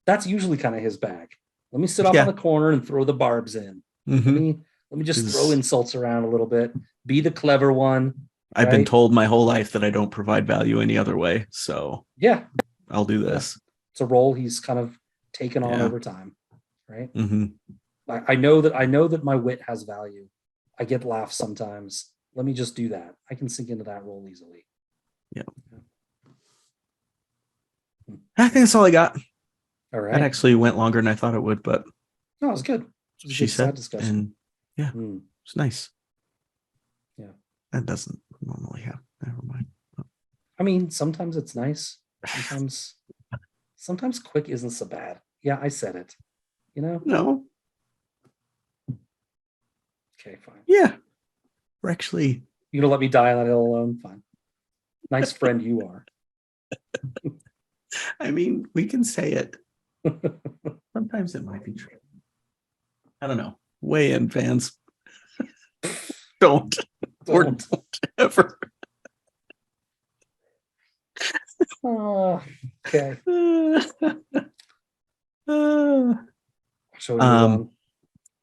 that's usually kind of his bag. Let me sit up on the corner and throw the barbs in. Let me just throw insults around a little bit. Be the clever one. I've been told my whole life that I don't provide value any other way. So yeah, I'll do this. It's a role he's kind of taken on over time. Right. Mm-hmm. I know that my wit has value. I get laughs sometimes. Let me just do that. I can sink into that role easily. Yeah. I think that's all I got. All right. That actually went longer than I thought it would, but no, it was good. It was she said, discussion. And it's nice. Yeah. That doesn't normally happen. Never mind. I mean, sometimes it's nice. Sometimes quick isn't so bad. Yeah, I said it. No. Okay, fine. Yeah. We're actually. You gonna let me die on that hill alone? Fine. Nice friend you are. I mean, we can say it. Sometimes it might be true. I don't know. Weigh in, fans. Don't ever. Okay. Shall we move on?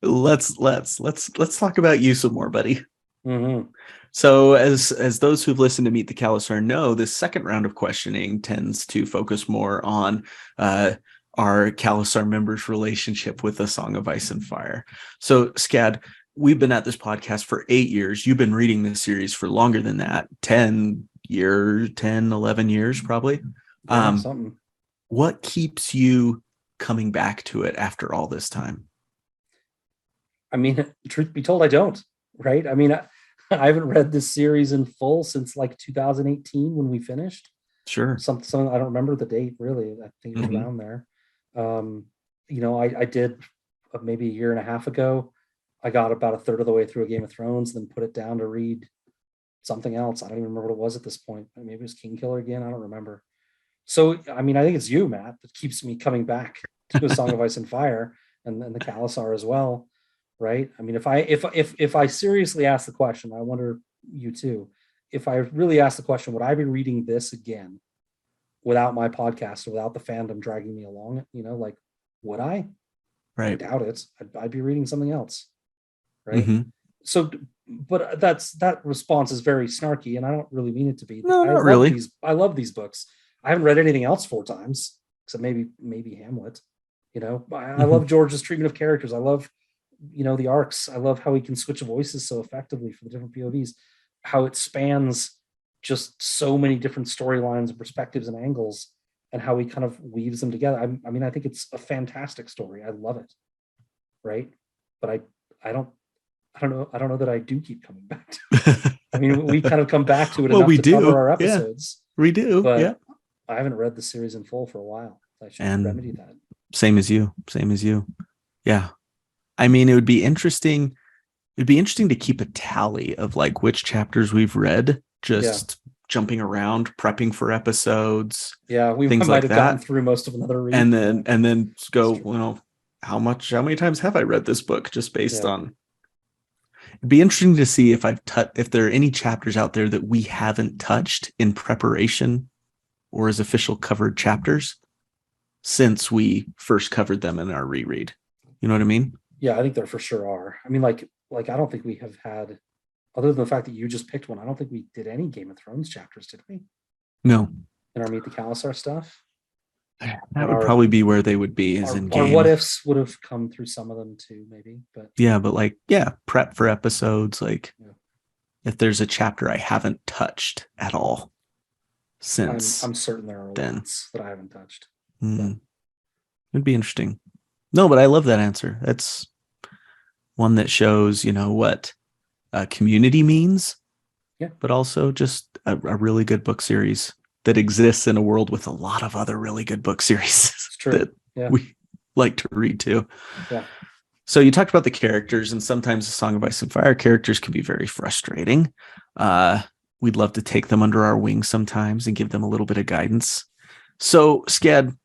Let's talk about you some more, buddy. Mm-hmm. So as those who've listened to Meet the Khalasar know, this second round of questioning tends to focus more on our Khalasar members' relationship with the Song of Ice and Fire. So Scad, we've been at this podcast for 8 years. You've been reading this series for longer than that, 11 years probably. Something. What keeps you coming back to it after all this time? I mean, truth be told, I don't. Right? I mean, I haven't read this series in full since like 2018 when we finished. Sure. Something I don't remember the date really. I think it was around there. I did maybe a year and a half ago. I got about a third of the way through a Game of Thrones, then put it down to read something else. I don't even remember what it was at this point. Maybe it was King Killer again. I don't remember. So, I mean, I think it's you, Matt, that keeps me coming back to A Song of Ice and Fire and the Khalasar as well. right? I mean, if I seriously ask the question, I wonder you too. If I really ask the question, would I be reading this again without my podcast, without the fandom dragging me along? Like, would I? I Right. doubt it. I'd be reading something else, right? Mm-hmm. So, but that response is very snarky, and I don't really mean it to be. No, I not love really. these. I love these books. I haven't read anything else 4 times, except maybe Hamlet. I Mm-hmm. love George's treatment of characters. I love, the arcs. I love how he can switch voices so effectively for the different POVs. How it spans just so many different storylines and perspectives and angles, and how he kind of weaves them together. I mean, I think it's a fantastic story. I love it, right? But I don't know that I do keep coming back to it. I mean, we kind of come back to it Well, enough we to cover do. our Yeah, episodes, we do. Yeah. but I haven't read the series in full for a while. I should remedy And that. same as you. Same as you. Yeah. I mean, it would be interesting. It'd be interesting to keep a tally of like which chapters we've read, Yeah. just jumping around, prepping for episodes, Yeah, we things might like have gotten that. through most of another read. And Yeah, then that's go, true. how many times have I read this book just based Yeah. on. It'd be interesting to see if there are any chapters out there that we haven't touched in preparation or as official covered chapters since we first covered them in our reread. You know what I mean? Yeah, I think there for sure are. I mean, like I don't think we have had, other than the fact that you just picked one, I don't think we did any Game of Thrones chapters, did we? No, In our Meet the Khalasar stuff? that And would probably be where they would be, as in our what game. ifs would have come through some of them too, maybe. But Yeah, but like, yeah, prep for episodes. Like, yeah. if there's a chapter I haven't touched at all since I'm certain there are then, lots that I haven't touched. it'd be interesting. No, but I love that answer. That's one that shows, what community means, Yeah, but also just a really good book series that exists in a world with a lot of other really good book series it's true. that Yeah, we like to read too. yeah, So you talked about the characters, and sometimes the Song of Ice and Fire characters can be very frustrating. We'd love to take them under our wing sometimes and give them a little bit of guidance. So, Scad,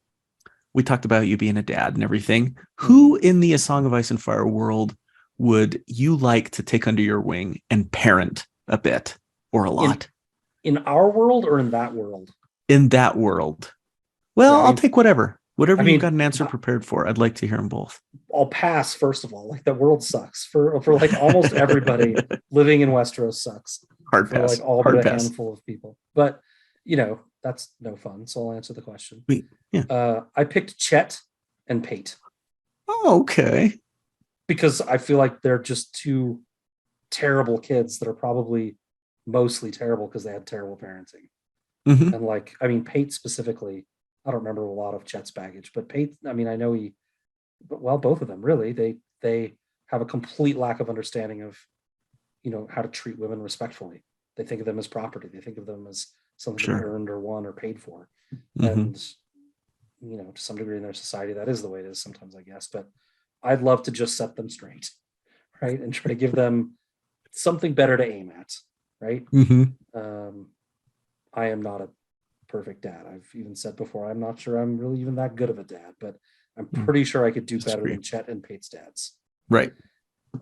we talked about you being a dad and everything. Who in the A Song of Ice and Fire world would you like to take under your wing and parent a bit or a lot? in our world or in that world? In that world. Well, Yeah, I'll take whatever. Whatever I you've mean, got an answer prepared for. I'd like to hear them both. I'll pass first of all. Like, the world sucks for like almost everybody. Living in Westeros sucks Hard for like pass. all but Hard a pass. handful of people. But that's no fun. So I'll answer the question. Yeah. I picked Chet and Pate Oh, okay. because I feel like they're just two terrible kids that are probably mostly terrible because they had terrible parenting. Mm-hmm. And like, I mean, Pate specifically, I don't remember a lot of Chet's baggage, but Pate, I mean, I know both of them really, they have a complete lack of understanding of, how to treat women respectfully. They think of them as property. They think of them as something to be earned or won or paid for. Mm-hmm. And, to some degree in their society, that is the way it is sometimes, I guess. But I'd love to just set them straight, right? And try to give them something better to aim at, right? Mm-hmm. I am not a perfect dad. I've even said before, I'm not sure I'm really even that good of a dad, but I'm pretty sure I could do better than Chet and Pate's dads. Right.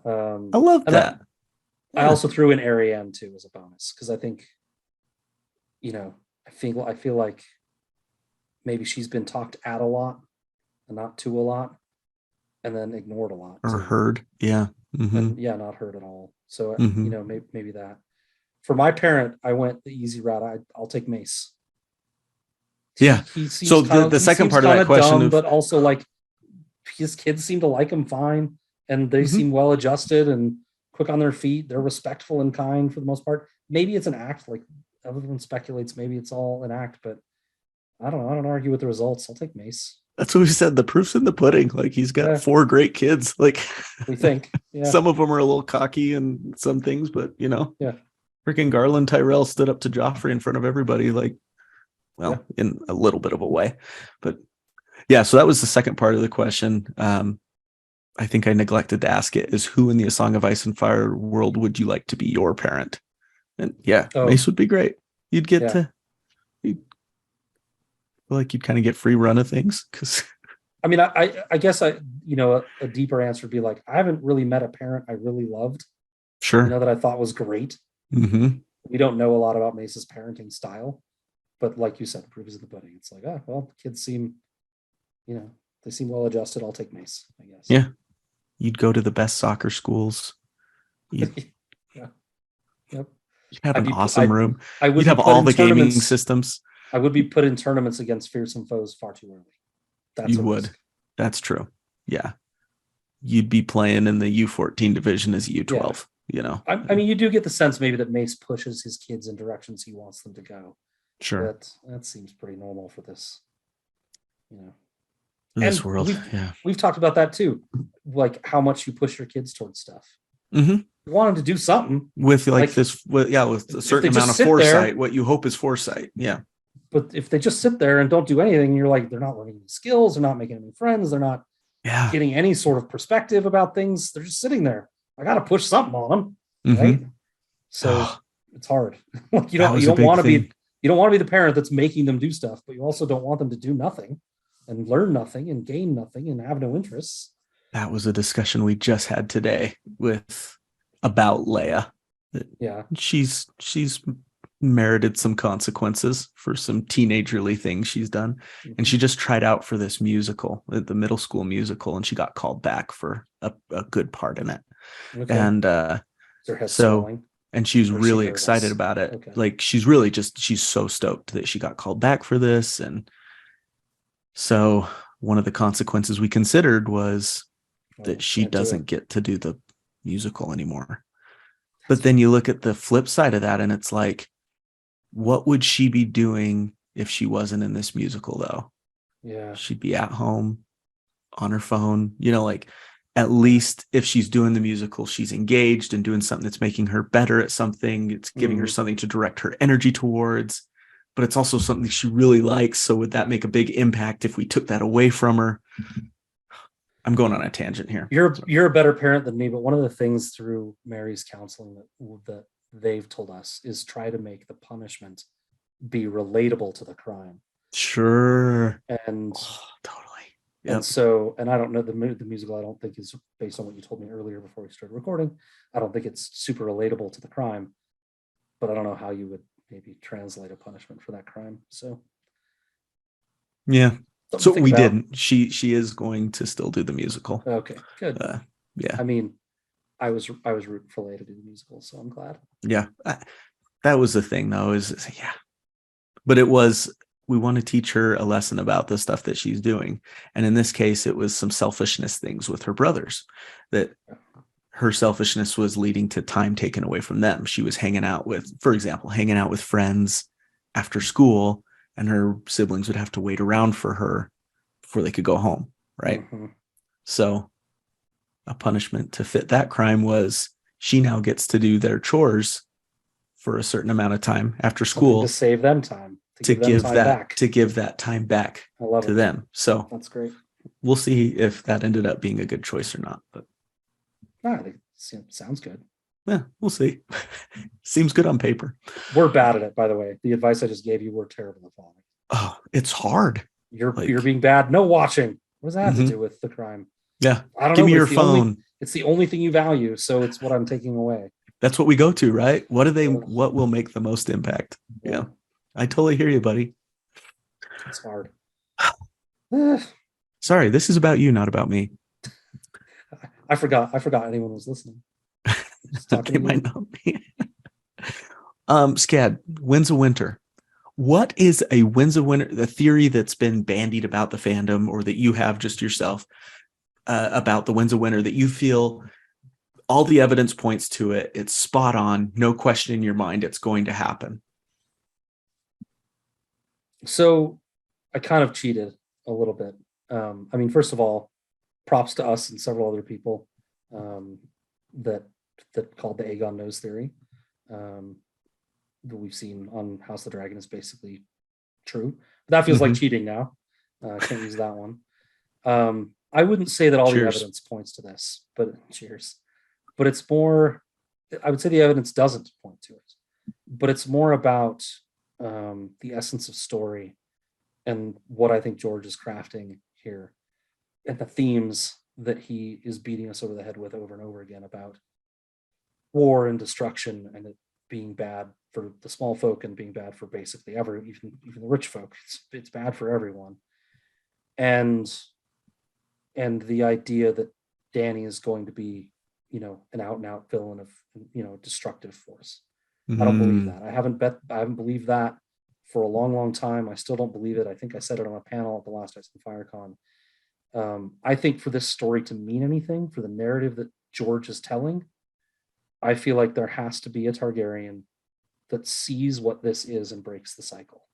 I love that. I also threw in Ariane too as a bonus because I think, I feel like maybe she's been talked at a lot and not to a lot, and then ignored a lot or too. heard. Yeah. Mm-hmm. And not heard at all. So maybe that. For my parent, I went the easy route. I'll take Mace. Yeah. He seems So the second part of that question dumb, but also like his kids seem to like him fine, and they seem well adjusted and quick on their feet. They're respectful and kind for the most part. Maybe it's an act, like everyone speculates. Maybe it's all an act, but I don't know. I don't argue with the results. I'll take Mace. That's what we said. The proof's in the pudding. Like, he's got 4 great kids. Like, we think. Yeah. Some of them are a little cocky and some things, but yeah. Freaking Garland Tyrell stood up to Joffrey in front of everybody. Like, well, in a little bit of a way, but yeah. So that was the second part of the question. I think I neglected to ask it, is who in the A Song of Ice and Fire world would you like to be your parent? And Mace would be great. You'd get to, you'd kind of get free run of things because I mean, I guess a deeper answer would be like, I haven't really met a parent I really loved, Sure. that I thought was great. Hmm. We don't know a lot about Mace's parenting style, but like you said, proof is in the pudding. It's like, oh, well, the kids seem, they seem well adjusted. I'll take Mace, I guess. Yeah. You'd go to the best soccer schools. You'd, Yeah. Yep. you'd have I'd an be, awesome room. I would You'd be have put all in the gaming tournaments. systems. I would be put in tournaments against fearsome foes far too early. That's You a would. risk. That's true. Yeah. You'd be playing in the U14 division as Yeah. U12, you know. I mean, you do get the sense maybe that Mace pushes his kids in directions he wants them to go. Sure. That seems pretty normal for this, you know. This And world. Yeah. we've talked about that too, like how much you push your kids towards stuff. Hmm. You want them to do something, With like like this, with a if they certain amount just of sit foresight, there. what you hope is foresight. Yeah. But if they just sit there and don't do anything, you're like, they're not learning any skills, they're not making any friends, they're not Yeah. getting any sort of perspective about things. They're just sitting there. I got to push something on them, right? Hmm. So Oh, it's hard. Like that was you a don't big want to thing. be the parent that's making them do stuff, but you also don't want them to do nothing and learn nothing and gain nothing and have no interests. That was a discussion we just had today with about Leia. Yeah. She's merited some consequences for some teenagerly things she's done, and Mm-hmm. she just tried out for this musical, the middle school musical, and she got called back for a good part in it. Okay. And Is her head so swelling and she's or is she really excited nervous? about it. Okay. Like she's so stoked that she got called back for this. And so one of the consequences we considered was that Well, she can't do it. doesn't get to do the musical anymore. But then you look at the flip side of that, and it's like, what would she be doing if she wasn't in this musical, though? Yeah. She'd be at home on her phone, like at least if she's doing the musical, she's engaged and doing something that's making her better at something. It's giving her Mm-hmm. something to direct her energy towards, but it's also something she really likes. So would that make a big impact if we took that away from her? I'm going on a tangent here. You're a better parent than me, but one of the things through Mary's counseling that they've told us is try to make the punishment be relatable to the crime. Sure. And Oh, totally. and Yep. so and I don't know the musical. I don't think is based on what you told me earlier before we started recording. I don't think it's super relatable to the crime, but I don't know how you would maybe translate a punishment for that crime. So Yeah. something to So think we about. didn't. She is going to still do the musical. Okay, good. Yeah. I mean, I was rooting for Leia to do the musical, so I'm glad. Yeah. That was the thing, though, is yeah. But it was, we want to teach her a lesson about the stuff that she's doing. And in this case, it was some selfishness things with her brothers, that her selfishness was leading to time taken away from them. She was for example, hanging out with friends after school, and her siblings would have to wait around for her before they could go home. Right. Mm-hmm. So a punishment to fit that crime was she now gets to do their chores for a certain amount of time after Something to school save them time, to to give them give time that back. to give that time back I love to it. them. So That's great. we'll see if that ended up being a good choice or not. But I think it sounds good. yeah, we'll see. Seems good on paper. We're bad at it, by the way. The advice I just gave you, we're terrible at following. Oh, it's hard. You're being bad. No watching. What does that have to do with the crime? Yeah. I don't Give know. me But your phone. it's the only thing you value, so it's what I'm taking away. That's what we go to, right? What will make the most impact? Yeah. I totally hear you, buddy. It's hard. Sorry, this is about you, not about me. I forgot anyone was listening. They might not be. Scad, Winds of Winter. What is a Winds of Winter? The theory that's been bandied about the fandom, or that you have just yourself about the Winds of Winter, that you feel all the evidence points to it. It's spot on. No question in your mind. It's going to happen. So I kind of cheated a little bit. I mean, first of all, props to us and several other people that called the Aegon nose theory that we've seen on House of the Dragon is basically true. But that feels like cheating now. I can't use that one. I wouldn't say that all the evidence points to this, but cheers. But it's more, I would say the evidence doesn't point to it, but it's more about the essence of story and what I think George is crafting here. and the themes that he is beating us over the head with over and over again about war and destruction, and it being bad for the small folk and being bad for basically even the rich folk. It's bad for everyone. And the idea that Dany is going to be, an out and out villain of, destructive force. I don't believe that. I haven't believed that for a long, long time. I still don't believe it. I think I said it on a panel at the last Ice and FireCon. I think for this story to mean anything, for the narrative that George is telling, I feel like there has to be a Targaryen that sees what this is and breaks the cycle,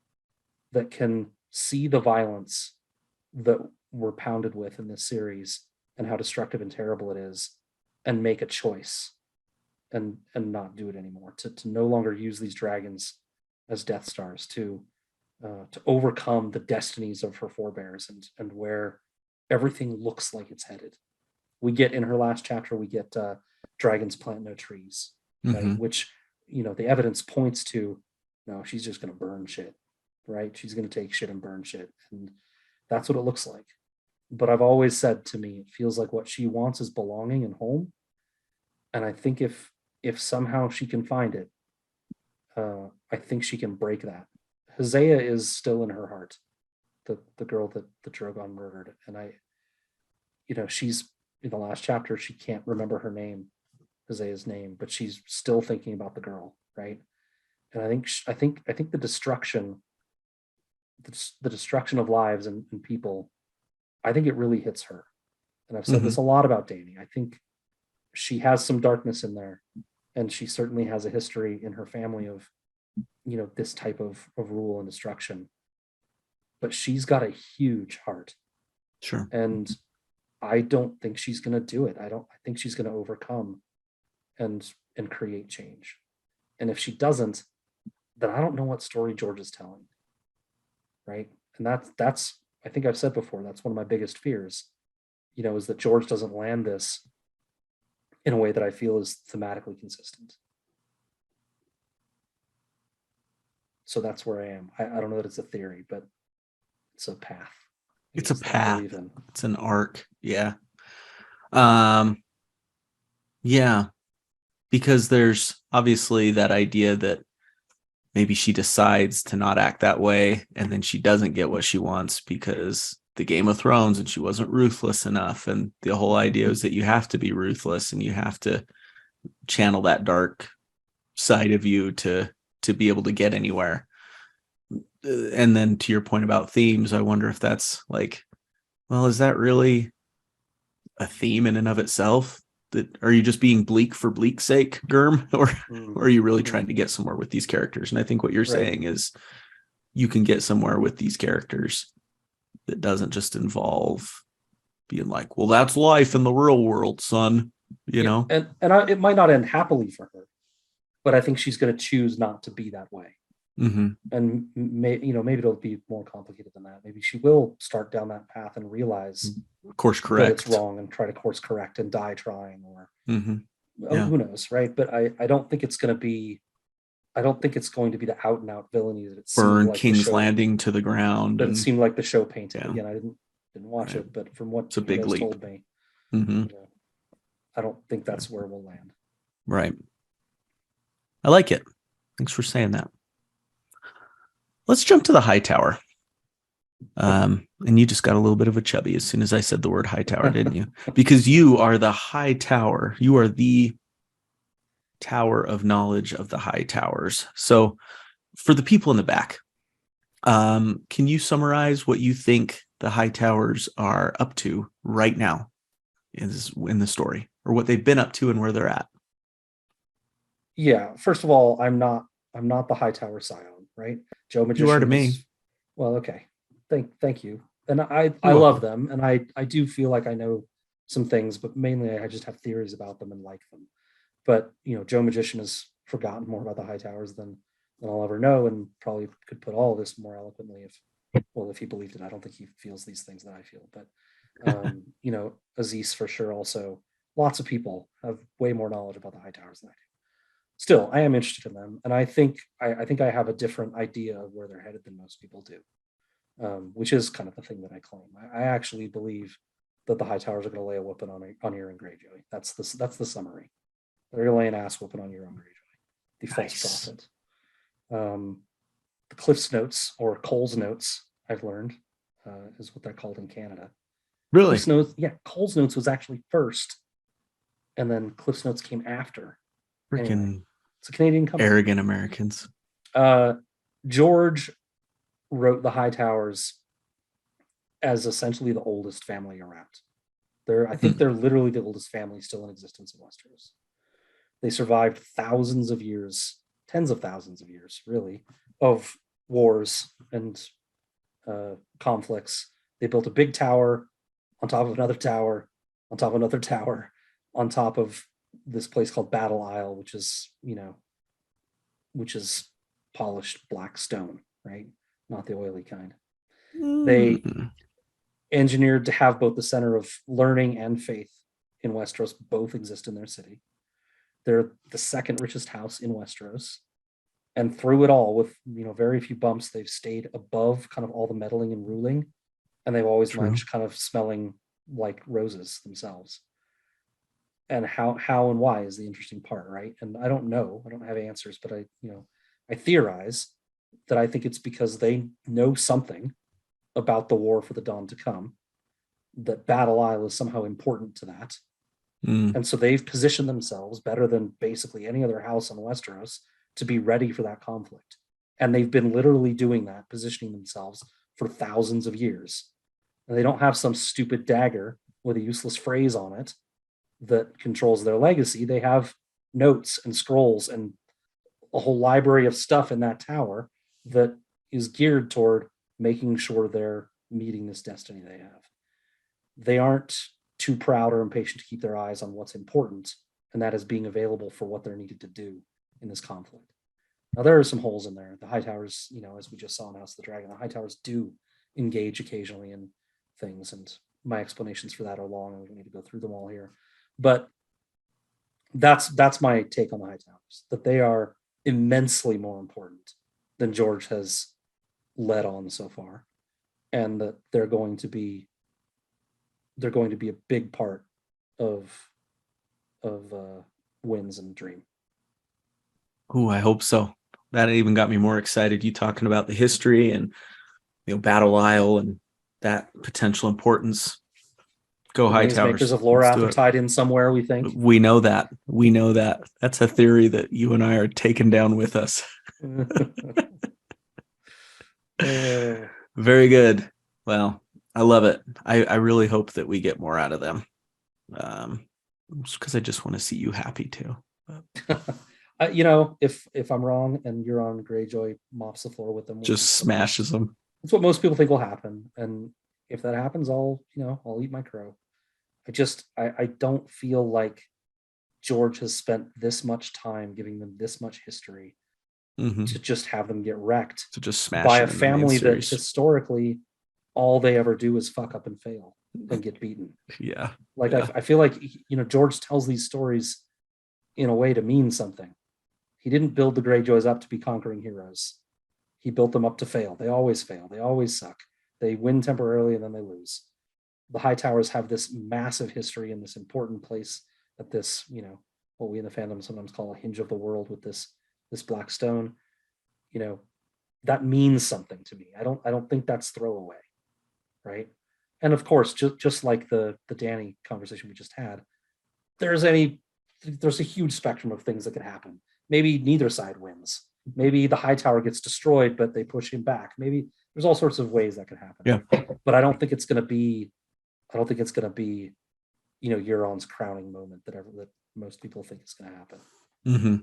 that can see the violence that we're pounded with in this series and how destructive and terrible it is, and make a choice and not do it anymore, to no longer use these dragons as Death Stars, to overcome the destinies of her forebears, and where everything looks like it's headed. We get in her last chapter, we get dragons plant no trees, right? Which, the evidence points to, no, she's just going to burn shit, right? She's going to take shit and burn shit. And that's what it looks like. But I've always said, to me, it feels like what she wants is belonging and home. And I think if somehow she can find it, I think she can break that. Hosea is still in her heart, the girl that the Drogon murdered. And she's in the last chapter, she can't remember her name, Hosea's name, but she's still thinking about the girl, right? And I think the destruction of lives and people, I think it really hits her. And I've said this a lot about Dany. I think she has some darkness in there, and she certainly has a history in her family of, this type of rule and destruction. But she's got a huge heart. Sure. And I don't think she's going to do it. I think she's going to overcome and create change. And if she doesn't, then I don't know what story George is telling. Right? And that's I think I've said before, that's one of my biggest fears, is that George doesn't land this in a way that I feel is thematically consistent. So that's where I am. I don't know that it's a theory, but it's a path. It's a path. It's an arc. Yeah. Yeah. Because there's obviously that idea that maybe she decides to not act that way, and then she doesn't get what she wants because the Game of Thrones and she wasn't ruthless enough. And the whole idea is that you have to be ruthless and you have to channel that dark side of you to be able to get anywhere. And then to your point about themes, I wonder if that's like, well, is that really a theme in and of itself? That, are you just being bleak for bleak's sake, Germ, or are you really trying to get somewhere with these characters? And I think what you're saying is you can get somewhere with these characters that doesn't just involve being like, well, that's life in the real world, son. Know, and it might not end happily for her, but I think she's going to choose not to be that way. And maybe it'll be more complicated than that. Maybe she will start down that path and realize course correct that it's wrong and try to course correct and die trying, or who knows, right? But I don't think it's going to be. I don't think it's going to be the out and out villainy that it burn like King's Landing to the ground. That it seemed like the show painted. Again, I didn't watch it, but from what it's a big leap. Told me, I don't think that's where we'll land. Right. I like it. Thanks for saying that. Let's jump to the High Tower. And you just got a little bit of a chubby as soon as I said the word High Tower, didn't you? Because you are the High Tower. You are the tower of knowledge of the High Towers. So for the people in the back, can you summarize what you think the High Towers are up to right now in the story, or what they've been up to and where they're at? Yeah. First of all, I'm not the High Tower Scion, right? Joe Magician. You are to me. Well, okay. Thank you. And I love them, and I do feel like I know some things, but mainly I just have theories about them and like them. But Joe Magician has forgotten more about the High Towers than I'll ever know, and probably could put all this more eloquently if he believed it. I don't think he feels these things that I feel, but Aziz for sure. Also, lots of people have way more knowledge about the High Towers than I do. Still, I am interested in them, and I think I have a different idea of where they're headed than most people do, which is kind of the thing that I claim. I actually believe that the High Towers are going to lay a whooping on Euron Greyjoy. That's the summary. They're going to lay an ass whooping on Euron Greyjoy, the false prophet. The Cliff's Notes, or Cole's Notes, I've learned, is what they're called in Canada. Really? Cliff's Notes, yeah, Cole's Notes was actually first, and then Cliff's Notes came after. Freaking anyway, it's a Canadian company. Arrogant Americans. George wrote the High Towers as essentially the oldest family around. I think they're literally the oldest family still in existence in Westeros. They survived thousands of years, tens of thousands of years, really, of wars and conflicts. They built a big tower on top of another tower, on top of another tower, on top of this place called Battle Isle, which is polished black stone, right? Not the oily kind. They engineered to have both the center of learning and faith in Westeros both exist in their city. They're the second richest house in Westeros. And through it all, with very few bumps, they've stayed above kind of all the meddling and ruling. And they've always munched kind of smelling like roses themselves. And how and why is the interesting part, right? And I don't know. I don't have answers, but I theorize that I think it's because they know something about the war for the Dawn to come, that Battle Isle is somehow important to that. And so they've positioned themselves better than basically any other house in Westeros to be ready for that conflict. And they've been literally doing that, positioning themselves for thousands of years. And they don't have some stupid dagger with a useless phrase on it that controls their legacy. They have notes and scrolls and a whole library of stuff in that tower that is geared toward making sure they're meeting this destiny they have. They aren't too proud or impatient to keep their eyes on what's important, and that is being available for what they're needed to do in this conflict. Now, there are some holes in there. The High Towers, as we just saw in House of the Dragon, the High Towers do engage occasionally in things, and my explanations for that are long, and we don't need to go through them all here. But that's my take on the High Towers, that they are immensely more important than George has led on so far, and that they're going to be a big part of Wins and Dream. Oh, I hope so. That even got me more excited. You talking about the history and Battle Isle and that potential importance. Go High Towers. Makers of Lorath are tied in somewhere, we think. We know that. That's a theory that you and I are taking down with us. Very good. Well, I love it. I really hope that we get more out of them. Because I just want to see you happy too. If I'm wrong and Euron Greyjoy mops the floor with them, just smashes them. That's what most people think will happen. And if that happens, I'll eat my crow. I don't feel like George has spent this much time giving them this much history to just have them get wrecked, to just smash by a family that historically all they ever do is fuck up and fail and get beaten. Yeah. I feel like George tells these stories in a way to mean something. He didn't build the Greyjoys up to be conquering heroes. He built them up to fail. They always fail. They always suck. They win temporarily and then they lose. The High Towers have this massive history in this important place at this, what we in the fandom sometimes call a hinge of the world with this black stone. That means something to me. I don't think that's throwaway, right? And of course, just like the Dany conversation we just had, there's a huge spectrum of things that could happen. Maybe neither side wins. Maybe the High Tower gets destroyed, but they push him back. Maybe there's all sorts of ways that could happen. Yeah. But I don't think it's going to be Euron's crowning moment that most people think is going to happen. Mm-hmm.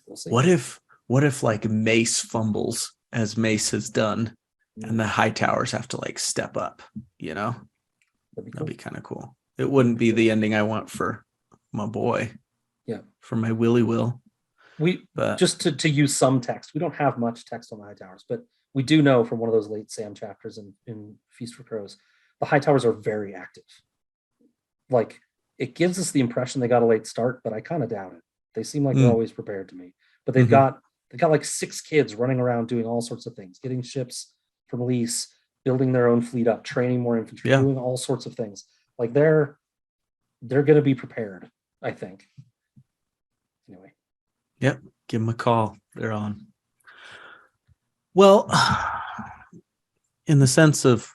We'll see. What if like Mace fumbles as Mace has done, and the High Towers have to like step up? That'd be kind of cool. It wouldn't be the ending I want for my boy. Yeah. For my Willy Will. Just to use some text. We don't have much text on the High Towers, but we do know from one of those late Sam chapters in Feast for Crows, the High Towers are very active. Like, it gives us the impression they got a late start, but I kind of doubt it. They seem like they're always prepared to me. But they've got like 6 kids running around doing all sorts of things, getting ships from lease, building their own fleet up, training more infantry, Yeah. doing all sorts of things. Like they're going to be prepared, I think. Anyway. Yep. Give them a call. They're on. Well, in the sense of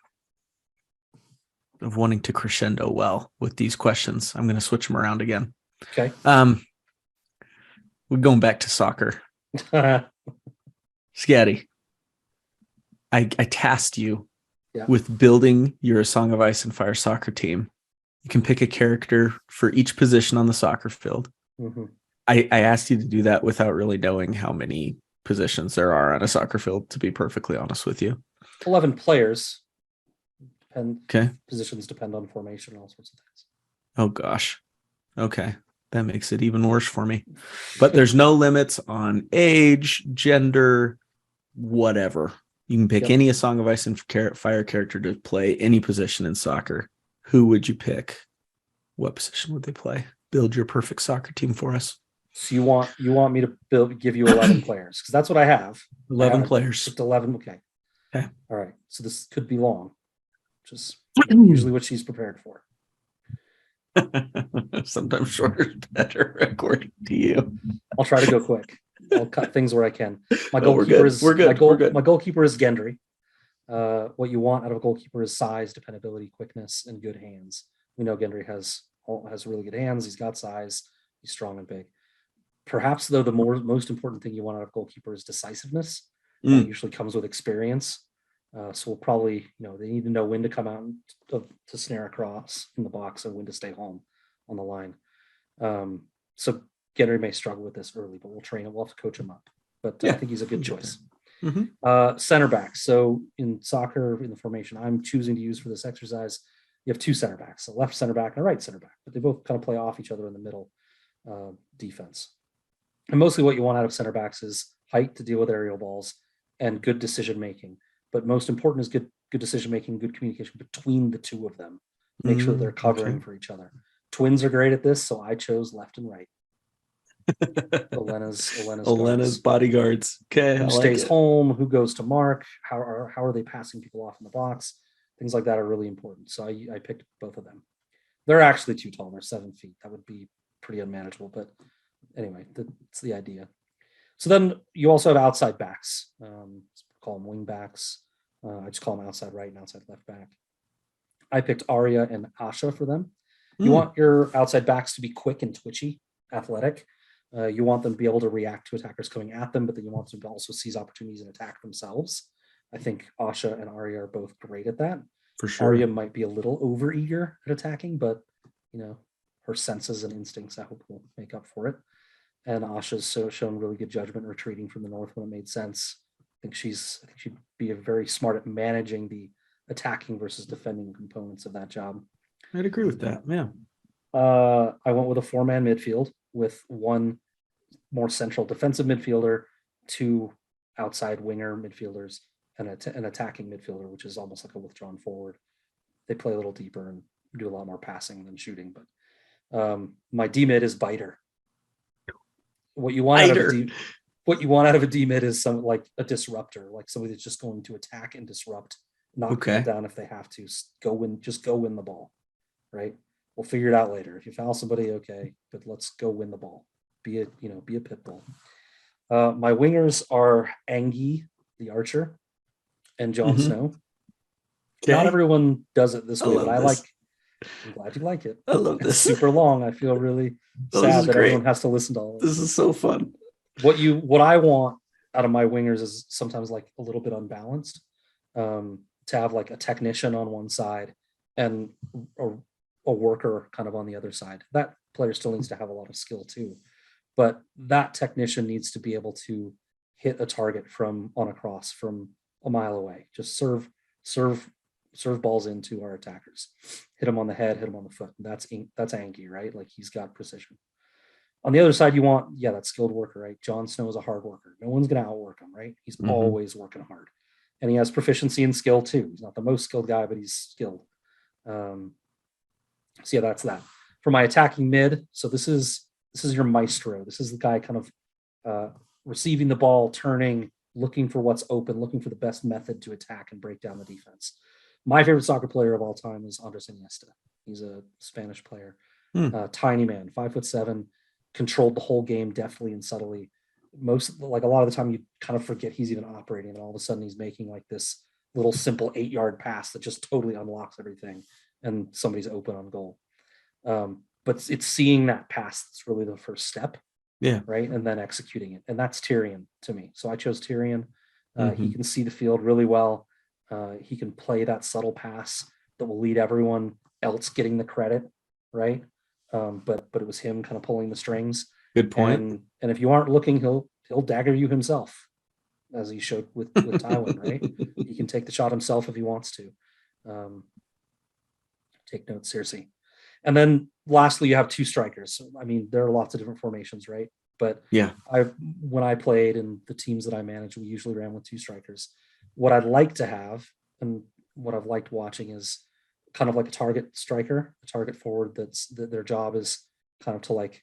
wanting to crescendo well with these questions, I'm going to switch them around again. Okay. We're going back to soccer. Scaddy, I tasked you with building your Song of Ice and Fire soccer team. You can pick a character for each position on the soccer field. Mm-hmm. I asked you to do that without really knowing how many positions there are on a soccer field, to be perfectly honest with you. 11 players. Okay. Positions depend on formation and all sorts of things. Oh, gosh. Okay. That makes it even worse for me. But there's no limits on age, gender, whatever. You can pick any Song of Ice and Fire character to play any position in soccer. Who would you pick? What position would they play? Build your perfect soccer team for us. So you want me to give you 11 players, because that's what I have. 11 players. Just 11. Okay. Okay. All right. So this could be long, which is usually what she's prepared for. Sometimes shorter is better, according to you. I'll try to go quick. I'll cut things where I can. My goalkeeper My goalkeeper is Gendry. What you want out of a goalkeeper is size, dependability, quickness, and good hands. We know Gendry has really good hands. He's got size. He's strong and big. Perhaps, though, the most important thing you want out of a goalkeeper is decisiveness. That usually comes with experience. So we'll probably, they need to know when to come out to snare across in the box and when to stay home on the line. So Gendry may struggle with this early, but we'll train him. We'll have to coach him up. But I think he's a good choice. Mm-hmm. Center backs. So in soccer, in the formation I'm choosing to use for this exercise, you have two center backs, a left center back and a right center back, but they both kind of play off each other in the middle defense. And mostly what you want out of center backs is height to deal with aerial balls and good decision making. But most important is good decision making, good communication between the two of them. Make sure they're covering for each other. Twins are great at this, so I chose left and right. Olenna's bodyguards. Okay. Who stays home? Who goes to mark? How are they passing people off in the box? Things like that are really important. So I picked both of them. They're actually too tall. They're 7 feet. That would be pretty unmanageable. But anyway, that's the idea. So then you also have outside backs. Call them wing backs. I just call them outside right and outside left back. I picked Arya and Asha for them. You want your outside backs to be quick and twitchy, athletic. You want them to be able to react to attackers coming at them, but then you want them to also seize opportunities and attack themselves. I think Asha and Arya are both great at that. For sure. Arya might be a little overeager at attacking, but her senses and instincts, I hope, will make up for it. And Asha's shown really good judgment retreating from the north when it made sense. I think she'd be very smart at managing the attacking versus defending components of that job. I'd agree with that. Yeah. I went with a 4-man midfield with one more central defensive midfielder, 2 outside winger midfielders, and an attacking midfielder, which is almost like a withdrawn forward. They play a little deeper and do a lot more passing than shooting. But my D mid is Biter. What you want out of a D mid is some like a disruptor, like somebody that's just going to attack and disrupt, knock them down if they have to. Just go win the ball, right? We'll figure it out later. If you foul somebody, okay, but let's go win the ball. Be a pit bull. My wingers are Angie, the archer, and Jon Snow. Okay. Not everyone does it this way, but I'm glad you like it. I love this. It's super long. I feel really sad that everyone has to listen to all of this. This is so fun. What I want out of my wingers is sometimes like a little bit unbalanced. To have like a technician on one side and a worker kind of on the other side. That player still needs to have a lot of skill too, but that technician needs to be able to hit a target on a cross from a mile away. Just serve balls into our attackers. Hit them on the head, hit them on the foot. That's Angie, right? Like he's got precision. On the other side, you want that skilled worker, right? Jon Snow is a hard worker. No one's going to outwork him, right? He's always working hard, and he has proficiency and skill too. He's not the most skilled guy, but he's skilled. So that's that. For my attacking mid, so this is your maestro. This is the guy kind of receiving the ball, turning, looking for what's open, looking for the best method to attack and break down the defense. My favorite soccer player of all time is Andres Iniesta. He's a Spanish player, tiny man, 5'7", controlled the whole game deftly and subtly. Like a lot of the time, you kind of forget he's even operating, and all of a sudden he's making like this little simple 8-yard pass that just totally unlocks everything, and somebody's open on goal. But it's seeing that pass that's really the first step. Yeah. Right. And then executing it. And that's Tyrion to me. So I chose Tyrion. Mm-hmm. He can see the field really well. He can play that subtle pass that will lead everyone else getting the credit. Right. But it was him kind of pulling the strings. Good point. And if you aren't looking, he'll dagger you himself, as he showed with Tywin, right? He can take the shot himself if he wants to. Take note, Cersei. And then lastly, you have two strikers. I mean, there are lots of different formations, right? But yeah, when I played and the teams that I managed, we usually ran with two strikers. What I'd like to have, and what I've liked watching, is kind of like a target striker, a target forward that their job is kind of to like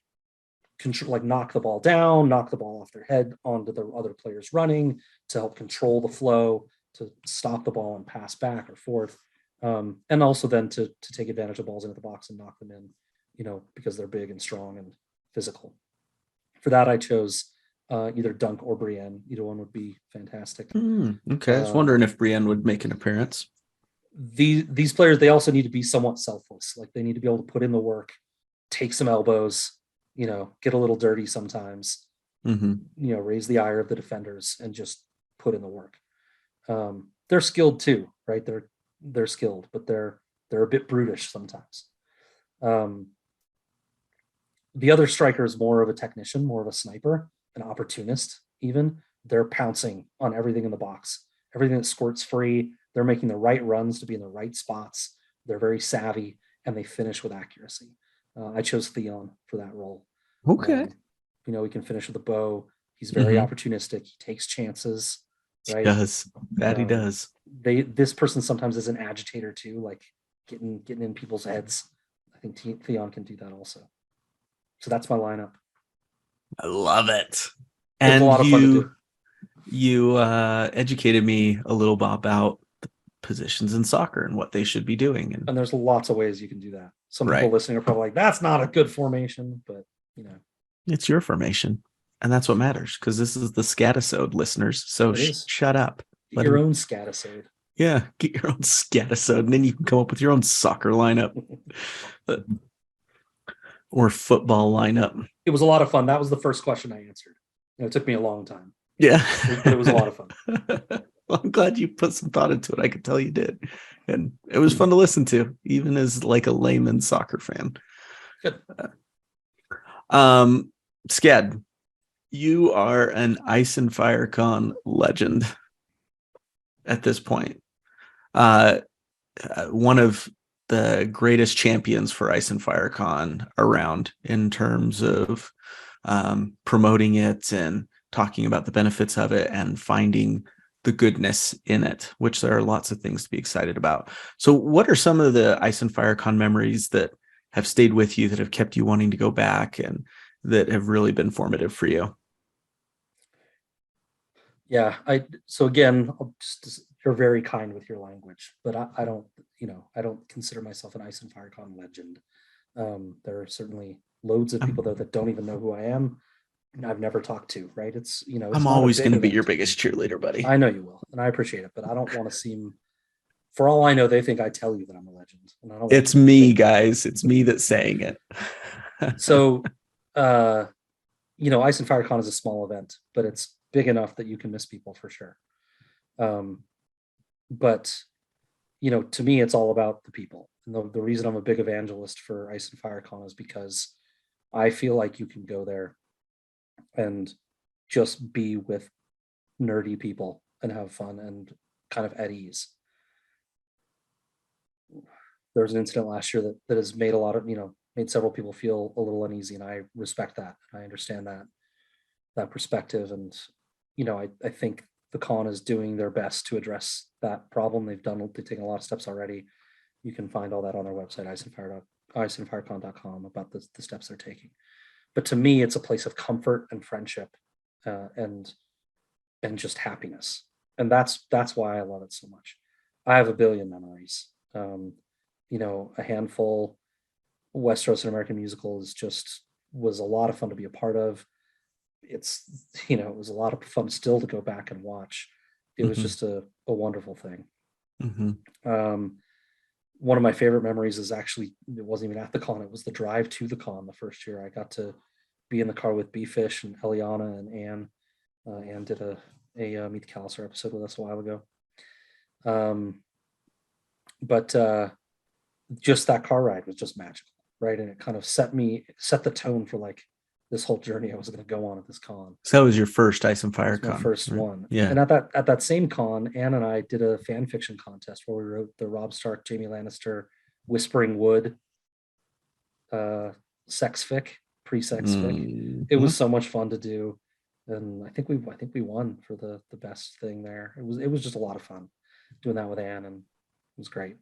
control, like knock the ball down, knock the ball off their head onto the other players running, to help control the flow, to stop the ball and pass back or forth. And also then to take advantage of balls into the box and knock them in, because they're big and strong and physical. For that, I chose either Dunk or Brienne. Either one would be fantastic. Okay, I was wondering if Brienne would make an appearance. These players, they also need to be somewhat selfless. Like, they need to be able to put in the work, take some elbows, get a little dirty sometimes, raise the ire of the defenders and just put in the work. They're skilled too, right? They're skilled, but they're a bit brutish sometimes. The other striker is more of a technician, more of a sniper, an opportunist even. They're pouncing on everything in the box, everything that squirts free. They're making the right runs to be in the right spots. They're very savvy, and they finish with accuracy. I chose Theon for that role. Okay. He can finish with a bow. He's very opportunistic. He takes chances. Right? He does. That he does. This person sometimes is an agitator too, like getting in people's heads. I think Theon can do that also. So that's my lineup. I love it. And a lot of fun to do. You educated me a little bit about the positions in soccer and what they should be doing. And there's lots of ways you can do that. Some people listening are probably like, that's not a good formation, but it's your formation. And that's what matters, because this is the Scadisode, listeners. So shut up. Get your own Scadisode. Yeah, get your own Scadisode, and then you can come up with your own soccer lineup or football lineup. It was a lot of fun. That was the first question I answered. It took me a long time. Yeah. It was a lot of fun. Well, I'm glad you put some thought into it. I could tell you did. And it was fun to listen to, even as like a layman soccer fan. Good. Scad, you are an Ice and Fire Con legend at this point. One of the greatest champions for Ice and Fire Con around, in terms of promoting it and talking about the benefits of it and finding the goodness in it, which there are lots of things to be excited about. So what are some of the Ice and Fire Con memories that have stayed with you, that have kept you wanting to go back, and that have really been formative for you? Yeah, so again, you're very kind with your language, but I don't consider myself an Ice and Fire Con legend. There are certainly loads of people there that don't even know who I am. I've never talked to, right? It's I'm always going to be your biggest cheerleader, buddy. I know you will, and I appreciate it, but I don't want to seem. For all I know, they think I tell you that I'm a legend, and I don't. It's me, guys. It's me that's saying it. So, Ice and Fire Con is a small event, but it's big enough that you can miss people for sure. But to me, it's all about the people. And the reason I'm a big evangelist for Ice and Fire Con is because I feel like you can go there and just be with nerdy people and have fun and kind of at ease. There was an incident last year that has made made several people feel a little uneasy, and I respect that. I understand that perspective, and I think the con is doing their best to address that problem. They've taken a lot of steps already. You can find all that on their website, iceandfirecon.com, about the steps they're taking. But to me, it's a place of comfort and friendship, and and just happiness. And that's why I love it so much. I have a billion memories. A handful. Westeros and American Musical was a lot of fun to be a part of. It was a lot of fun still to go back and watch. It was just a wonderful thing. One of my favorite memories is actually, it wasn't even at the con, it was the drive to the con the first year. I got to be in the car with B-Fish and Eliana and Anne. Anne did a Meet the Khalasar episode with us a while ago. But just that car ride was just magical, right? And it kind of set the tone for like this whole journey I was going to go on at this con. So that was your first Ice and Fire con. My first right? one. Yeah. And at that same con, Anne and I did a fan fiction contest where we wrote the Robb Stark, Jaime Lannister, Whispering Wood sex fic, pre-sex fic. It was so much fun to do. And I think we won for the best thing there. It was just a lot of fun doing that with Anne, and it was great.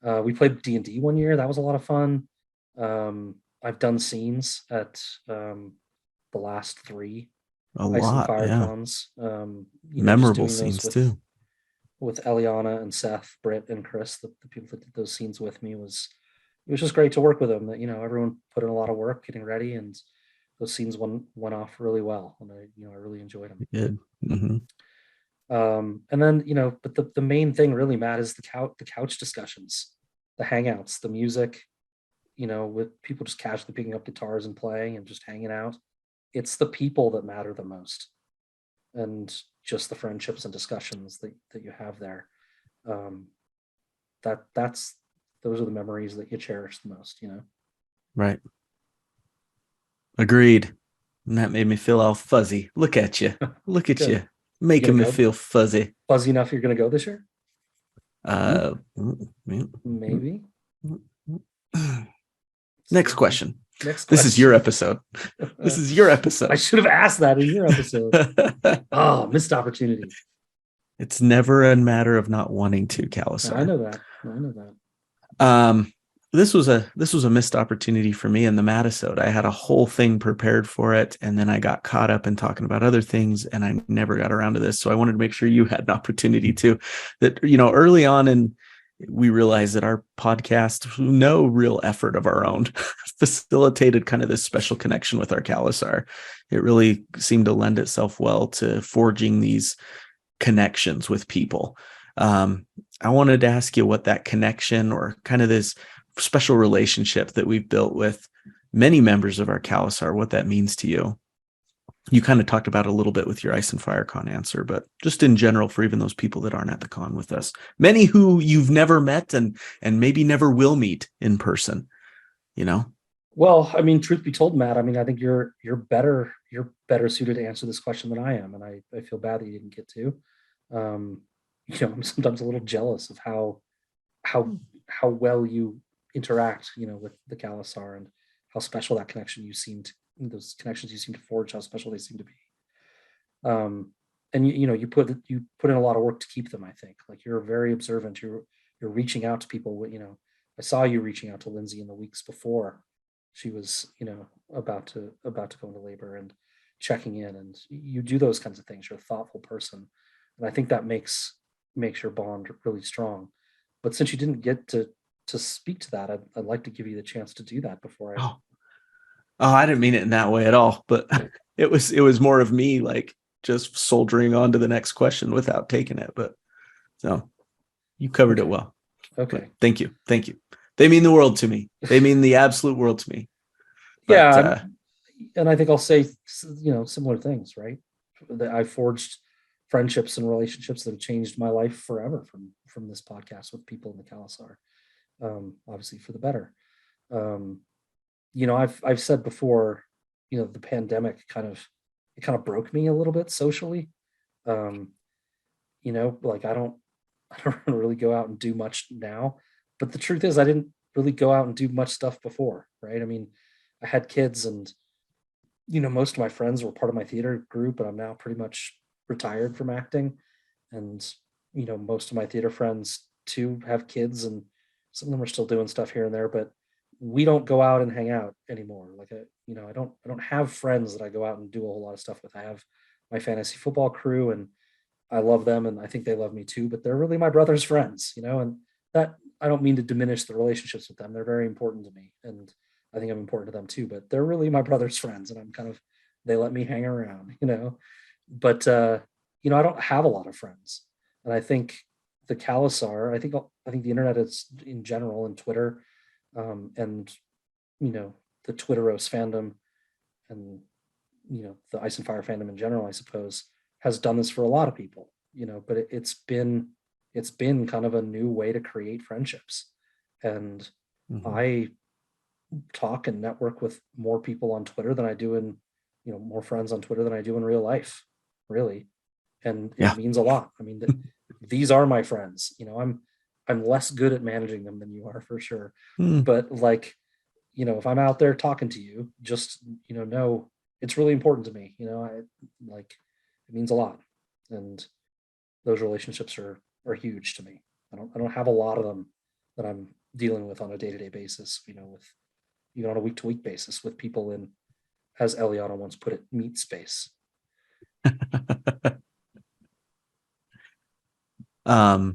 We played D&D one year. That was a lot of fun. I've done scenes at the last 3 Ice and Fire cons. Memorable scenes too. With Eliana and Seth, Britt, and Chris, the people that did those scenes with me, it was just great to work with them. That everyone put in a lot of work getting ready, and those scenes went off really well, and I really enjoyed them. Good. And then but the main thing really, Matt, is the couch discussions, the hangouts, the music. With people just casually picking up guitars and playing and just hanging out. It's the people that matter the most, and just the friendships and discussions that you have there. Those are the memories that you cherish the most. Right. Agreed. And that made me feel all fuzzy. Look at you. Look at you. Making me feel fuzzy. Fuzzy enough you're going to go this year? Maybe. Next question. This is your episode. This is your episode. I should have asked that in your episode. Oh, missed opportunity. It's never a matter of not wanting to, Khalasar. I know that. This was a missed opportunity for me in the Matisode. I had a whole thing prepared for it, and then I got caught up in talking about other things, and I never got around to this. So I wanted to make sure you had an opportunity too. That early on, and we realized that our podcast, no real effort of our own, facilitated kind of this special connection with our Khalasar. It really seemed to lend itself well to forging these connections with people. I wanted to ask you what that connection, or kind of this special relationship that we've built with many members of our Khalasar, what that means to you. You kind of talked about it a little bit with your Ice and Fire con answer, but just in general, for even those people that aren't at the con with us, many who you've never met and maybe never will meet in person, Well, I mean, truth be told, Matt, I mean, I think you're better suited to answer this question than I am, and I feel bad that you didn't get to. I'm sometimes a little jealous of how well you interact, with the Khalasar, and how special those connections you seem to forge, how special they seem to be. And you put in a lot of work to keep them. I think, like, you're very observant. You're reaching out to people. I saw you reaching out to Lindsay in the weeks before she was, about to go into labor, and checking in, and you do those kinds of things. You're a thoughtful person, and I think that makes your bond really strong. But since you didn't get to speak to that, I'd like to give you the chance to do that before I. Oh, I didn't mean it in that way at all, but it was more of me, like, just soldiering on to the next question without taking it. But so you covered it well. Okay. But thank you. They mean the world to me. They mean the absolute world to me. But, yeah. And I think I'll say, similar things, right? That I forged friendships and relationships that have changed my life forever from this podcast with people in the Khalasar. Obviously for the better. I've said before, the pandemic kind of broke me a little bit socially. Like, I don't really go out and do much now, but the truth is I didn't really go out and do much stuff before, right? I mean, I had kids, and most of my friends were part of my theater group, and I'm now pretty much retired from acting. And most of my theater friends too have kids, and some of them are still doing stuff here and there, but we don't go out and hang out anymore. Like, I don't have friends that I go out and do a whole lot of stuff with. I have my fantasy football crew, and I love them, and I think they love me too. But they're really my brother's friends, and that I don't mean to diminish the relationships with them. They're very important to me, and I think I'm important to them too. But they're really my brother's friends, and they let me hang around. But I don't have a lot of friends, and I think the Khalasar, I think the internet is in general, and Twitter, and the Twitteros fandom, and the Ice and Fire fandom in general, I suppose, has done this for a lot of people. But it's been kind of a new way to create friendships, and I talk and network with more people on Twitter than I do more friends on Twitter than I do in real life, really. And Yeah. it means a lot. I mean, these are my friends. I'm less good at managing them than you are, for sure. But if I'm out there talking to you, just know it's really important to me. It means a lot, and those relationships are huge to me. I don't have a lot of them that I'm dealing with on a day-to-day basis. With even on a week-to-week basis with people in, as Eliana once put it, meat space. I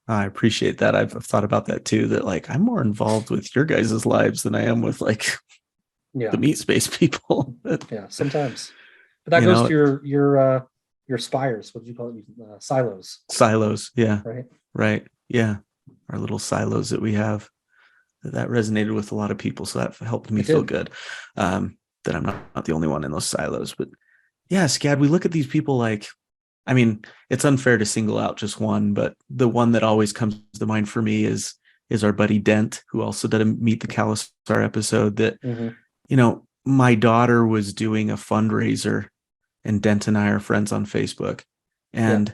appreciate that. I've thought about that too, that I'm more involved with your guys' lives than I am with the meat space people. Yeah, sometimes. But that goes to your spires. What do you call it? Silos. Silos. Yeah. Right. Right. Yeah. Our little silos that we have. That resonated with a lot of people. So that helped me feel good. That I'm not the only one in those silos. But yeah, Scad, we look at these people it's unfair to single out just one, but the one that always comes to mind for me is our buddy Dent, who also did a Meet the Khalasar episode that, my daughter was doing a fundraiser, and Dent and I are friends on Facebook, and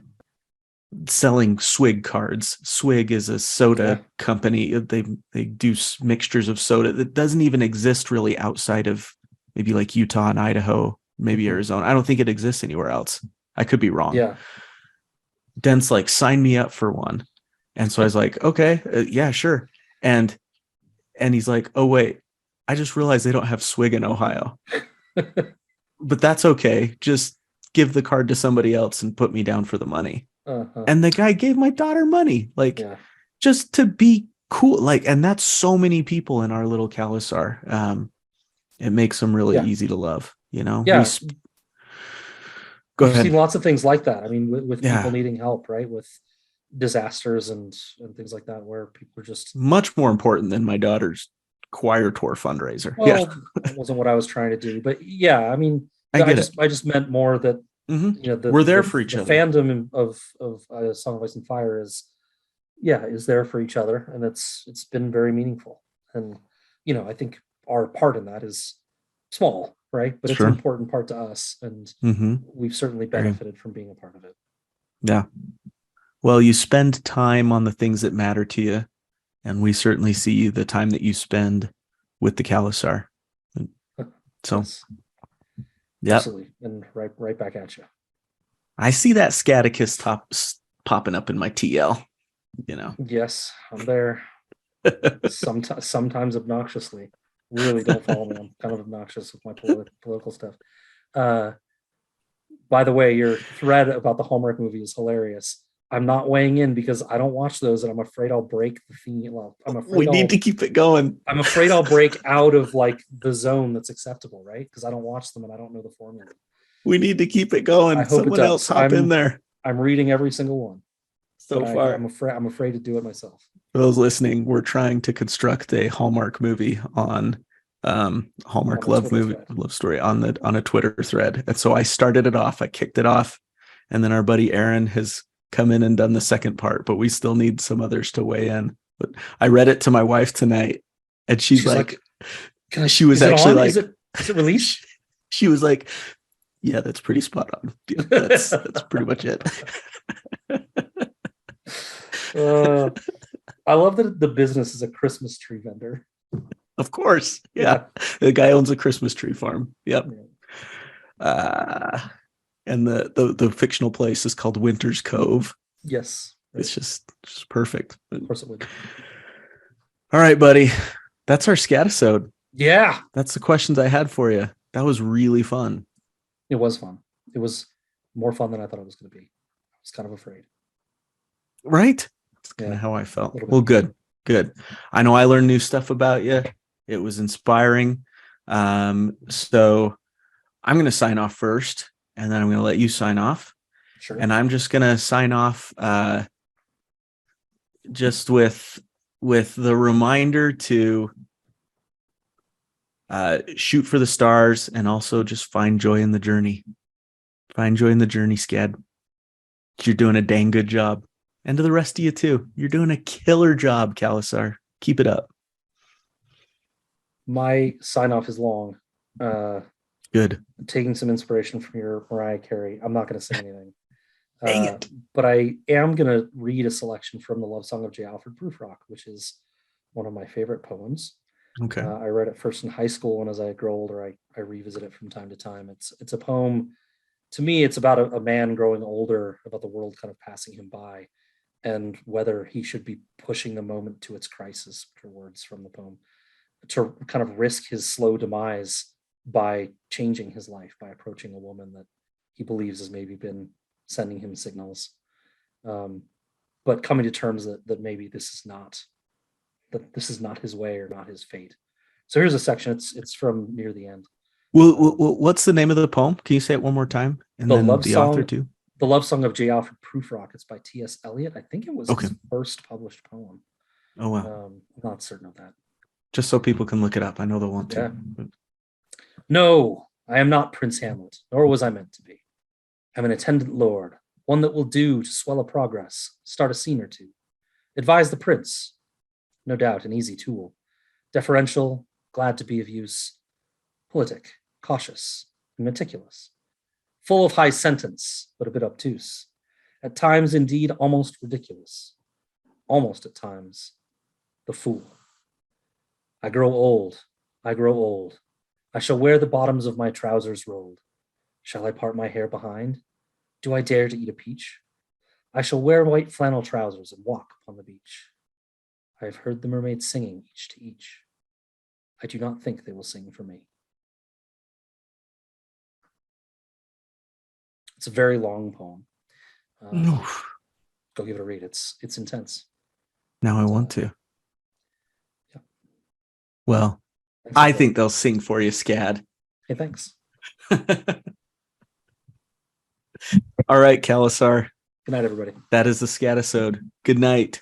selling Swig cards. Swig is a soda company. They do mixtures of soda that doesn't even exist really outside of maybe Utah and Idaho, maybe Arizona. I don't think it exists anywhere else. I could be wrong. Yeah. Dent's sign me up for one. And so I was like, okay, yeah, sure. And he's like, oh, wait, I just realized they don't have Swig in Ohio. But that's okay. Just give the card to somebody else and put me down for the money. And the guy gave my daughter money, just to be cool. And that's so many people in our little Khalasar. It makes them really easy to love, Yeah. Go ahead. I've seen lots of things like that. I mean, with people needing help, right? With disasters and things like that, where people are just much more important than my daughter's choir tour fundraiser. Well, that wasn't what I was trying to do, but I mean, I just meant more that we're there for each other. The fandom of Song of Ice and Fire is there for each other, and it's been very meaningful. And I think our part in that is small, right? But it's an important part to us, and we've certainly benefited from being a part of it. Yeah. Well, you spend time on the things that matter to you, and we certainly see the time that you spend with the Khalasar. So, absolutely, and right back at you. I see that Scadicus popping up in my TL. Yes, I'm there. Sometimes obnoxiously. Really don't follow me. I'm kind of obnoxious with my political stuff. By the way, your thread about the Hallmark movie is hilarious. I'm not weighing in because I don't watch those, and I'm afraid I'll break the theme. Well, we need to keep it going. I'm afraid I'll break out of the zone that's acceptable, right? Because I don't watch them and I don't know the formula. We need to keep it going. I hope someone else hop in there. I'm reading every single one. So far, I'm afraid to do it myself. For those listening, we're trying to construct a Hallmark movie on Hallmark love story on a Twitter thread. And so I started it off. I kicked it off, and then our buddy Aaron has come in and done the second part, but we still need some others to weigh in. But I read it to my wife tonight, and she's like she was actually like, is it released? She was like, yeah, that's pretty spot on. Yeah, that's pretty much it. I love that the business is a Christmas tree vendor. Of course. Yeah. The guy owns a Christmas tree farm. Yep. And the fictional place is called Winter's Cove. Yes. Right. It's just perfect. Of course it would. All right, buddy. That's our Scadisode. Yeah. That's the questions I had for you. That was really fun. It was fun. It was more fun than I thought it was going to be. I was kind of afraid. Right? That's kind of how I felt. Well, good. I know I learned new stuff about you. It was inspiring. So I'm going to sign off first, and then I'm going to let you sign off. Sure. And I'm just going to sign off just with the reminder to shoot for the stars, and also just find joy in the journey. Find joy in the journey, Scad. You're doing a dang good job. And to the rest of you too. You're doing a killer job, Khalasar. Keep it up. My sign off is long. Good. Taking some inspiration from your Mariah Carey. I'm not going to say anything. Dang it. But I am going to read a selection from the Love Song of J. Alfred Prufrock, which is one of my favorite poems. Okay. I read it first in high school, and as I grow older, I revisit it from time to time. It's a poem. To me, it's about a man growing older, about the world kind of passing him by, and whether he should be pushing the moment to its crisis, which are words from the poem, to kind of risk his slow demise by changing his life, by approaching a woman that he believes has maybe been sending him signals, but coming to terms that maybe this is not his way or not his fate. So here's a section. It's from near the end. Well, what's the name of the poem? Can you say it one more time? And the then love the song, author too. The Love Song of J. Alfred Prufrock. It's by T.S. Eliot. I think it was Okay. his first published poem. Oh wow. I'm not certain of that. Just so people can look it up. I know they'll want to. Yeah. No, I am not Prince Hamlet, nor was I meant to be. I'm an attendant lord, one that will do to swell a progress, start a scene or two. Advise the prince, no doubt an easy tool. Deferential, glad to be of use. Politic, cautious, and meticulous. Full of high sentence, but a bit obtuse. At times, indeed, almost ridiculous. Almost at times, the fool. I grow old, I grow old. I shall wear the bottoms of my trousers rolled. Shall I part my hair behind? Do I dare to eat a peach? I shall wear white flannel trousers and walk upon the beach. I have heard the mermaids singing each to each. I do not think they will sing for me. It's a very long poem. Go give it a read. It's intense. Now I want to. Yeah. Well, I think they'll sing for you, Scad. Hey, thanks. All right, Khalasar. Good night, everybody. That is the Scadisode. Good night.